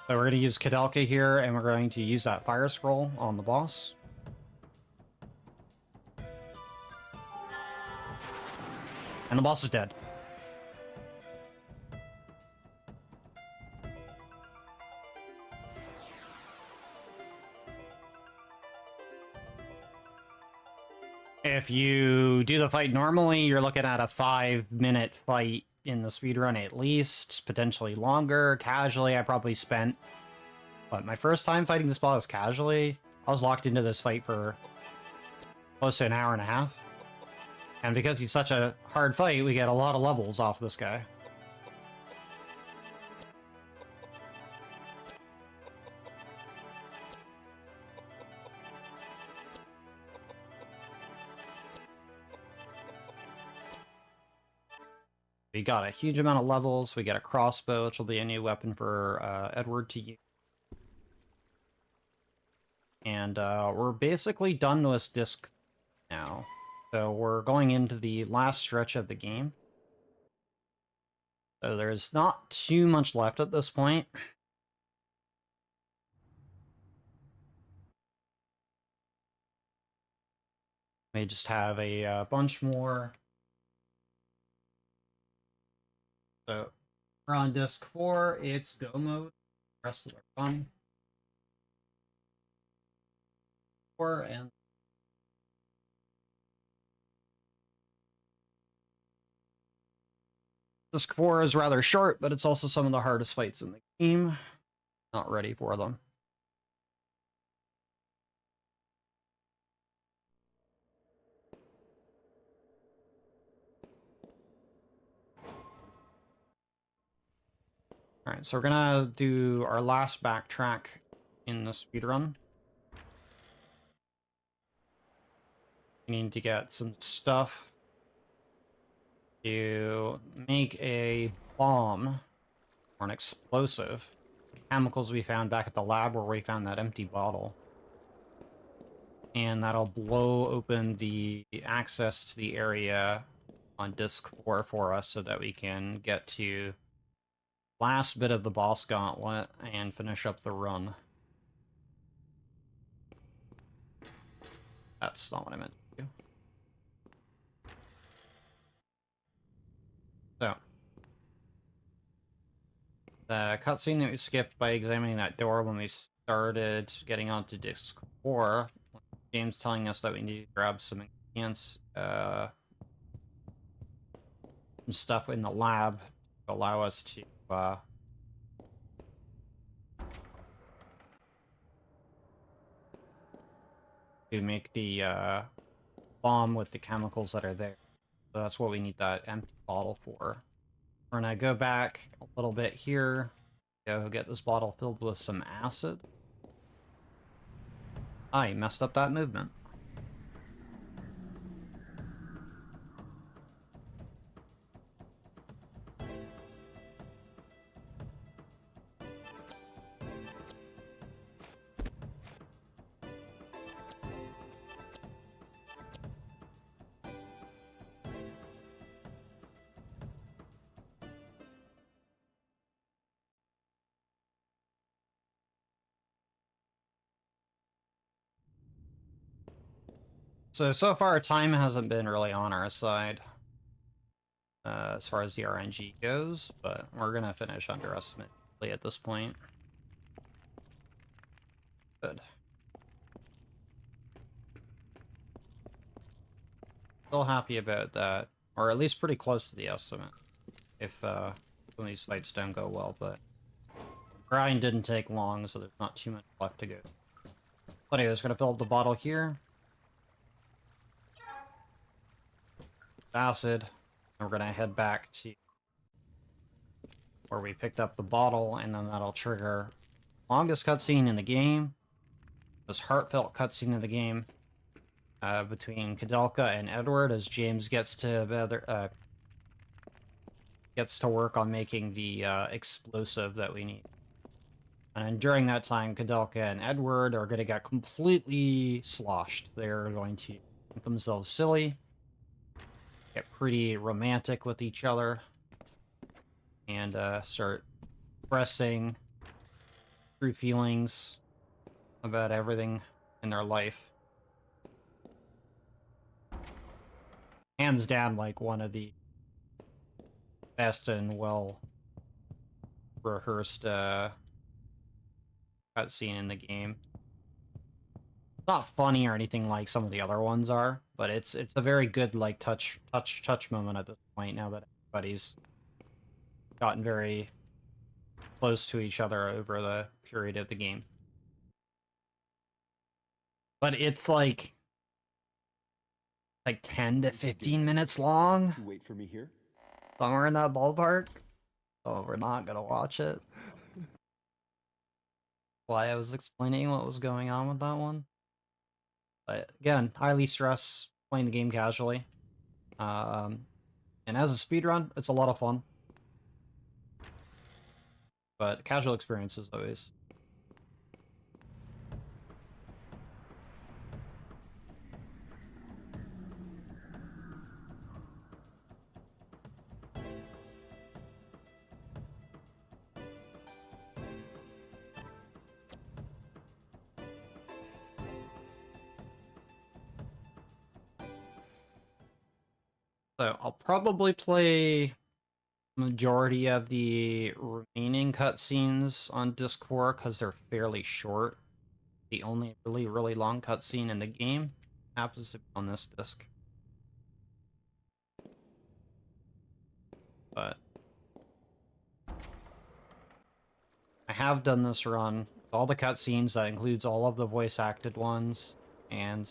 Speaker 1: So we're going to use Kouldeka here, and we're going to use that fire scroll on the boss. And the boss is dead. If you do the fight normally, you're looking at a 5-minute fight in the speedrun at least, potentially longer. Casually, I probably spent... But my first time fighting this boss casually, I was locked into this fight for close to an hour and a half. And because he's such a hard fight, we get a lot of levels off this guy. We got a huge amount of levels. We get a crossbow, which will be a new weapon for Edward to use. And we're basically done with disc now. So we're going into the last stretch of the game. So there's not too much left at this point. We just have a bunch more. So we're on disc 4, it's go mode. The rest of the run. 4 and disc 4 is rather short, but it's also some of the hardest fights in the game. Not ready for them. Alright, so we're gonna do our last backtrack in the speedrun. We need to get some stuff to make a bomb or an explosive. Chemicals we found back at the lab where we found that empty bottle. And that'll blow open the access to the area on disc 4 for us so that we can get to last bit of the boss gauntlet and finish up the run. That's not what I meant to do. So, the cutscene that we skipped by examining that door when we started getting onto disc 4, game's telling us that we need to grab some ingredients, some stuff in the lab to allow us to make the bomb with the chemicals that are there. So that's what we need that empty bottle for. We're gonna go back a little bit here, go get this bottle filled with some acid. I messed up that movement. So far, time hasn't been really on our side as far as the RNG goes, but we're gonna finish underestimate at this point. Good. Still happy about that Or at least pretty close to the estimate. If some of these fights don't go well, but grind didn't take long, so there's not too much left to go. But anyways, gonna fill up the bottle here. Acid. And we're gonna head back to where we picked up the bottle, and then that'll trigger longest cutscene in the game. This heartfelt cutscene in the game. Between Koudelka and Edward, as James gets to work on making the explosive that we need. And during that time, Koudelka and Edward are going to get completely sloshed. They're going to make themselves silly, get pretty romantic with each other, and start expressing true feelings about everything in their life. Hands down, like, one of the best and well rehearsed cutscene in the game. It's not funny or anything like some of the other ones are, but it's a very good, like, touch moment at this point, now that everybody's gotten very close to each other over the period of the game. But it's like 10 to 15 minutes long.
Speaker 6: You wait for me here?
Speaker 1: Somewhere in that ballpark. Oh, we're not gonna watch it. Why I was explaining what was going on with that one. But again, highly stress playing the game casually. And as a speedrun, it's a lot of fun. But casual experiences always. So I'll probably play majority of the remaining cutscenes on disc 4 because they're fairly short. The only really long cutscene in the game happens to be on this disc. But I have done this run with all the cutscenes. That includes all of the voice acted ones and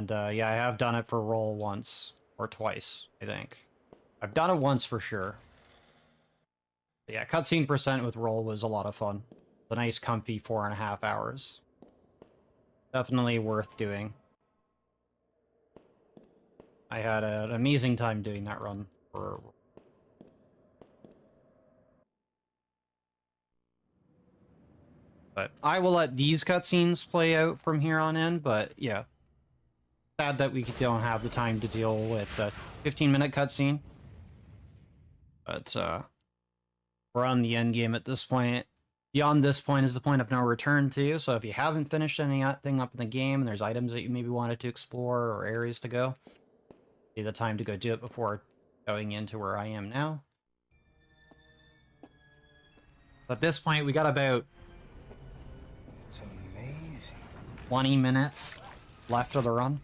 Speaker 1: yeah, I have done it for roll once or twice, I think. I've done it once for sure. But yeah, cutscene percent with roll was a lot of fun. It's a nice, comfy 4.5 hours. Definitely worth doing. I had an amazing time doing that run for. But I will let these cutscenes play out from here on in, but yeah. Sad that we don't have the time to deal with a 15-minute cutscene. But we're on the end game at this point. Beyond this point is the point of no return to, so if you haven't finished anything up in the game and there's items that you maybe wanted to explore or areas to go, be the time to go do it before going into where I am now. At this point, we got about
Speaker 4: It's amazing.
Speaker 1: 20 minutes left of the run.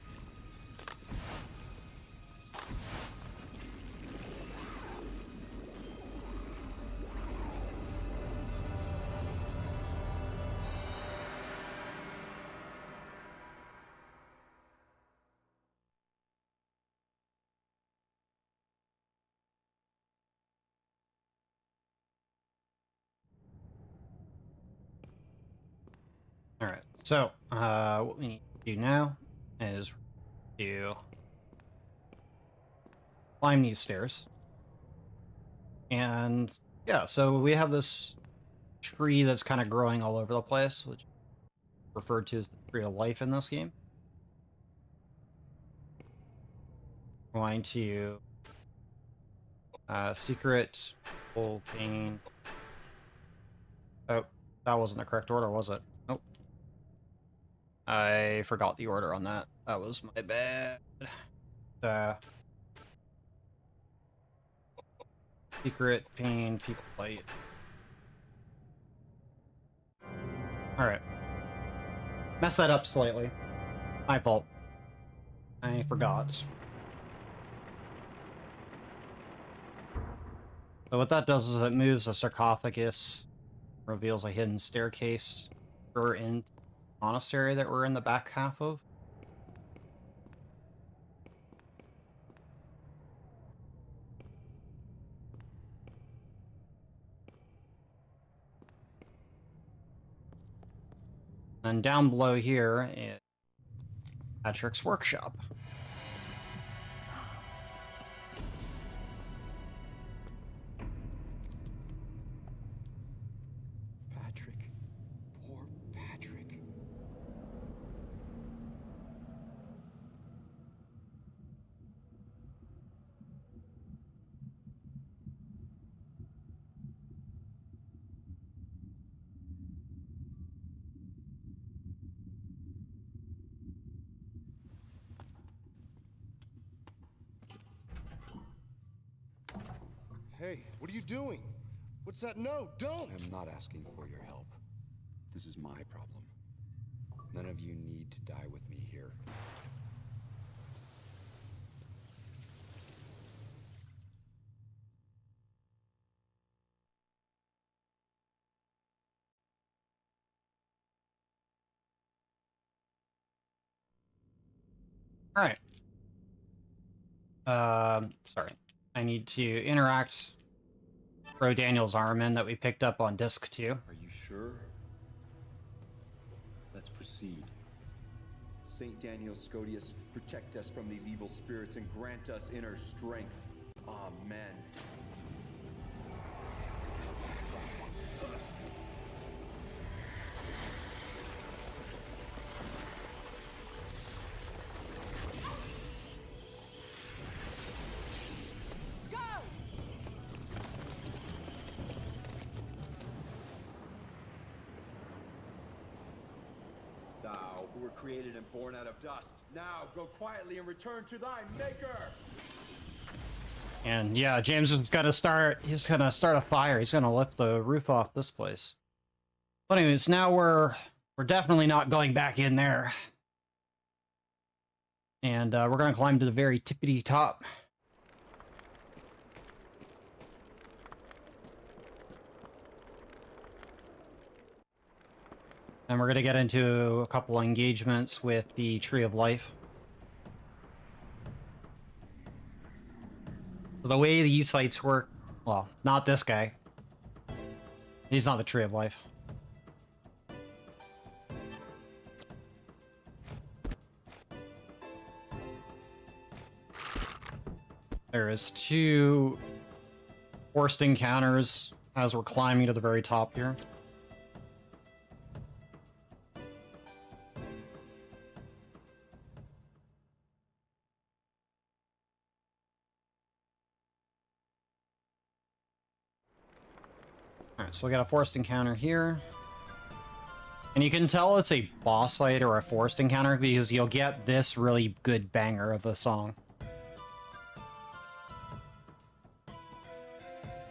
Speaker 1: Alright, so, what we need to do now is to climb these stairs. And, yeah, so we have this tree that's kind of growing all over the place, which is referred to as the tree of life in this game. We're going to secret pain. Oh, that wasn't the correct order, was it? Nope. I forgot the order on that. That was my bad. Secret pain people light. Alright. Messed that up slightly. My fault. I forgot. So what that does is it moves a sarcophagus, reveals a hidden staircase or in monastery that we're in the back half of. And down below here is Patrick's workshop.
Speaker 4: Patrick. Poor Patrick.
Speaker 2: Hey, what are you doing? What's that note? Don't!
Speaker 6: I'm not asking for your help. This is my problem. None of you need to die with me here.
Speaker 1: All right. Sorry. I need to interact. Throw Daniel's arm in that we picked up on disc 2.
Speaker 6: Are you sure? Let's proceed. Saint Daniel Scodius, protect us from these evil spirits and grant us inner strength. Amen. Thou, who were created and born out of dust, now go quietly and return to thy maker!
Speaker 1: And yeah, James is gonna start. He's gonna start a fire. He's gonna lift the roof off this place. But anyways, now we're definitely not going back in there. And we're gonna climb to the very tippity top. And we're gonna get into a couple engagements with the Tree of Life. So the way these fights work, well, not this guy. He's not the Tree of Life. There is 2 forced encounters as we're climbing to the very top here. Alright, so we got a forced encounter here. And you can tell it's a boss fight or a forced encounter because you'll get this really good banger of a song.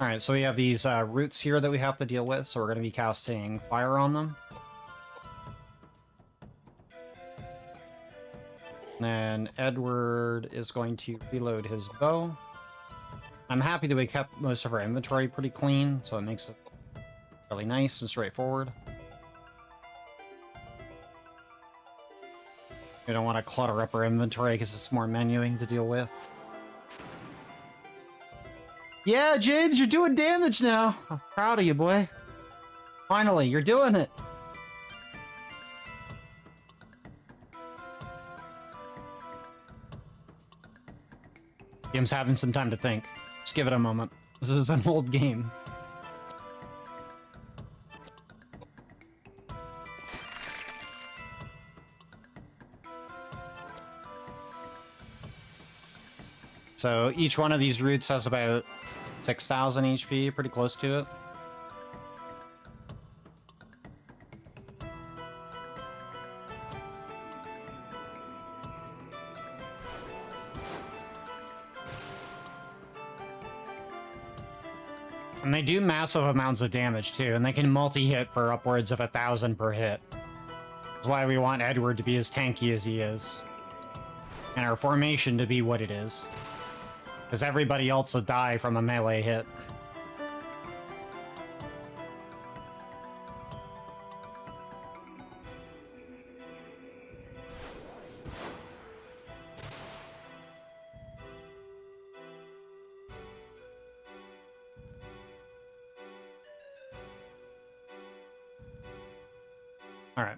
Speaker 1: Alright, so we have these roots here that we have to deal with, so we're going to be casting fire on them. And then Edward is going to reload his bow. I'm happy that we kept most of our inventory pretty clean, so it makes it really nice and straightforward. We don't want to clutter up our inventory because it's more menuing to deal with. Yeah, James, you're doing damage now. I'm proud of you, boy. Finally, you're doing it. Jim's having some time to think. Just give it a moment. This is an old game. So each one of these roots has about 6,000 HP, pretty close to it. And they do massive amounts of damage too, and they can multi-hit for upwards of 1,000 per hit. That's why we want Edward to be as tanky as he is. and our formation to be what it is. Because everybody else will die from a melee hit. All right.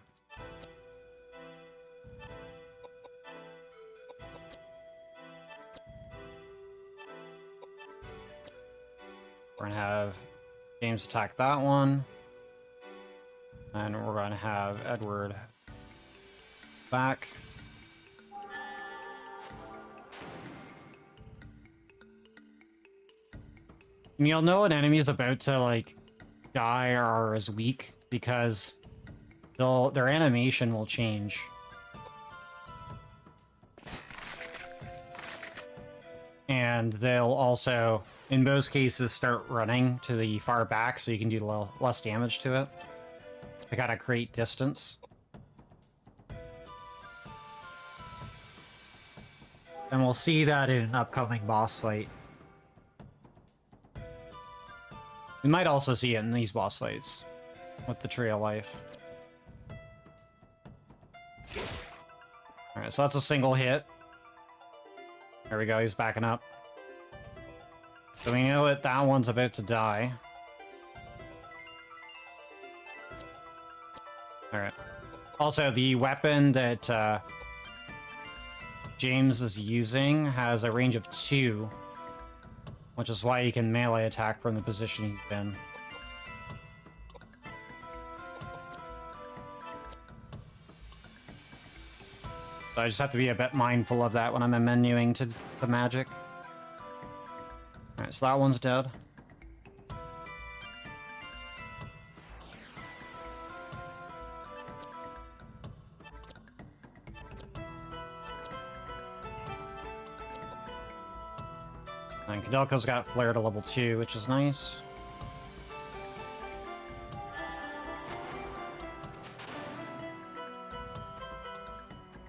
Speaker 1: We're gonna have James attack that one. And we're gonna have Edward back. And you'll know an enemy is about to, like, die or is weak because their animation will change. And they'll also, in most cases, start running to the far back so you can do a little less damage to it. I gotta create distance. And we'll see that in an upcoming boss fight. We might also see it in these boss fights with the Tree of Life. Alright, so that's a single hit. There we go, he's backing up. So we know that that one's about to die. Alright. Also, the weapon that James is using has a range of 2, which is why he can melee attack from the position he's in. So I just have to be a bit mindful of that when I'm menuing to magic. Alright, so that one's dead. And Koudelka's got flare to level 2, which is nice.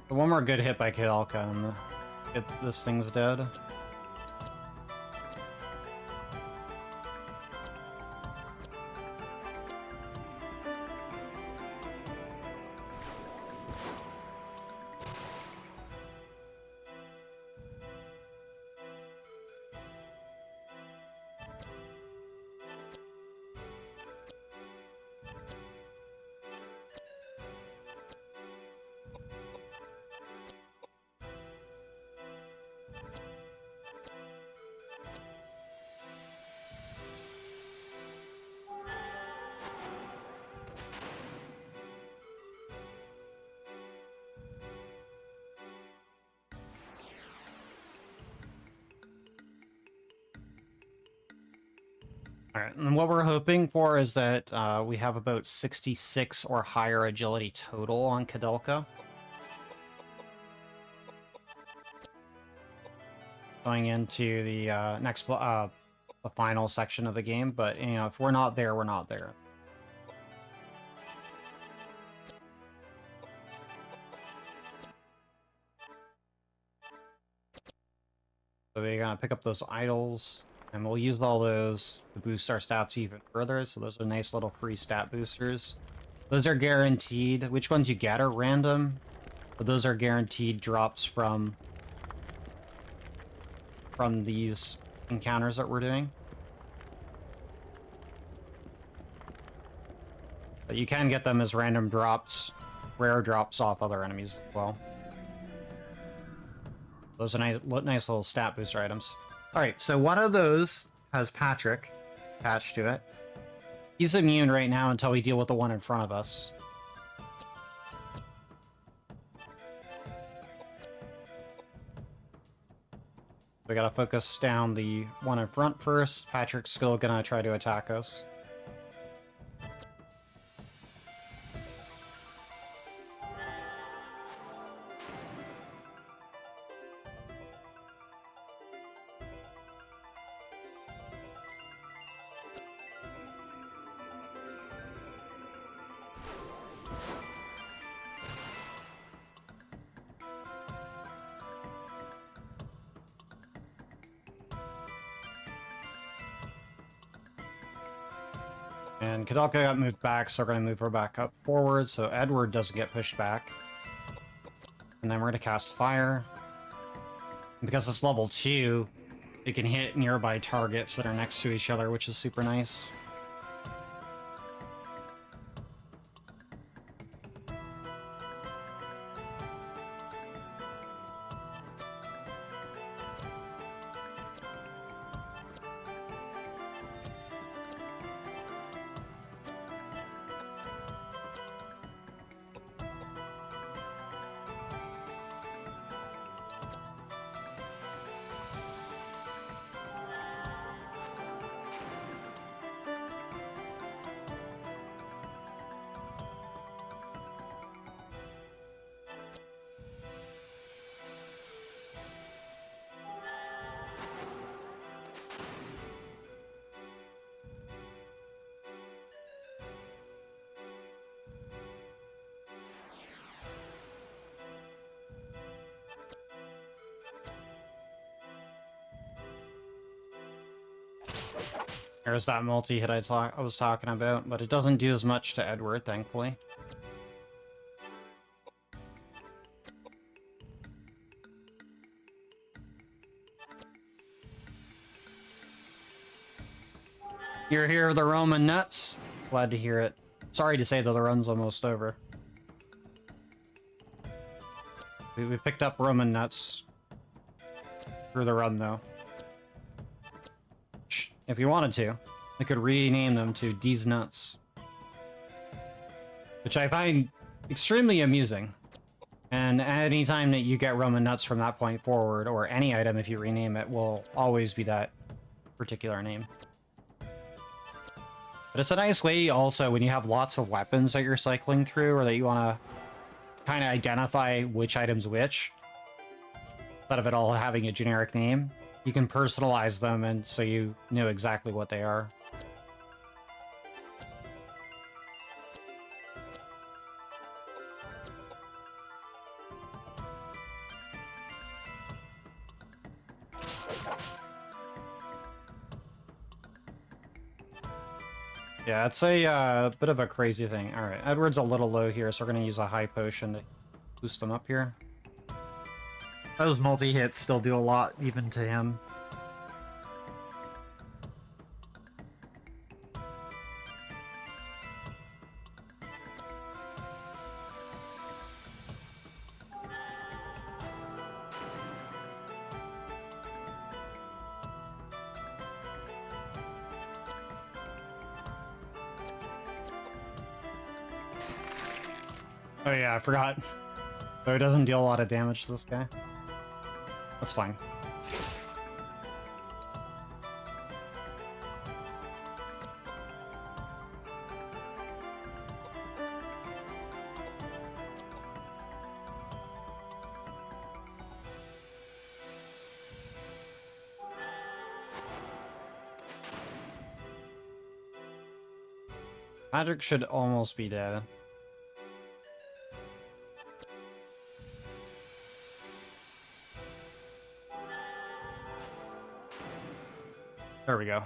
Speaker 1: So one more good hit by Koudelka and this thing's dead. Alright, and what we're hoping for is that we have about 66 or higher agility total on Koudelka. Going into the the final section of the game, but, you know, if we're not there, we're not there. So we're gonna pick up those idols. And we'll use all those to boost our stats even further, so those are nice little free stat boosters. Those are guaranteed. Which ones you get are random, but those are guaranteed drops from these encounters that we're doing. But you can get them as random drops, rare drops off other enemies as well. Those are nice little stat booster items. Alright, so one of those has Patrick attached to it. He's immune right now until we deal with the one in front of us. We gotta focus down the one in front first. Patrick's still gonna try to attack us. And Kouldeka got moved back, so we're going to move her back up forward, so Edward doesn't get pushed back. And then we're going to cast Fire. And because it's level 2, it can hit nearby targets that are next to each other, which is super nice. There's that multi-hit I was talking about, but it doesn't do as much to Edward, thankfully. You're here with the Roman nuts? Glad to hear it. Sorry to say that the run's almost over. We picked up Roman nuts through the run, though. If you wanted to, I could rename them to D's Nuts. Which I find extremely amusing. And anytime that you get Roman nuts from that point forward, or any item if you rename it, will always be that particular name. But it's a nice way also when you have lots of weapons that you're cycling through, or that you want to kind of identify which item's which, instead of it all having a generic name. You can personalize them, and so you know exactly what they are. Yeah, it's a bit of a crazy thing. Alright, Edward's a little low here, so we're going to use a high potion to boost him up here. Those multi-hits still do a lot, even to him. Oh yeah, I forgot. So it doesn't deal a lot of damage to this guy. That's fine. Magic should almost be dead. There we go.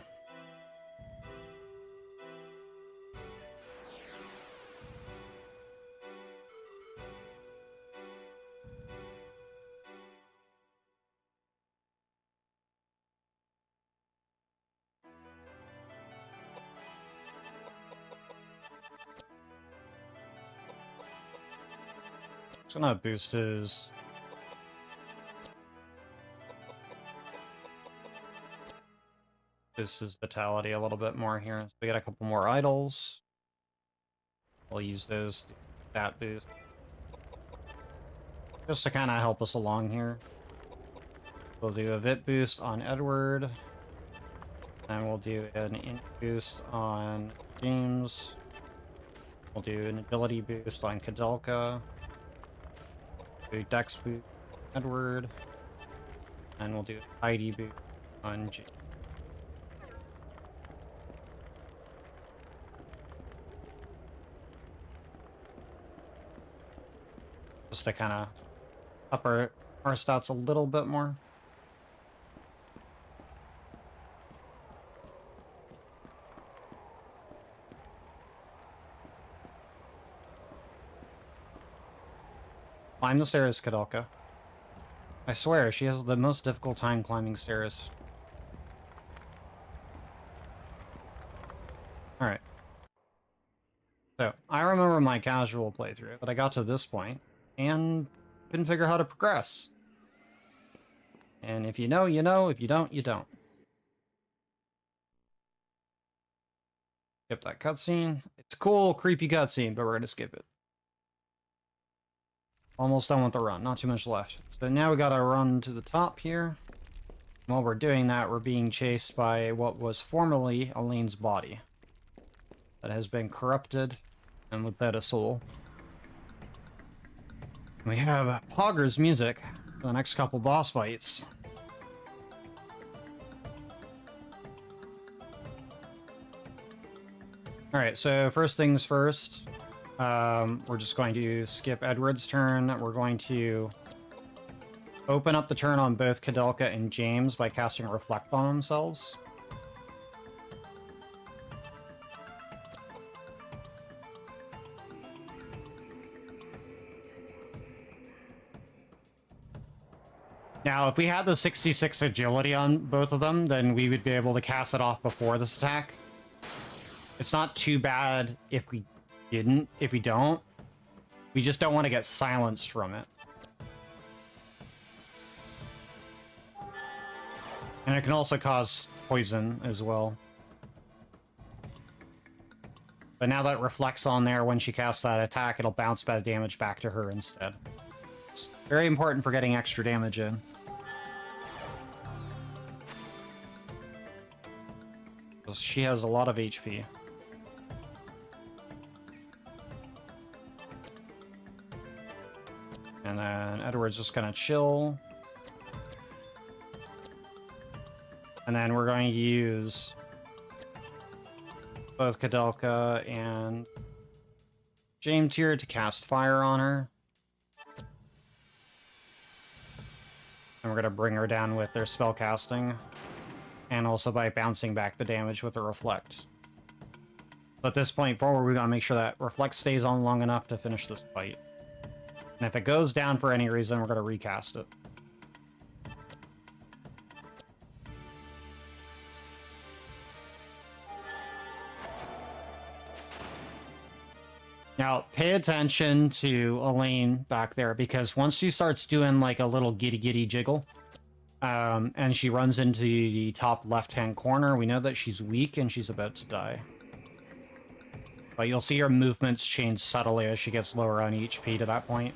Speaker 1: Just gonna boost his... boost his vitality a little bit more here. So we got a couple more idols. We'll use those to stat boost. Just to kind of help us along here. We'll do a Vit boost on Edward. And we'll do an int boost on James. We'll do an ability boost on Kouldeka. Do Dex boost on Edward. And we'll do ID boost on James. Just to kind of up our stats a little bit more. Climb the stairs, Kouldeka. I swear, she has the most difficult time climbing stairs. Alright. So, I remember my casual playthrough, but I got to this point, and couldn't figure out how to progress. And if you know, you know. If you don't, you don't. Skip that cutscene. It's a cool, creepy cutscene, but we're gonna skip it. Almost done with the run. Not too much left. So now we gotta run to the top here. While we're doing that, we're being chased by what was formerly Elaine's body. That has been corrupted and without a soul. We have Pogger's music for the next couple boss fights. Alright, so first things first. We're just going to skip Edward's turn. We're going to open up the turn on both Koudelka and James by casting Reflect on themselves. Now, if we had the 66 agility on both of them, then we would be able to cast it off before this attack. It's not too bad if we didn't, if we don't. We just don't want to get silenced from it. And it can also cause poison as well. But now that Reflect's on there, when she casts that attack, it'll bounce bad damage back to her instead. It's very important for getting extra damage in. Because she has a lot of HP. And then Edward's just gonna chill. And then we're going to use both Koudelka and James here to cast fire on her. And we're gonna bring her down with their spell casting. And also by bouncing back the damage with the Reflect. So at this point forward, we gotta make sure that Reflect stays on long enough to finish this fight. And if it goes down for any reason, we're going to recast it. Now, pay attention to Elaine back there, because once she starts doing like a little giddy jiggle, and she runs into the top left-hand corner, we know that she's weak and she's about to die. But you'll see her movements change subtly as she gets lower on HP to that point.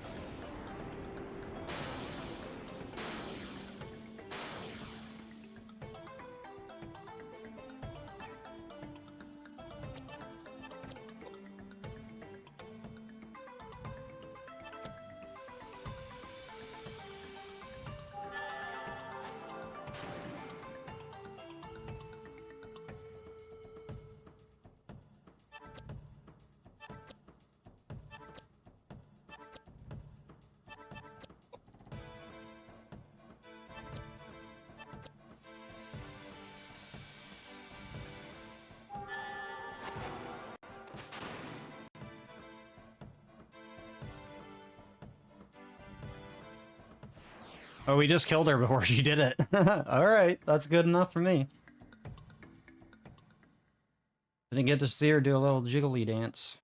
Speaker 1: Oh, we just killed her before she did it. Alright, that's good enough for me. Didn't get to see her do a little jiggly dance.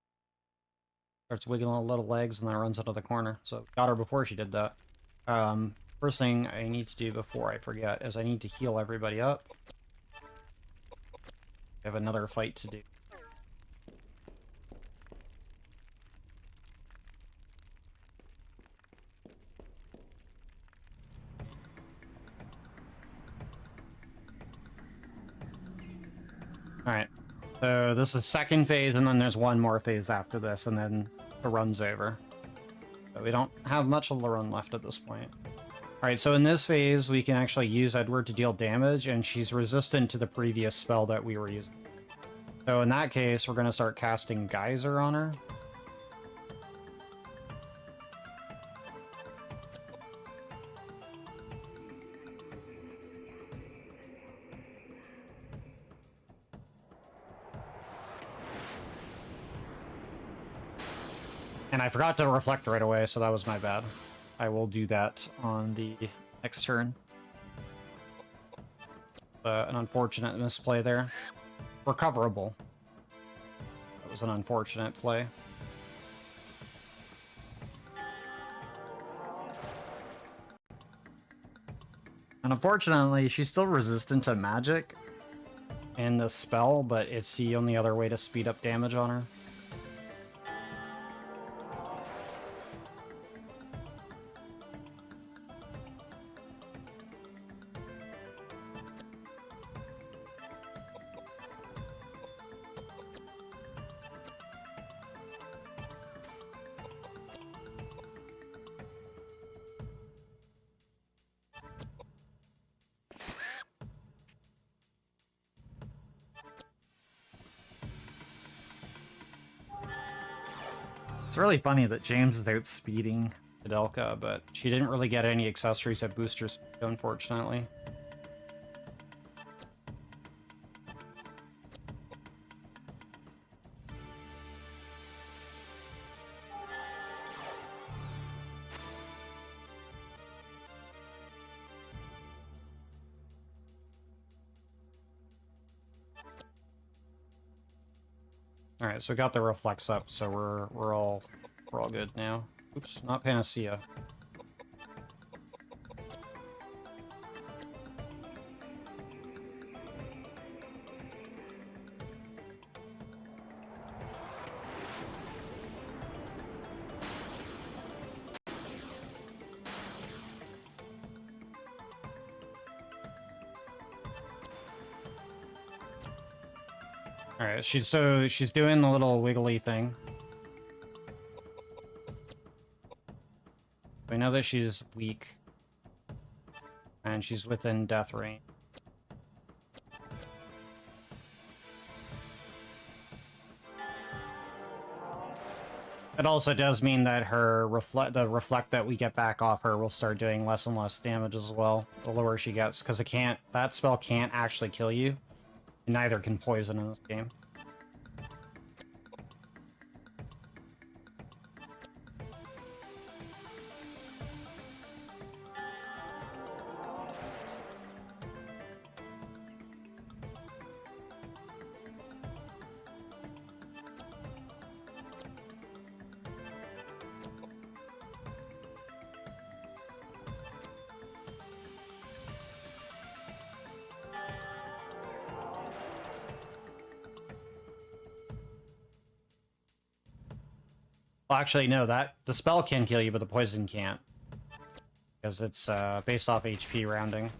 Speaker 1: Starts wiggling her little legs and then runs out of the corner. So, got her before she did that. First thing I need to do before I forget is I need to heal everybody up. I have another fight to do. Alright, so this is second phase, and then there's one more phase after this, and then the run's over. But we don't have much of the run left at this point. Alright, so in this phase, we can actually use Edward to deal damage, and she's resistant to the previous spell that we were using. So in that case, we're going to start casting Geyser on her. And I forgot to reflect right away, so that was my bad. I will do that on the next turn. An unfortunate misplay there. Recoverable. That was an unfortunate play. And unfortunately, she's still resistant to magic and the spell, but it's the only other way to speed up damage on her. It's really funny that James is outspeeding Kouldeka, but she didn't really get any accessories that boost her speed, unfortunately. Alright, so we got the reflex up, so we're all good now. Oops, not Panacea. Alright, she's doing the little wiggly thing. We know that she's weak. And she's within death range. It also does mean that the reflect that we get back off her will start doing less and less damage as well, the lower she gets, because that spell can't actually kill you. Neither can poison in this game. Well, actually, no, the spell can kill you, but the poison can't. Because it's based off HP rounding.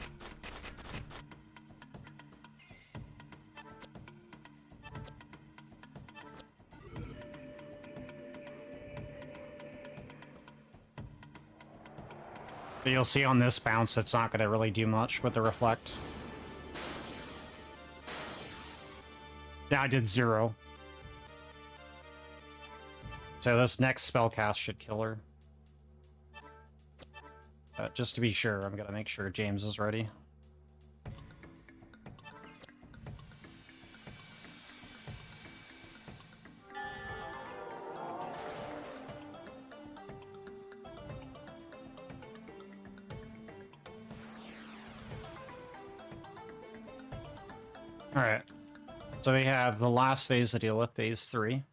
Speaker 1: But you'll see on this bounce, it's not going to really do much with the reflect. Yeah, I did 0. So this next spell cast should kill her. Just to be sure, I'm gonna make sure James is ready. Alright. So we have the last phase to deal with, phase 3.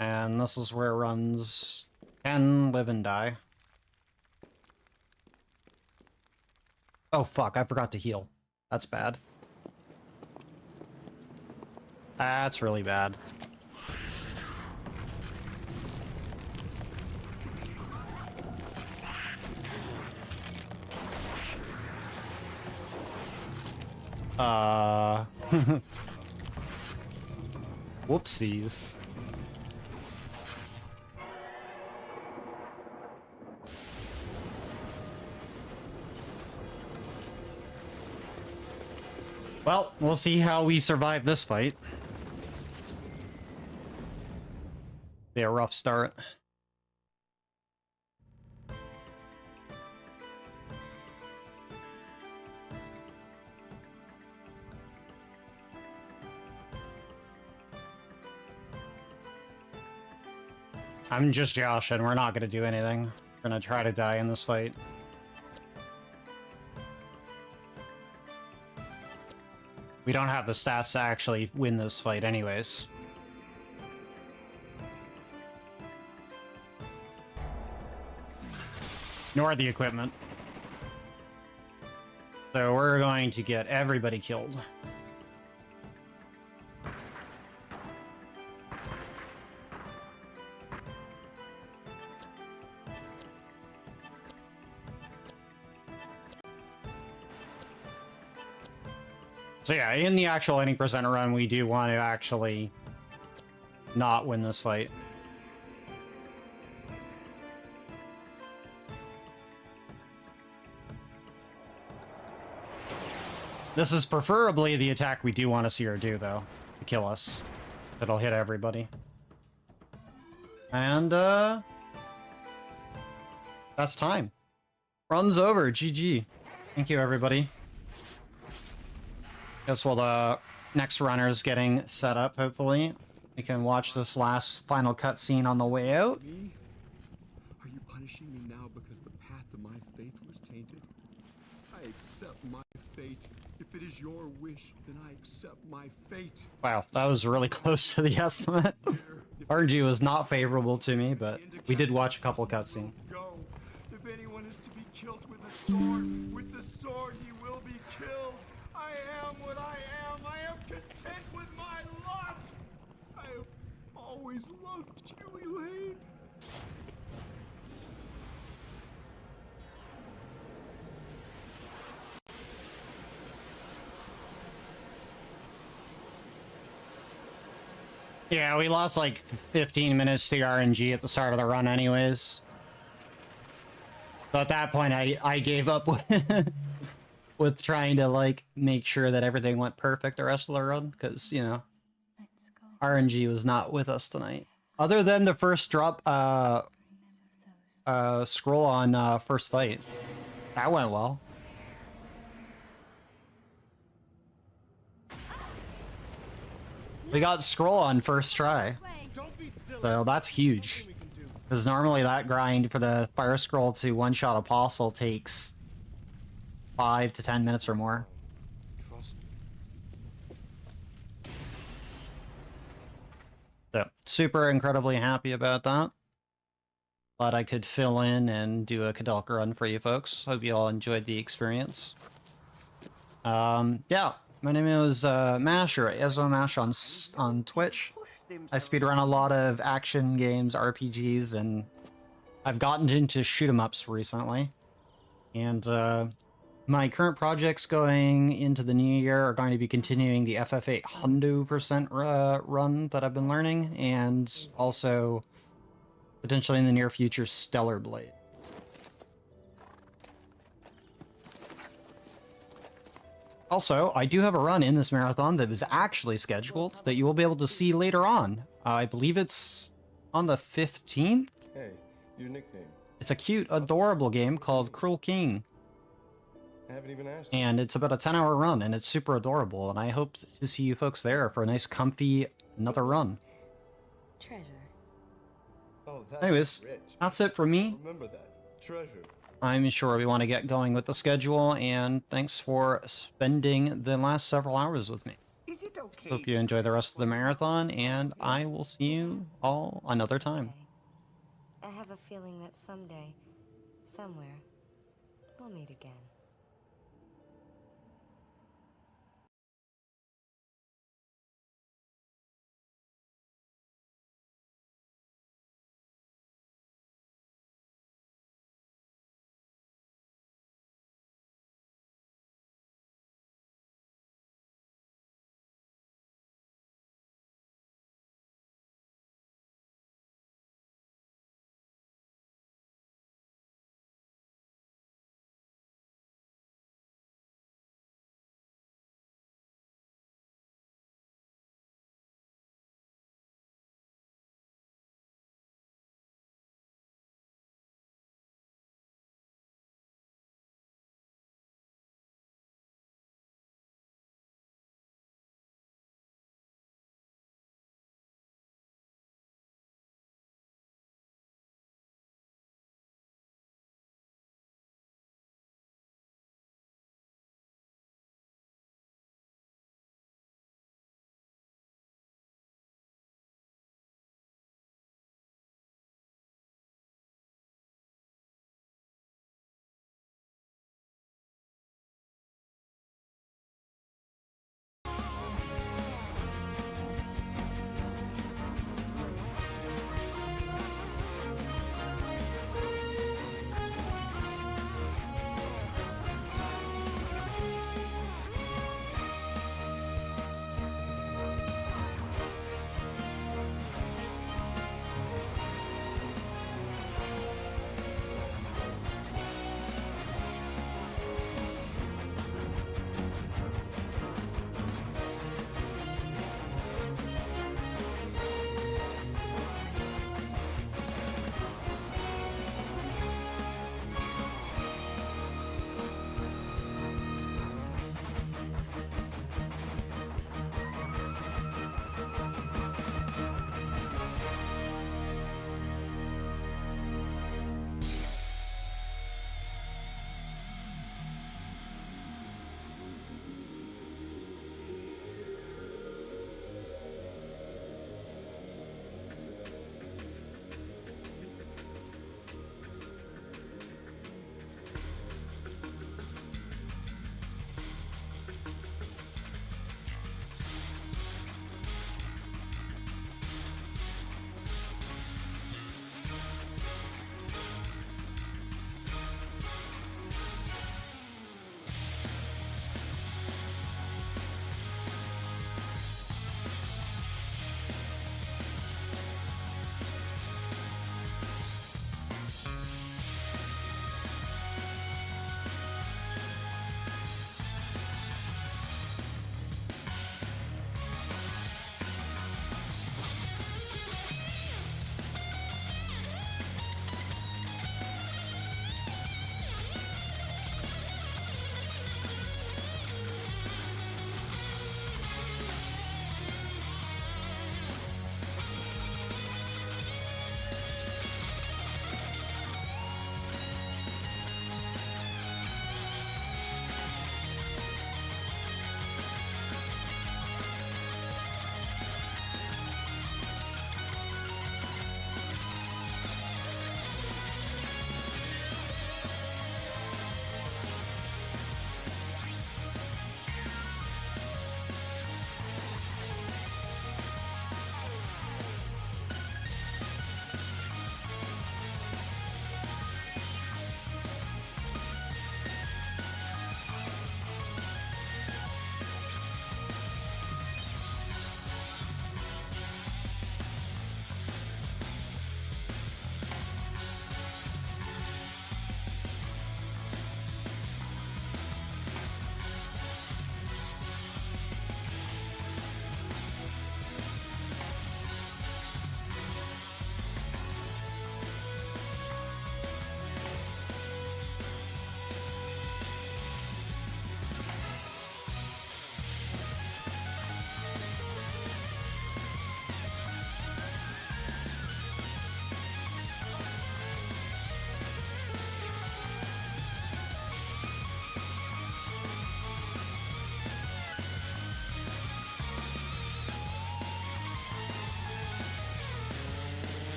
Speaker 1: And this is where it runs 10 live and die. Oh fuck, I forgot to heal. That's bad. That's really bad. Whoopsies. Well, we'll see how we survive this fight. Be a rough start. I'm just Josh, and we're not gonna do anything. We're gonna try to die in this fight. We don't have the stats to actually win this fight anyways. Nor the equipment. So we're going to get everybody killed. So yeah, in the actual 80% run, we do want to actually not win this fight. This is preferably the attack we do want to see her do, though, to kill us. It'll hit everybody. And, that's time. Run's over. GG. Thank you, everybody. Guess while the next runner's getting set up, hopefully, we can watch this last final cutscene on the way out.
Speaker 6: Me? Are you punishing me now because the path to my faith was tainted? I accept my fate. If it is your wish, then I accept my fate.
Speaker 1: Wow, that was really close to the estimate. RG was not favorable to me, but we did watch a couple cutscenes.
Speaker 6: Go. If anyone is to be killed with the sword he will be killed. I am what I am. I am content with my lot. I have always loved you, Elaine.
Speaker 1: Yeah, we lost like 15 minutes to the RNG at the start of the run anyways. So at that point, I gave up with trying to, like, make sure that everything went perfect the rest of the run, because, you know, RNG was not with us tonight. Other than the first drop, scroll on first fight. That went well. We got scroll on first try. So that's huge. Because normally that grind for the fire scroll to one-shot Apostle takes 5 to 10 minutes or more. So, super incredibly happy about that. Glad I could fill in and do a Kouldeka run for you folks. Hope you all enjoyed the experience. Yeah, my name is Masher, Mash on Twitch. I speedrun a lot of action games, RPGs, and I've gotten into shoot-em-ups recently. And my current projects going into the new year are going to be continuing the FF8 100% run that I've been learning, and also potentially in the near future Stellar Blade. Also, I do have a run in this marathon that is actually scheduled that you will be able to see later on. I believe it's on the 15th?
Speaker 7: Hey, your nickname.
Speaker 1: It's a cute, adorable game called Cruel King.
Speaker 7: I haven't even asked.
Speaker 1: And it's about a 10-hour run, and it's super adorable, and I hope to see you folks there for a nice, comfy, another run.
Speaker 3: Treasure.
Speaker 7: Oh, that's
Speaker 1: Anyways,
Speaker 7: rich.
Speaker 1: that's it for me.
Speaker 7: Remember that. Treasure.
Speaker 1: I'm sure we want to get going with the schedule, and thanks for spending the last several hours with me.
Speaker 4: Is it okay?
Speaker 1: Hope you enjoy the rest of the marathon, and I will see you all another time.
Speaker 3: I have a feeling that someday, somewhere, we'll meet again.